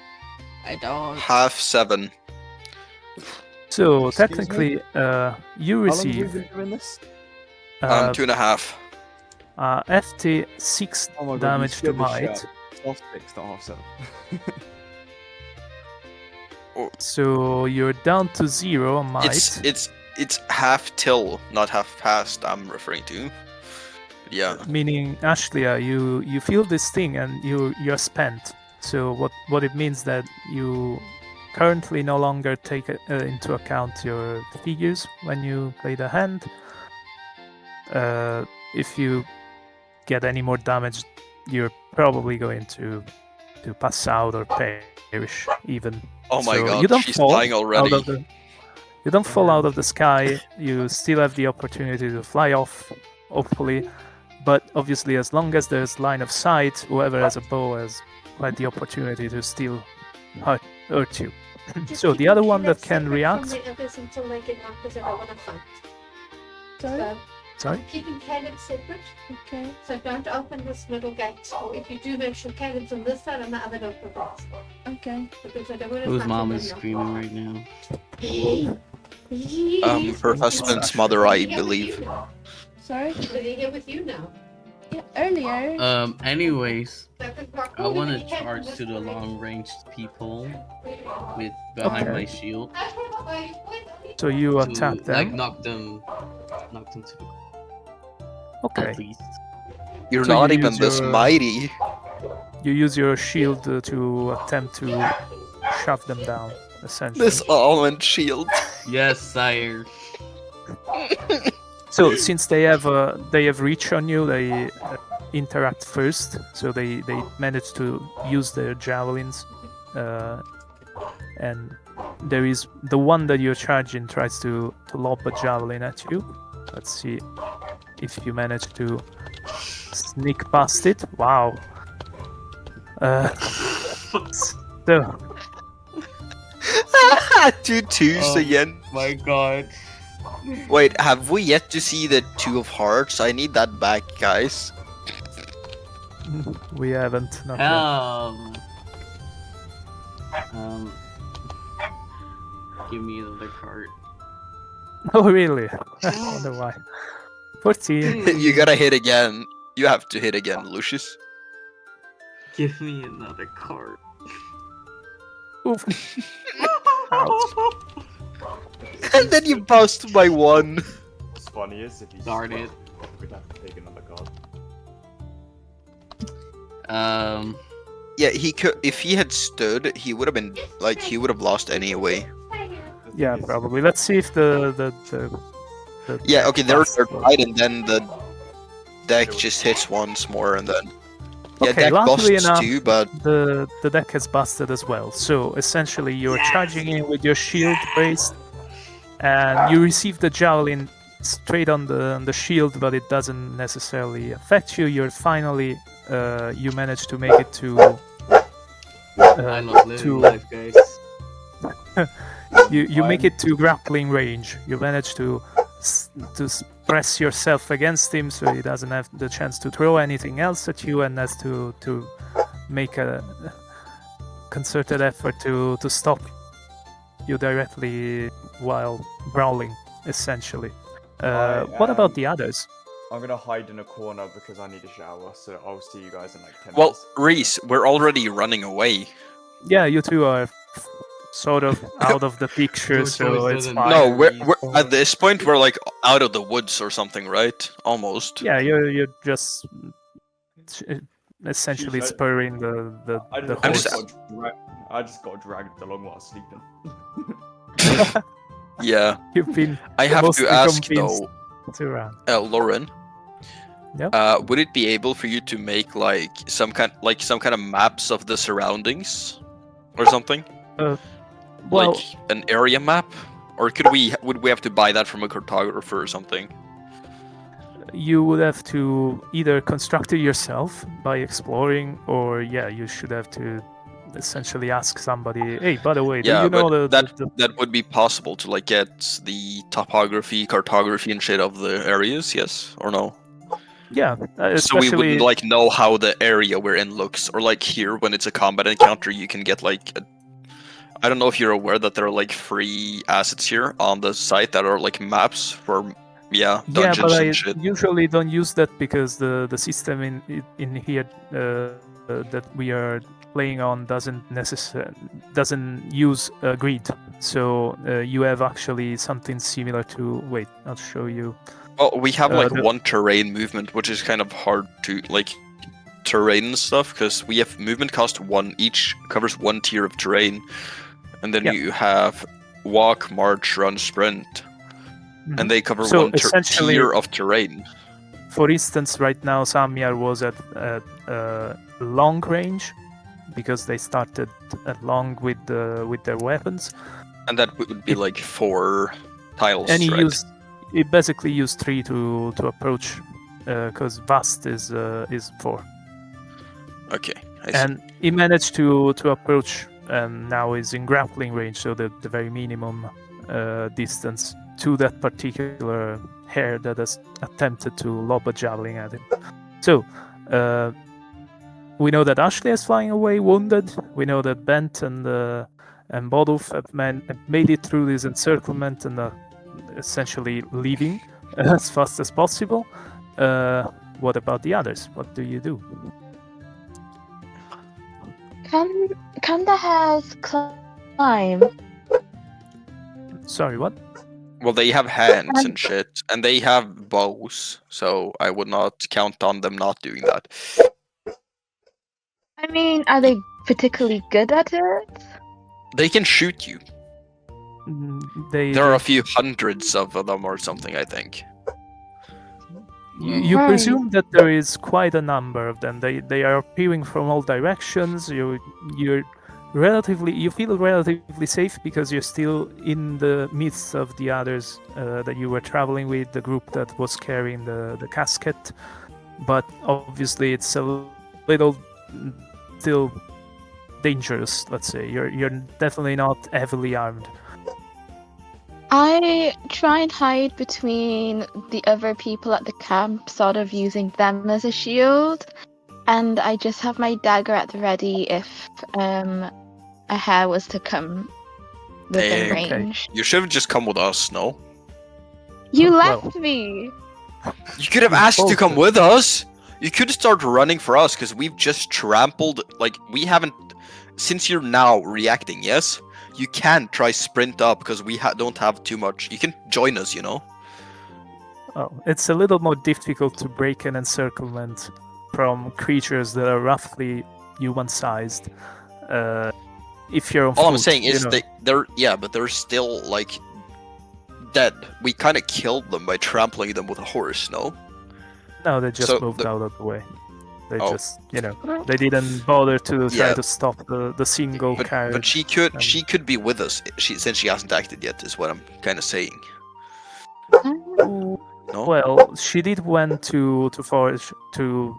I don't. 7:30. So Excuse me? technically, you How long have we receive been doing this? 2.5. FT 6 Oh my god, damage you to scared the shit might. out of me. It's half 6, not half 7. So you're down to 0 on might. It's half till, not half past. I'm referring to. Yeah. Meaning, Ashlia, you feel this thing and you're spent. So what it means that you currently no longer take into account your figures when you play the hand. If you get any more damage, you're probably going to pass out or perish even. Oh my So god, you don't she's fall dying already. You don't fall out of the sky. You still have the opportunity to fly off, hopefully. But obviously, as long as there's line of sight, whoever has a bow has quite the opportunity to still hurt you. So the other one that can react. From the others until they get out because I don't want to fight. Sorry? So Sorry. I'm keeping Caleb separate. Okay. So don't open this middle gate. Or if you do, make sure Caleb's on this side and the other don't put that. Okay. Because I don't want to Whose fight mom with is them. screaming right now? Her husband's mother, I believe. Sorry? They're here with you now. Yeah, earlier. Anyways, So can rock I all want the to way charge from to this the way. long-range people with behind Okay. my shield So you to attack them. like knock them to the Okay. at least. You're So not you even use this your- mighty. You use your shield to attempt to shove them down, essentially. This almond shield. Yes, sire. So since they have reach on you, they interact first. So they manage to use their javelins, and there is the one that you're charging tries to lob a javelin at you. Let's see if you manage to sneak past it. Wow. So 2 twos Oh. again. My god. Wait, have we yet to see the 2 of hearts? I need that back, guys. we haven't. Not yet. Give me another card. Oh really? I wonder why. 14. You gotta hit again. You have to hit again, Lucius. Give me another card. Oof. Ouch. And then you bust by 1. What's funny is if he's Darn it. we'd have to take another card. Yeah, he could. If he had stood, he would have been like he would have lost anyway. The thing Yeah, is, probably. Let's see if the Yeah, okay, they're Bust. right, and then the deck just hits once more, and then Yeah, Okay, deck luckily busts enough, too, but the deck has busted as well. So essentially, you're charging in with your shield raised, and you receive the javelin straight on the shield, but it doesn't necessarily affect you. You're finally you manage to make it to I'm not living life, guys. you make it to grappling range. You manage to press yourself against him, so he doesn't have the chance to throw anything else at you, and has to make a concerted effort to stop you directly while brawling, essentially. What about the others? I'm gonna hide in a corner because I need a shower, so I'll see you guys in like 10 well, minutes. Reese, we're already running away. Yeah, you two are sort of out of the picture, Your so choice it's doesn't fine. No, matter. we're at this point we're like out of the woods or something, right? Almost. Yeah, you're just essentially Sheesh, spurring the I horse. just got dragged along while sleeping. Yeah. You've been I have mostly to ask convinced though, to run. Lauren. Yep. Would it be able for you to make like some kind of maps of the surroundings, or something? Well, Like an area map, or would we have to buy that from a cartographer or something? you would have to either construct it yourself by exploring, or you should have to essentially ask somebody, hey, by the way, do Yeah, you know but the that would be possible to like get the topography, cartography, and shit of the areas, yes or no? yeah, So we especially wouldn't like know how the area we're in looks, or like here when it's a combat encounter, you can get like I don't know if you're aware that there are like free assets here on the site that are like maps for dungeons yeah, but I and shit. usually don't use that because the system in here that we are playing on doesn't use grid, so you have actually something similar to. Wait, I'll show you. Well, we have like the- one terrain movement, which is kind of hard to like terrain and stuff because we have movement cost 1 each, covers 1 tier of terrain, and then Yeah. you have walk, march, run, sprint, Mhm. and they cover So 1 essentially- tier of terrain. For instance, right now Samyar was at long range because they started at long with their weapons, And that would be like 4 tiles, and right? he basically used 3 to approach because vast is 4, Okay, I see. and he managed to approach, and now is in grappling range, so the very minimum distance to that particular hare that has attempted to lob a javelin at him. So we know that Ashley is flying away wounded. We know that Bent and Bodulf have made it through this encirclement and are essentially leaving as fast as possible. What about the others? What do you do? Can the hares climb? Sorry, what? Well, they have hands and shit, and they have bows, so I would not count on them not doing that. I mean, are they particularly good at it? They can shoot you. There are a few hundreds of them or something, I think. You Right. presume that there is quite a number of them. They are appearing from all directions. You feel relatively safe because you're still in the midst of the others that you were traveling with, the group that was carrying the casket. But obviously, it's a little still dangerous. Let's say you're definitely not heavily armed. I try and hide between the other people at the camp, sort of using them as a shield, and I just have my dagger at the ready if a hare was to come within Okay. range. You should have just come with us, no? You Well. left me! You could have asked to come with us! You could start running for us, because we've just trampled, like, we haven't... Since you're now reacting, yes? You can try sprint up, because we don't have too much. You can join us, you know? Oh, it's a little more difficult to break an encirclement from creatures that are roughly human-sized. If you're on All I'm foot, saying is you know. but they're still, like, dead. We kind of killed them by trampling them with a horse, no? No, they just So moved the- out of the way. They Oh. just, they didn't bother to try Yeah. to stop the single But carriage. she could be with us. Since she hasn't acted yet, is what I'm kind of saying. No. Well, she did went to forage to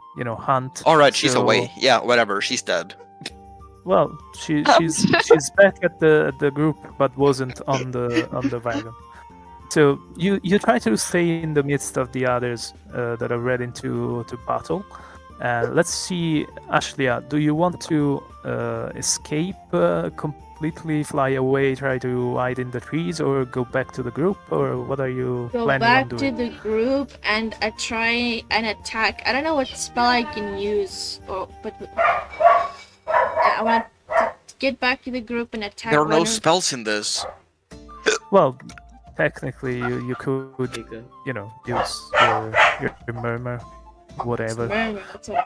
hunt. All right, she's so- away. Yeah, whatever. She's dead. Well, she's back at the group, but wasn't on the wagon. So you try to stay in the midst of the others that are ready to battle. Let's see, Ashlia, do you want to escape completely, fly away, try to hide in the trees, or go back to the group, or what are you Go planning back on to doing? the group and I try and attack. I don't know what spell I can use, but I want to get back to the group and attack. There are no one of- spells in this. Well, technically, you could You could. use your murmur, whatever, Remember, that's all.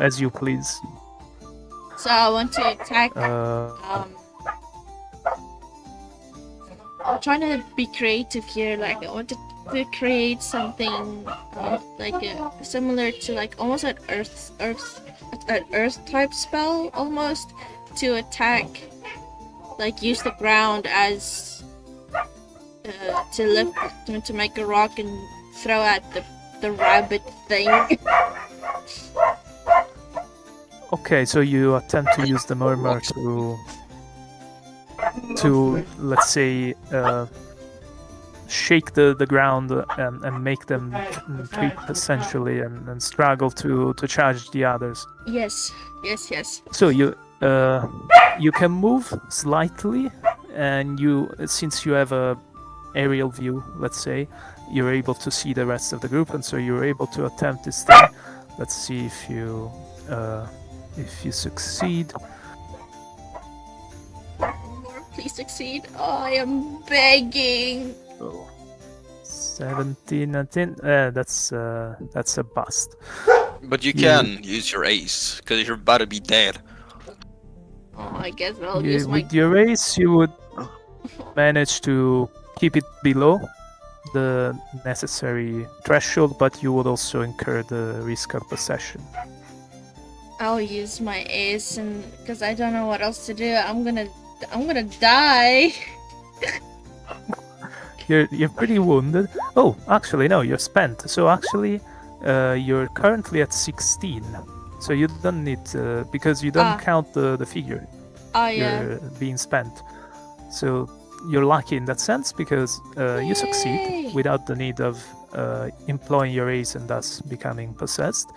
as you please. So I want to attack. I'm trying to be creative here. Like I want to create something similar to like almost an earth type spell almost to attack. Like use the ground as to lift to make a rock and throw at the rabbit thing. Okay, so you attempt to use the murmur to let's say shake the ground and make them trip essentially and struggle to charge the others. Yes. So you can move slightly, and since you have a aerial view, let's say, you're able to see the rest of the group, and so you're able to attempt this thing. Let's see if you succeed. Please succeed. Oh, I am begging. So 17, 19. That's a bust. But you can use your ace, because you're about to be dead. Oh, I guess I'll use my. With your race, you would manage to keep it below the necessary threshold, but you would also incur the risk of possession. I'll use my ace, and because I don't know what else to do, I'm gonna die. You're pretty wounded. Oh, actually no, you're spent. So actually, you're currently at 16. So you don't need because you don't count the figure. Oh yeah. You're being spent. So you're lucky in that sense because you succeed Yay! without the need of employing your ace and thus becoming possessed.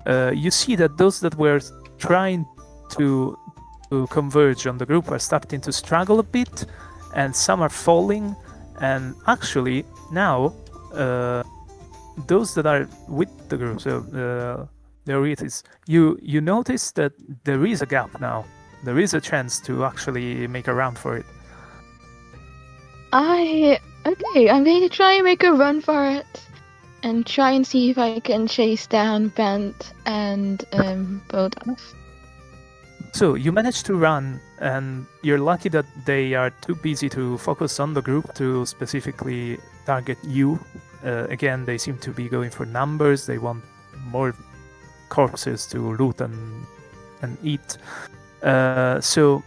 You see that those that were trying to converge on the group are starting to struggle a bit, and some are falling. And actually, now those that are with the group, so there it is. You notice that there is a gap now. There is a chance to actually make a run for it. I'm going to try and make a run for it, and try and see if I can chase down Bent and Bodas. So you manage to run, and you're lucky that they are too busy to focus on the group to specifically target you. Again, they seem to be going for numbers. They want more corpses to loot and eat. So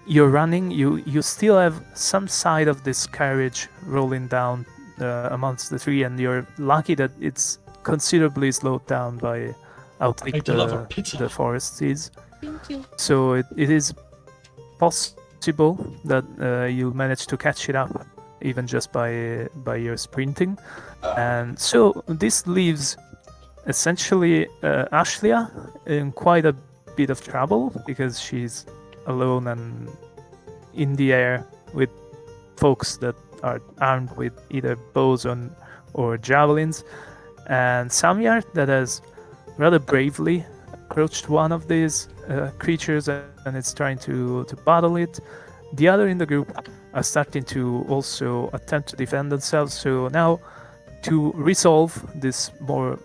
you're running. You still have some side of this carriage rolling down amongst the tree, and you're lucky that it's considerably slowed down by how thick the forest is. Thank you. So it is possible that you'll manage to catch it up, even just by your sprinting. And so this leaves essentially Ashlia in quite a bit of trouble because she's alone and in the air with folks that are armed with either bows or javelins, and Samyar that has rather bravely approached one of these creatures and it's trying to battle it. The other in the group are starting to also attempt to defend themselves. So now, to resolve this more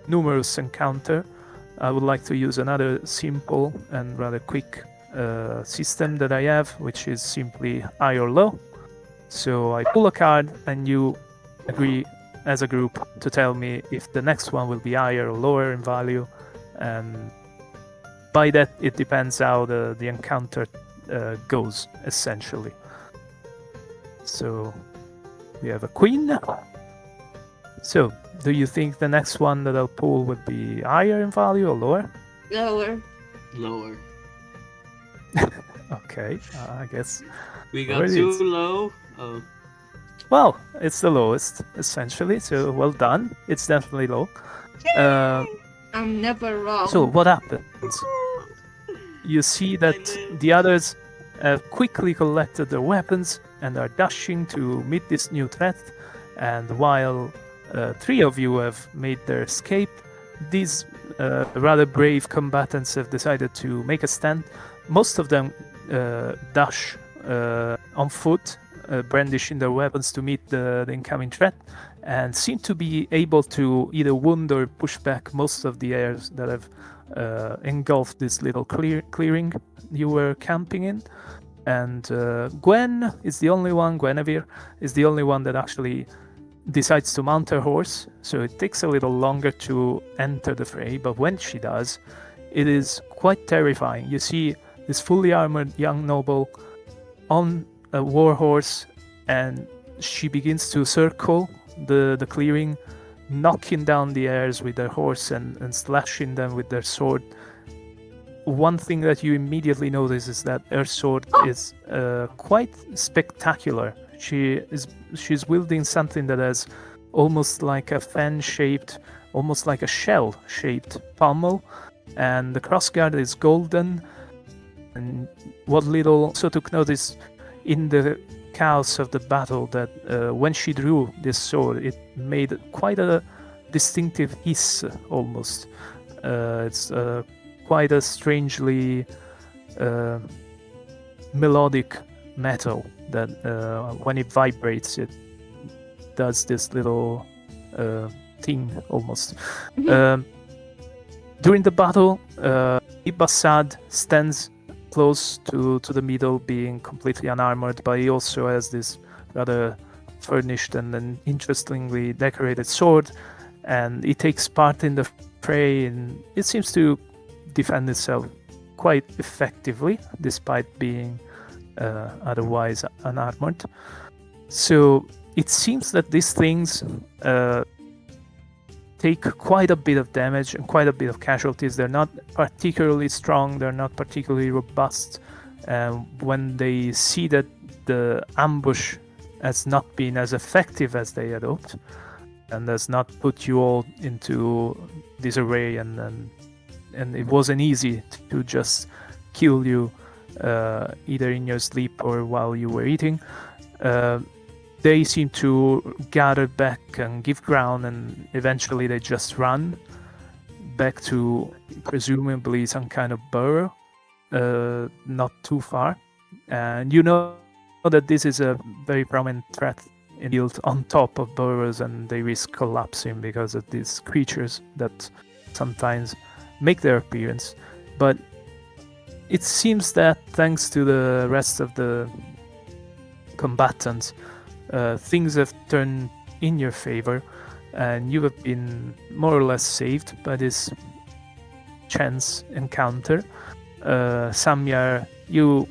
numerous encounter, I would like to use another simple and rather quick system that I have, which is simply high or low. So I pull a card and you agree as a group to tell me if the next one will be higher or lower in value, and by that it depends how the encounter goes, essentially. So we have a queen. So do you think the next one that I'll pull would be higher in value or lower? Lower. Lower. Okay, I guess. We Where got it too is? low. Oh. Well, it's the lowest, essentially, so well done. It's definitely low. I'm never wrong. So what happens? You see that the others have quickly collected their weapons and are dashing to meet this new threat, and while 3 of you have made their escape, these rather brave combatants have decided to make a stand. Most of them dash on foot, brandishing their weapons to meet the incoming threat, and seem to be able to either wound or push back most of the airs that have engulfed this little clearing you were camping in. And Guinevere is the only one that actually decides to mount her horse, so it takes a little longer to enter the fray, but when she does, it is quite terrifying. You see this fully armored young noble on a war horse, and she begins to circle the clearing, knocking down the airs with her horse and slashing them with their sword. One thing that you immediately notice is that her sword is quite spectacular. She's wielding something that has almost like a fan-shaped, almost like a shell-shaped pommel, and the crossguard is golden. And what little also took notice in the chaos of the battle, that when she drew this sword, it made quite a distinctive hiss, almost. It's quite a strangely melodic metal that when it vibrates, it does this little thing almost. During the battle, Ibassad stands close to the middle, being completely unarmored, but he also has this rather furnished and an interestingly decorated sword, and he takes part in the fray, and it seems to defend itself quite effectively despite being otherwise unarmored. So it seems that these things take quite a bit of damage and quite a bit of casualties. They're not particularly strong, they're not particularly robust. When they see that the ambush has not been as effective as they had hoped, and has not put you all into disarray, and it wasn't easy to just kill you either in your sleep or while you were eating, they seem to gather back and give ground, and eventually they just run back to presumably some kind of burrow, not too far. And you know that this is a very prominent threat in the field on top of burrows, and they risk collapsing because of these creatures that sometimes make their appearance. But it seems that thanks to the rest of the combatants, things have turned in your favor, and you have been more or less saved by this chance encounter. Samyar, you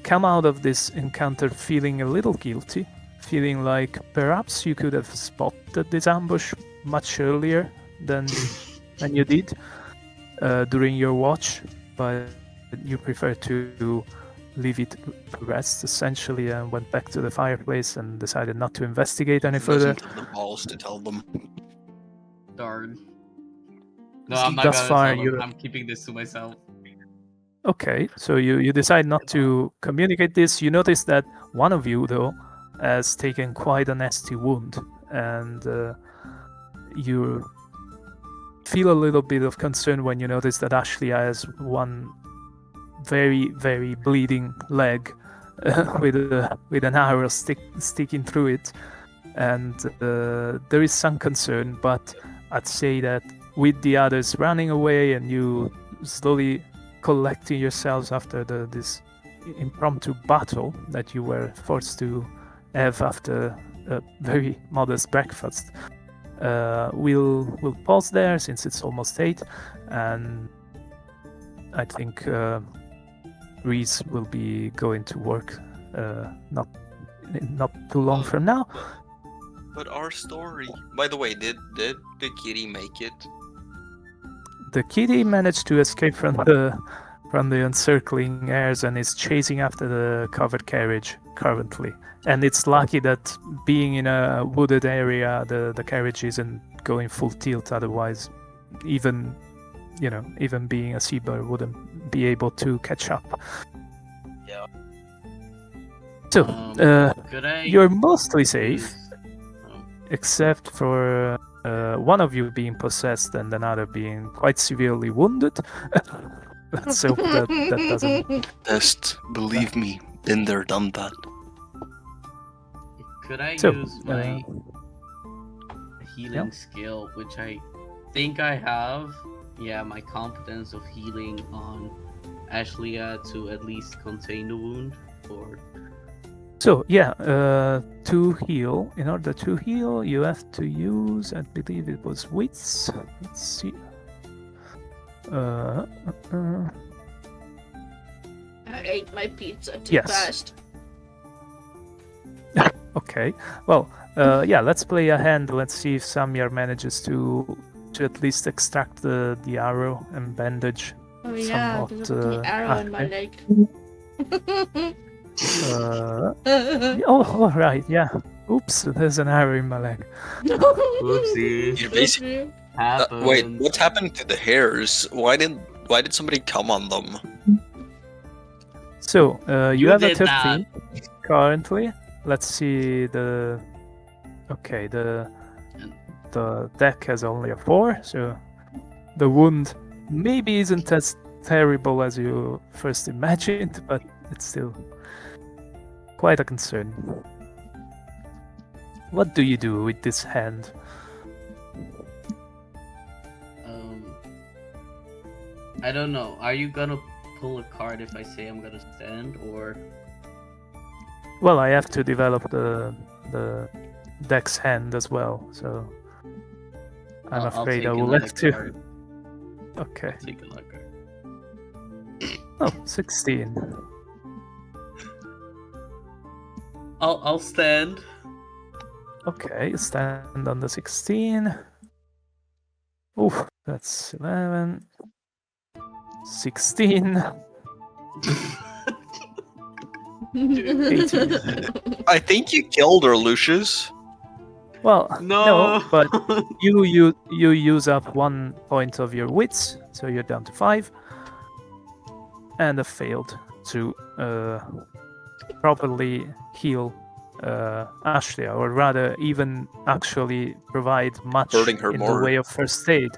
come out of this encounter feeling a little guilty, feeling like perhaps you could have spotted this ambush much earlier than you did during your watch, but you prefer to leave it to rest, essentially, and went back to the fireplace and decided not to investigate any further. Doesn't have the balls to tell them. Darn. No, I'm not Thus gonna far, tell them. you- I'm keeping this to myself. Okay, so you decide not to communicate this. You notice that one of you, though, has taken quite a nasty wound, and you feel a little bit of concern when you notice that Ashley has one very, very bleeding leg with an arrow sticking through it, and there is some concern. But I'd say that with the others running away and you slowly collecting yourselves after this impromptu battle that you were forced to have after a very modest breakfast, we'll pause there since it's almost 8, and I think Reese will be going to work not too long from now. But our story. By the way, did the kitty make it? The kitty managed to escape from the encircling airs and is chasing after the covered carriage currently. And it's lucky that being in a wooded area, the carriage isn't going full tilt. Otherwise, even being a seabird wouldn't be able to catch up. Yeah. So, Could I you're mostly safe, use- except for one of you being possessed and another being quite severely wounded. Let's hope that doesn't. Test, believe me, been there, done that. Could I So, use my healing skill, which I think I have? Yeah, my competence of healing on Ashlia to at least contain the wound, or So yeah, to heal. In order to heal, you have to use, I believe it was wits. Let's see. I ate my pizza too Yes. fast. Okay. Well, yeah. Let's play a hand. Let's see if Samir manages to at least extract the arrow and bandage. Oh yeah, Somewhat, there's a arrow in my leg. Oh, right. Yeah. Oops. There's an arrow in my leg. Oopsie. You basically. Happens. Wait, what happened to the hairs? Why did somebody come on them? So you You have a did that. 13 currently. Let's see the. Okay, the deck has only a 4, so the wound maybe isn't as terrible as you first imagined, but it's still quite a concern. What do you do with this hand? I don't know. Are you gonna pull a card if I say I'm gonna stand, or Well, I have to develop the dex hand as well, so I'm I'll afraid take I will another have to. card. Okay. Take another card. Oh, 16. I'll stand. Okay, stand on the 16. Oof, that's 11. 16. 18. I think you killed her, Lucius. Well, No. but you use up 1 point of your wits, so you're down to 5. And I failed to properly heal Ashlia, or rather, even actually provide much Hurting her in more. the way of first aid.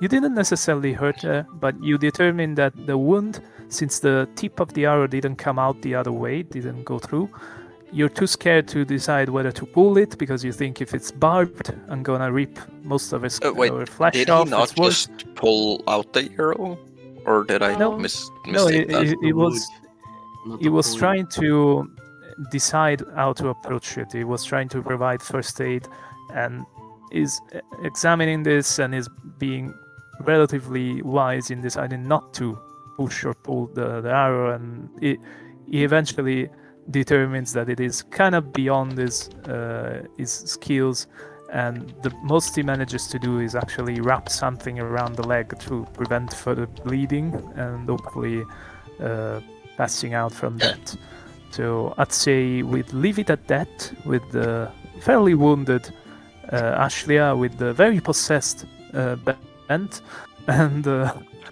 You didn't necessarily hurt her, but you determined that the wound, since the tip of the arrow didn't come out the other way, didn't go through, you're too scared to decide whether to pull it because you think if it's barbed, I'm gonna rip most of his Wait, flesh did off. he not it's worse. just pull out the arrow? Or did I No. mistake that? It was Not he the was point. trying to decide how to approach it. He was trying to provide first aid and is examining this and is being relatively wise in deciding not to push or pull the arrow, and he eventually determines that it is kind of beyond his skills, and the most he manages to do is actually wrap something around the leg to prevent further bleeding and hopefully passing out from that. So I'd say we'd leave it at that, with the fairly wounded Ashlia with the very possessed Bent, and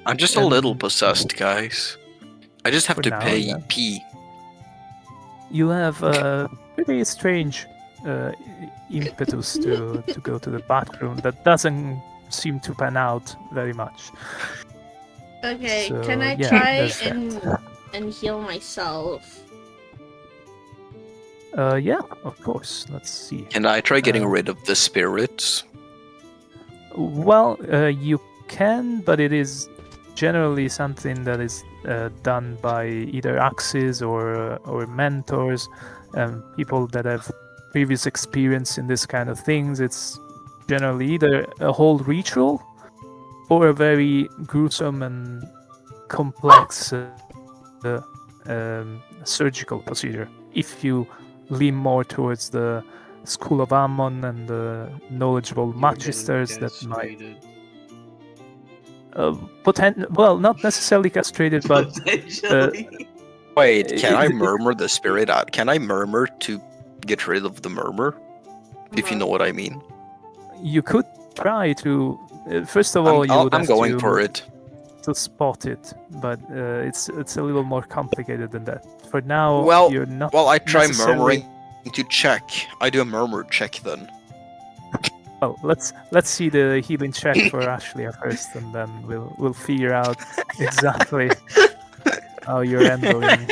I'm just a and- little possessed, guys. I just have For to now, pay yeah. P. you have a pretty strange impetus to go to the bathroom that doesn't seem to pan out very much. Okay, So, can I yeah, try there's that. and heal myself? Yeah, of course. Let's see. Can I try getting Uh, rid of the spirits? Well, you can, but it is generally something that is done by either axes or mentors, people that have previous experience in this kind of things. It's generally either a whole ritual or a very gruesome and complex surgical procedure. If you lean more towards the School of Ammon and the knowledgeable magisters that might well, not necessarily castrated, but Potentially. Wait, can I murmur the spirit out? Can I murmur to get rid of the murmur? If you know what I mean. you could try to. First of all, you would I'm have going to, for it. to spot it, but it's a little more complicated than that. For now, Well, you're not. Well, I try necessarily- murmuring to check. I do a murmur check then. Oh, let's see the healing check for Ashley first, and then we'll figure out exactly how you're handling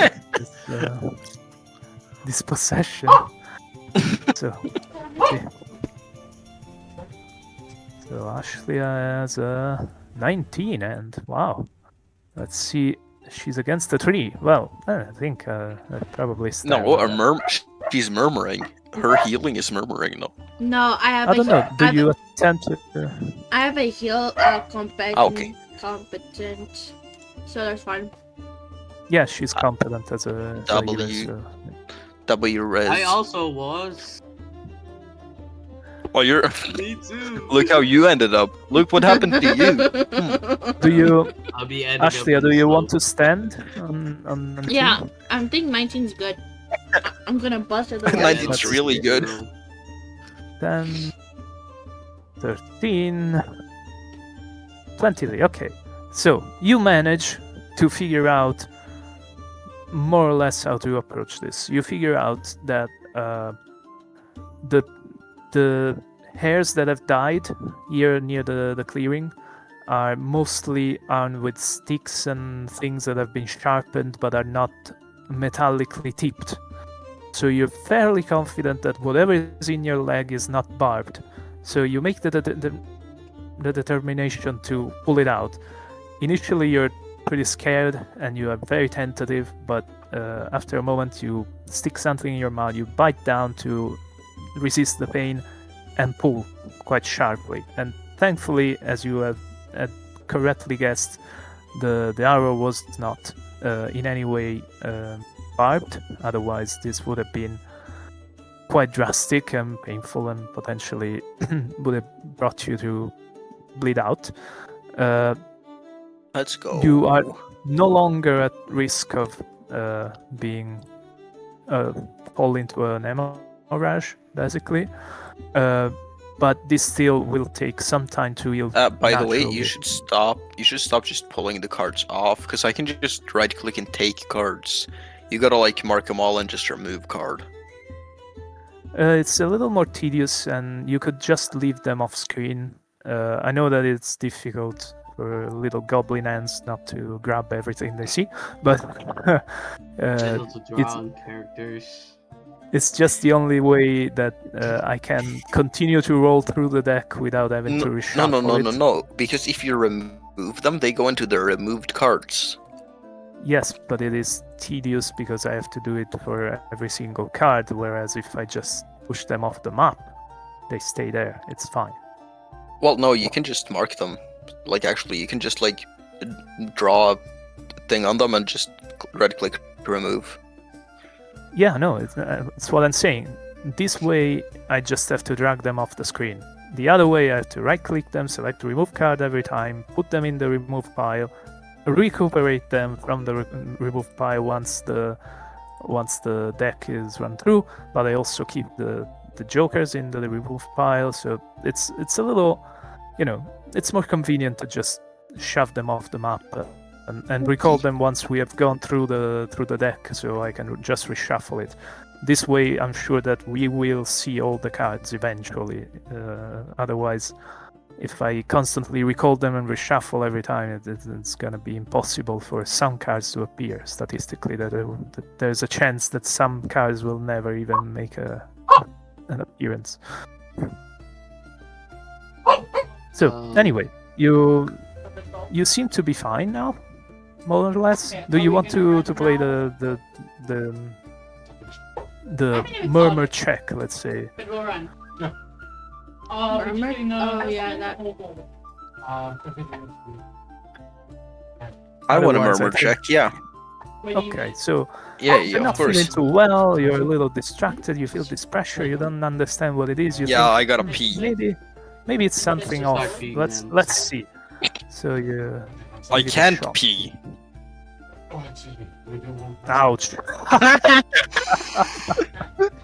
this possession. So, okay. So Ashley has a 19, and wow, let's see. She's against the tree. Well, I think that probably No, she's murmuring. Her healing is murmuring. No. No, I have I don't know. I Do have you attempt to? I have a heal competent. Okay. Competent. So that's fine. Yeah, she's competent as a W. healer, so- W res. I also was. Oh, you're. Me too. Look how you ended up. Look what happened to you. Do you, I'll be ending Ashley? up Do in you the want slope. to stand on Yeah, team? I think 19's good. I'm gonna bust it away. 19's That's really good. 10, 13, 23. Okay, so you manage to figure out more or less how to approach this. You figure out that the hares that have died here near the clearing are mostly armed with sticks and things that have been sharpened but are not metallically tipped. So you're fairly confident that whatever is in your leg is not barbed. So you make the determination to pull it out. Initially you're pretty scared and you are very tentative, but after a moment you stick something in your mouth, you bite down to resist the pain and pull quite sharply. And thankfully, as you have correctly guessed, the arrow was not in any way barbed. Otherwise, this would have been quite drastic and painful, and potentially would have brought you to bleed out. Let's go. You are no longer at risk of being fall into an hemorrhage, basically. But this still will take some time to heal. By the way, naturally. you should stop. You should stop just pulling the cards off, because I can just right click and take cards. You gotta like mark them all and just remove card. It's a little more tedious, and you could just leave them off screen. I know that it's difficult for little goblin hands not to grab everything they see, but Gentle to draw it's- on characters. it's just the only way that I can continue to roll through the deck without having to reshuffle it. No. Because if you remove them, they go into the removed cards. Yes, but it is tedious because I have to do it for every single card, whereas if I just push them off the map, they stay there. It's fine. Well, no, you can just mark them. Like, actually, you can just, like, draw a thing on them and just right-click to remove. Yeah, no, it's what I'm saying. This way, I just have to drag them off the screen. The other way, I have to right-click them, select remove card every time, put them in the remove pile, recuperate them from the remove pile once the deck is run through. But I also keep the jokers in the remove pile, so it's a little, it's more convenient to just shove them off the map. And recall them once we have gone through the deck, so I can just reshuffle it. This way, I'm sure that we will see all the cards eventually. Otherwise, if I constantly recall them and reshuffle every time, it's gonna be impossible for some cards to appear. Statistically, that there's a chance that some cards will never even make an appearance. So anyway, you seem to be fine now, more or less. Do you want to play the murmur check? Let's say. But we'll run. Murmur? Oh yeah, that. I want a Otherwise, murmur I think- check. Yeah. Okay, so Yeah. you're Yeah. Of not feeling course. too well. You're a little distracted. You feel this pressure. You don't understand what it is. You Yeah. think I gotta pee. maybe it's something just start off. peeing then. Let's see. So you. I give it a can't shot. pee. Ouch.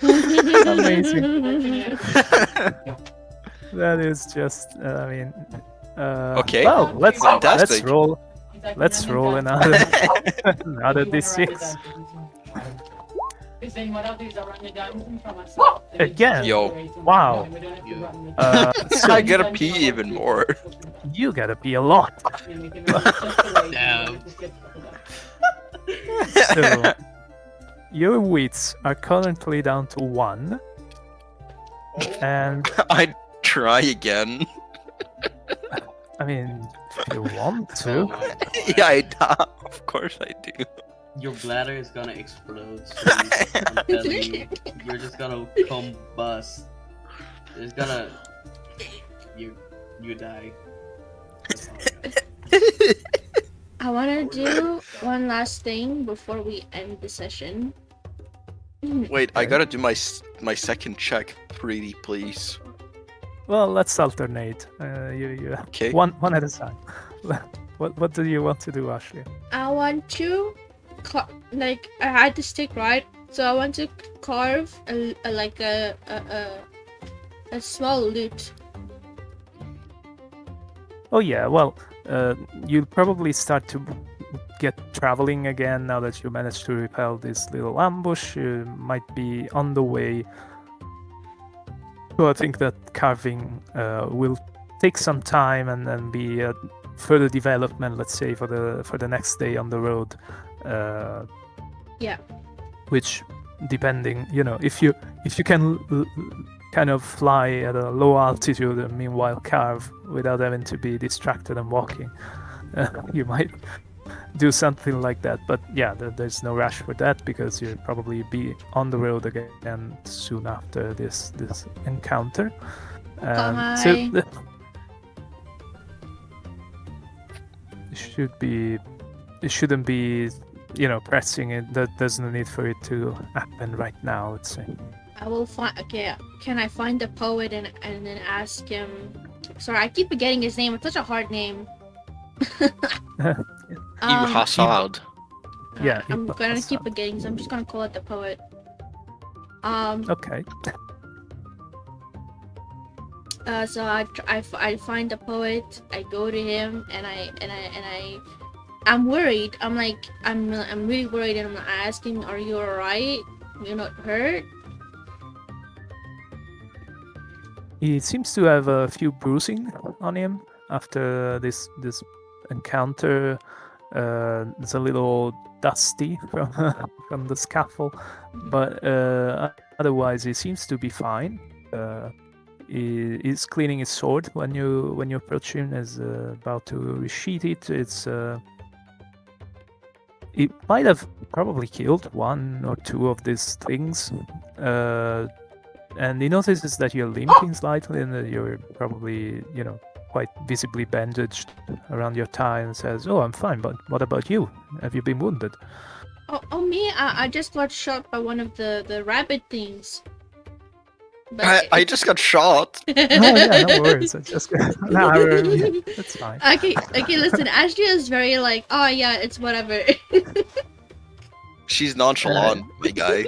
Amazing. That is just. I mean. Okay. Well, let's Fantastic. roll. Let's roll another another d6 again. Yo. Wow. So I gotta pee even more. you gotta be a lot. Damn. So your wits are currently down to 1, and I try again. I mean, if you want Oh to. my God. Yeah, of course I do. Your bladder is gonna explode soon. I'm telling you. You're just gonna combust. It's gonna. You die. That's all I got. I want to do one last thing before we end the session. Wait, I gotta do my second check, pretty please. Well, let's alternate. You Okay. one at a time. What do you want to do, Ashley? I want to, like, I had the stick, right? So I want to carve a small loot. Oh yeah, well, you'll probably start to get traveling again now that you managed to repel this little ambush. You might be on the way. So I think that carving will take some time and then be a further development, let's say, for the next day on the road. Yeah. Which, depending, if you can kind of fly at a low altitude and meanwhile carve without having to be distracted and walking, you might do something like that. But yeah, there's no rush for that because you'll probably be on the road again soon after this encounter. Bye. It shouldn't be pressing it. There's no need for it to happen right now, let's say. I will find. Okay, can I find the poet and then ask him? Sorry, I keep forgetting his name. It's such a hard name. Ibn Hassad. Yeah, I'm Ibn gonna Hassad. keep forgetting, so I'm just gonna call it the poet. Okay. So I find the poet. I go to him and I'm worried. I'm really worried, and I'm asking, "Are you alright? You're not hurt?" He seems to have a few bruising on him after this encounter. It's a little dusty from the scuffle, but otherwise he seems to be fine. He's cleaning his sword when you approach him. Is about to resheath it. It might have probably killed one or two of these things. And he notices that you're limping slightly and that you're probably, quite visibly bandaged around your thigh, and says, "Oh, I'm fine, but what about you? Have you been wounded?" Oh me? I just got shot by one of the rabbit things. But I just got shot. Oh yeah, no worries. That's fine. Okay, listen, Ashley is very like, "Oh yeah, it's whatever." She's nonchalant, my guy.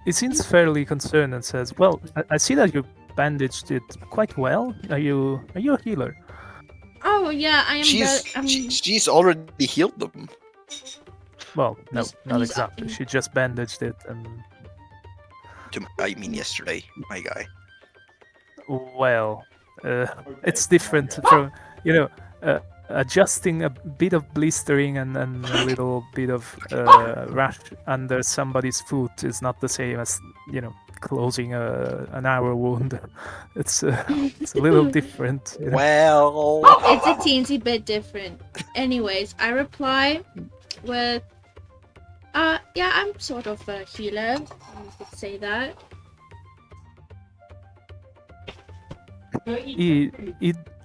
He seems fairly concerned and says, "Well, I see that you bandaged it quite well. Are you a healer?" Oh yeah, I am. She's already healed them. Well, no, not he's- exactly. She just bandaged it, and I mean yesterday, my guy. well, it's different from adjusting a bit of blistering and a little bit of rash under somebody's foot is not the same as closing an arrow wound. It's a little different. Well, It's a teensy bit different. Anyways, I reply with, yeah, I'm sort of a healer. You could say that. he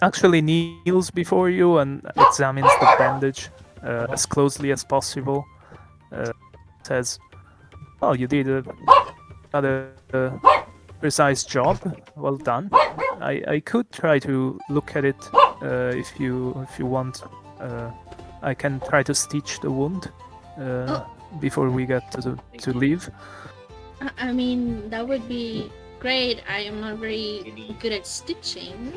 actually kneels before you and examines the bandage as closely as possible. Says, "Oh, you did a rather precise job. Well done. I could try to look at it if you want. I can try to stitch the wound before we get to leave." I mean, that would be great. I am not very good at stitching.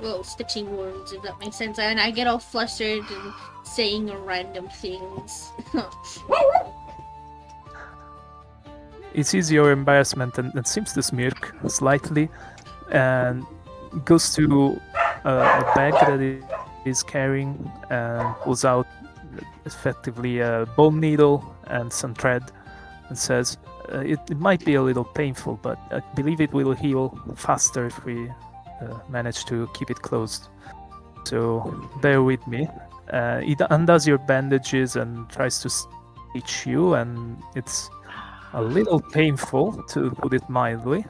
Well, stitching wounds, if that makes sense. And I get all flustered and saying random things. He sees your embarrassment and seems to smirk slightly and goes to a bag that he is carrying and pulls out effectively a bone needle and some thread and says, it might be a little painful, but I believe it will heal faster if we manage to keep it closed. So bear with me. He undoes your bandages and tries to stitch you, and it's a little painful, to put it mildly.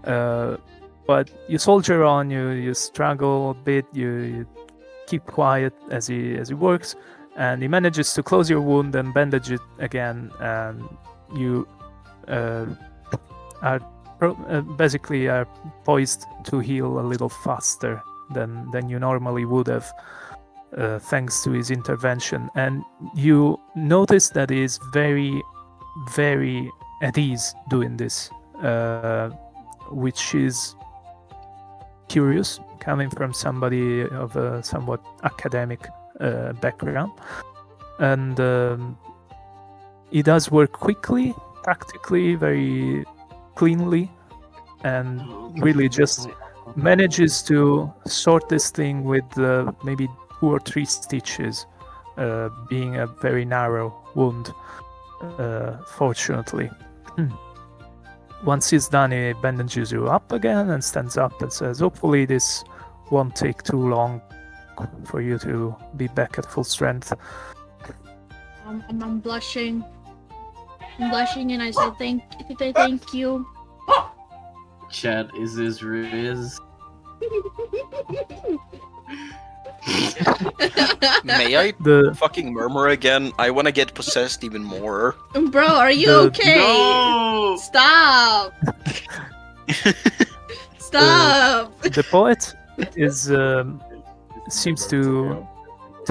But you soldier on, you struggle a bit, you keep quiet as he works, and he manages to close your wound and bandage it again, and you are basically are poised to heal a little faster than you normally would have, thanks to his intervention. And you notice that he is very, very at ease doing this, which is curious, coming from somebody of a somewhat academic background. And he does work quickly, practically, very cleanly, and really just manages to sort this thing with maybe 2 or 3 stitches, being a very narrow wound, fortunately. Once he's done, he bandages you up again and stands up and says, hopefully this won't take too long for you to be back at full strength. I'm blushing. I'm blushing, and I say thank you. Chat, is this Riz? May I fucking murmur again? I want to get possessed even more. Bro, are you okay? No! Stop! Stop! The poet is seems to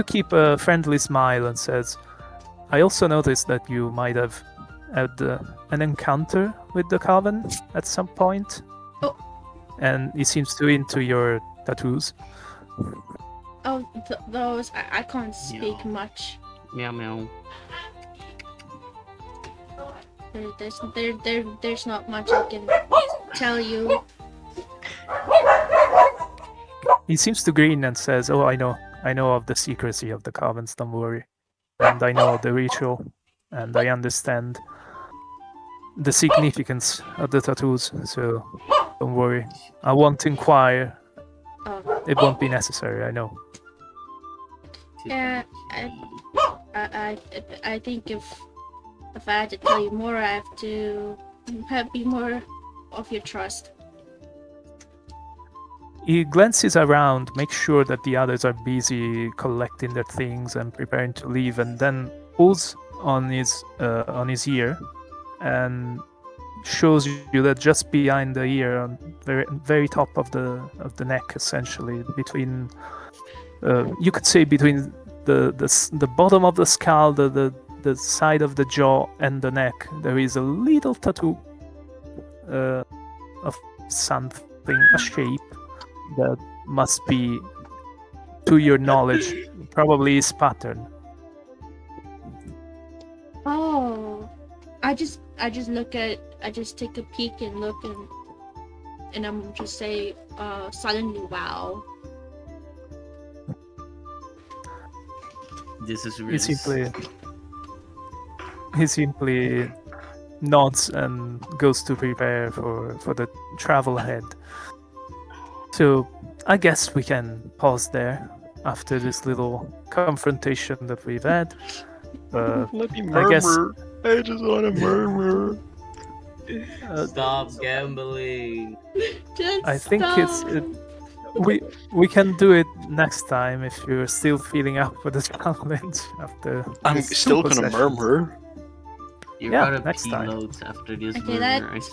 keep a friendly smile and says, I also noticed that you might have had an encounter with the Coven at some point. Oh. And he seems to into your tattoos. Oh, those, I can't speak much. Meow meow. There's not much I can tell you. He seems to grin and says, oh, I know of the secrecy of the Covens, don't worry. And I know the ritual, and I understand the significance of the tattoos, so don't worry. I won't inquire. Oh. It won't be necessary, I know. Yeah, I think if I had to tell you more, I have to be more of your trust. He glances around, makes sure that the others are busy collecting their things and preparing to leave, and then pulls on his ear and shows you that just behind the ear, on very very top of the neck, essentially between, you could say between the bottom of the skull, the side of the jaw, and the neck, there is a little tattoo of something, a shape that must be, to your knowledge, probably his pattern. Oh, I just take a peek and look, and I'm just say silently, wow. This is Riz. He simply nods and goes to prepare for the travel ahead. So I guess we can pause there after this little confrontation that we've had. Let me murmur. I just want to murmur. Stop gambling. Just I think stop. we can do it next time if you're still feeling up for the challenge after. I'm this still super gonna session. murmur. You're Yeah, gonna next pee time. loads after this Okay, murder, that- I swear.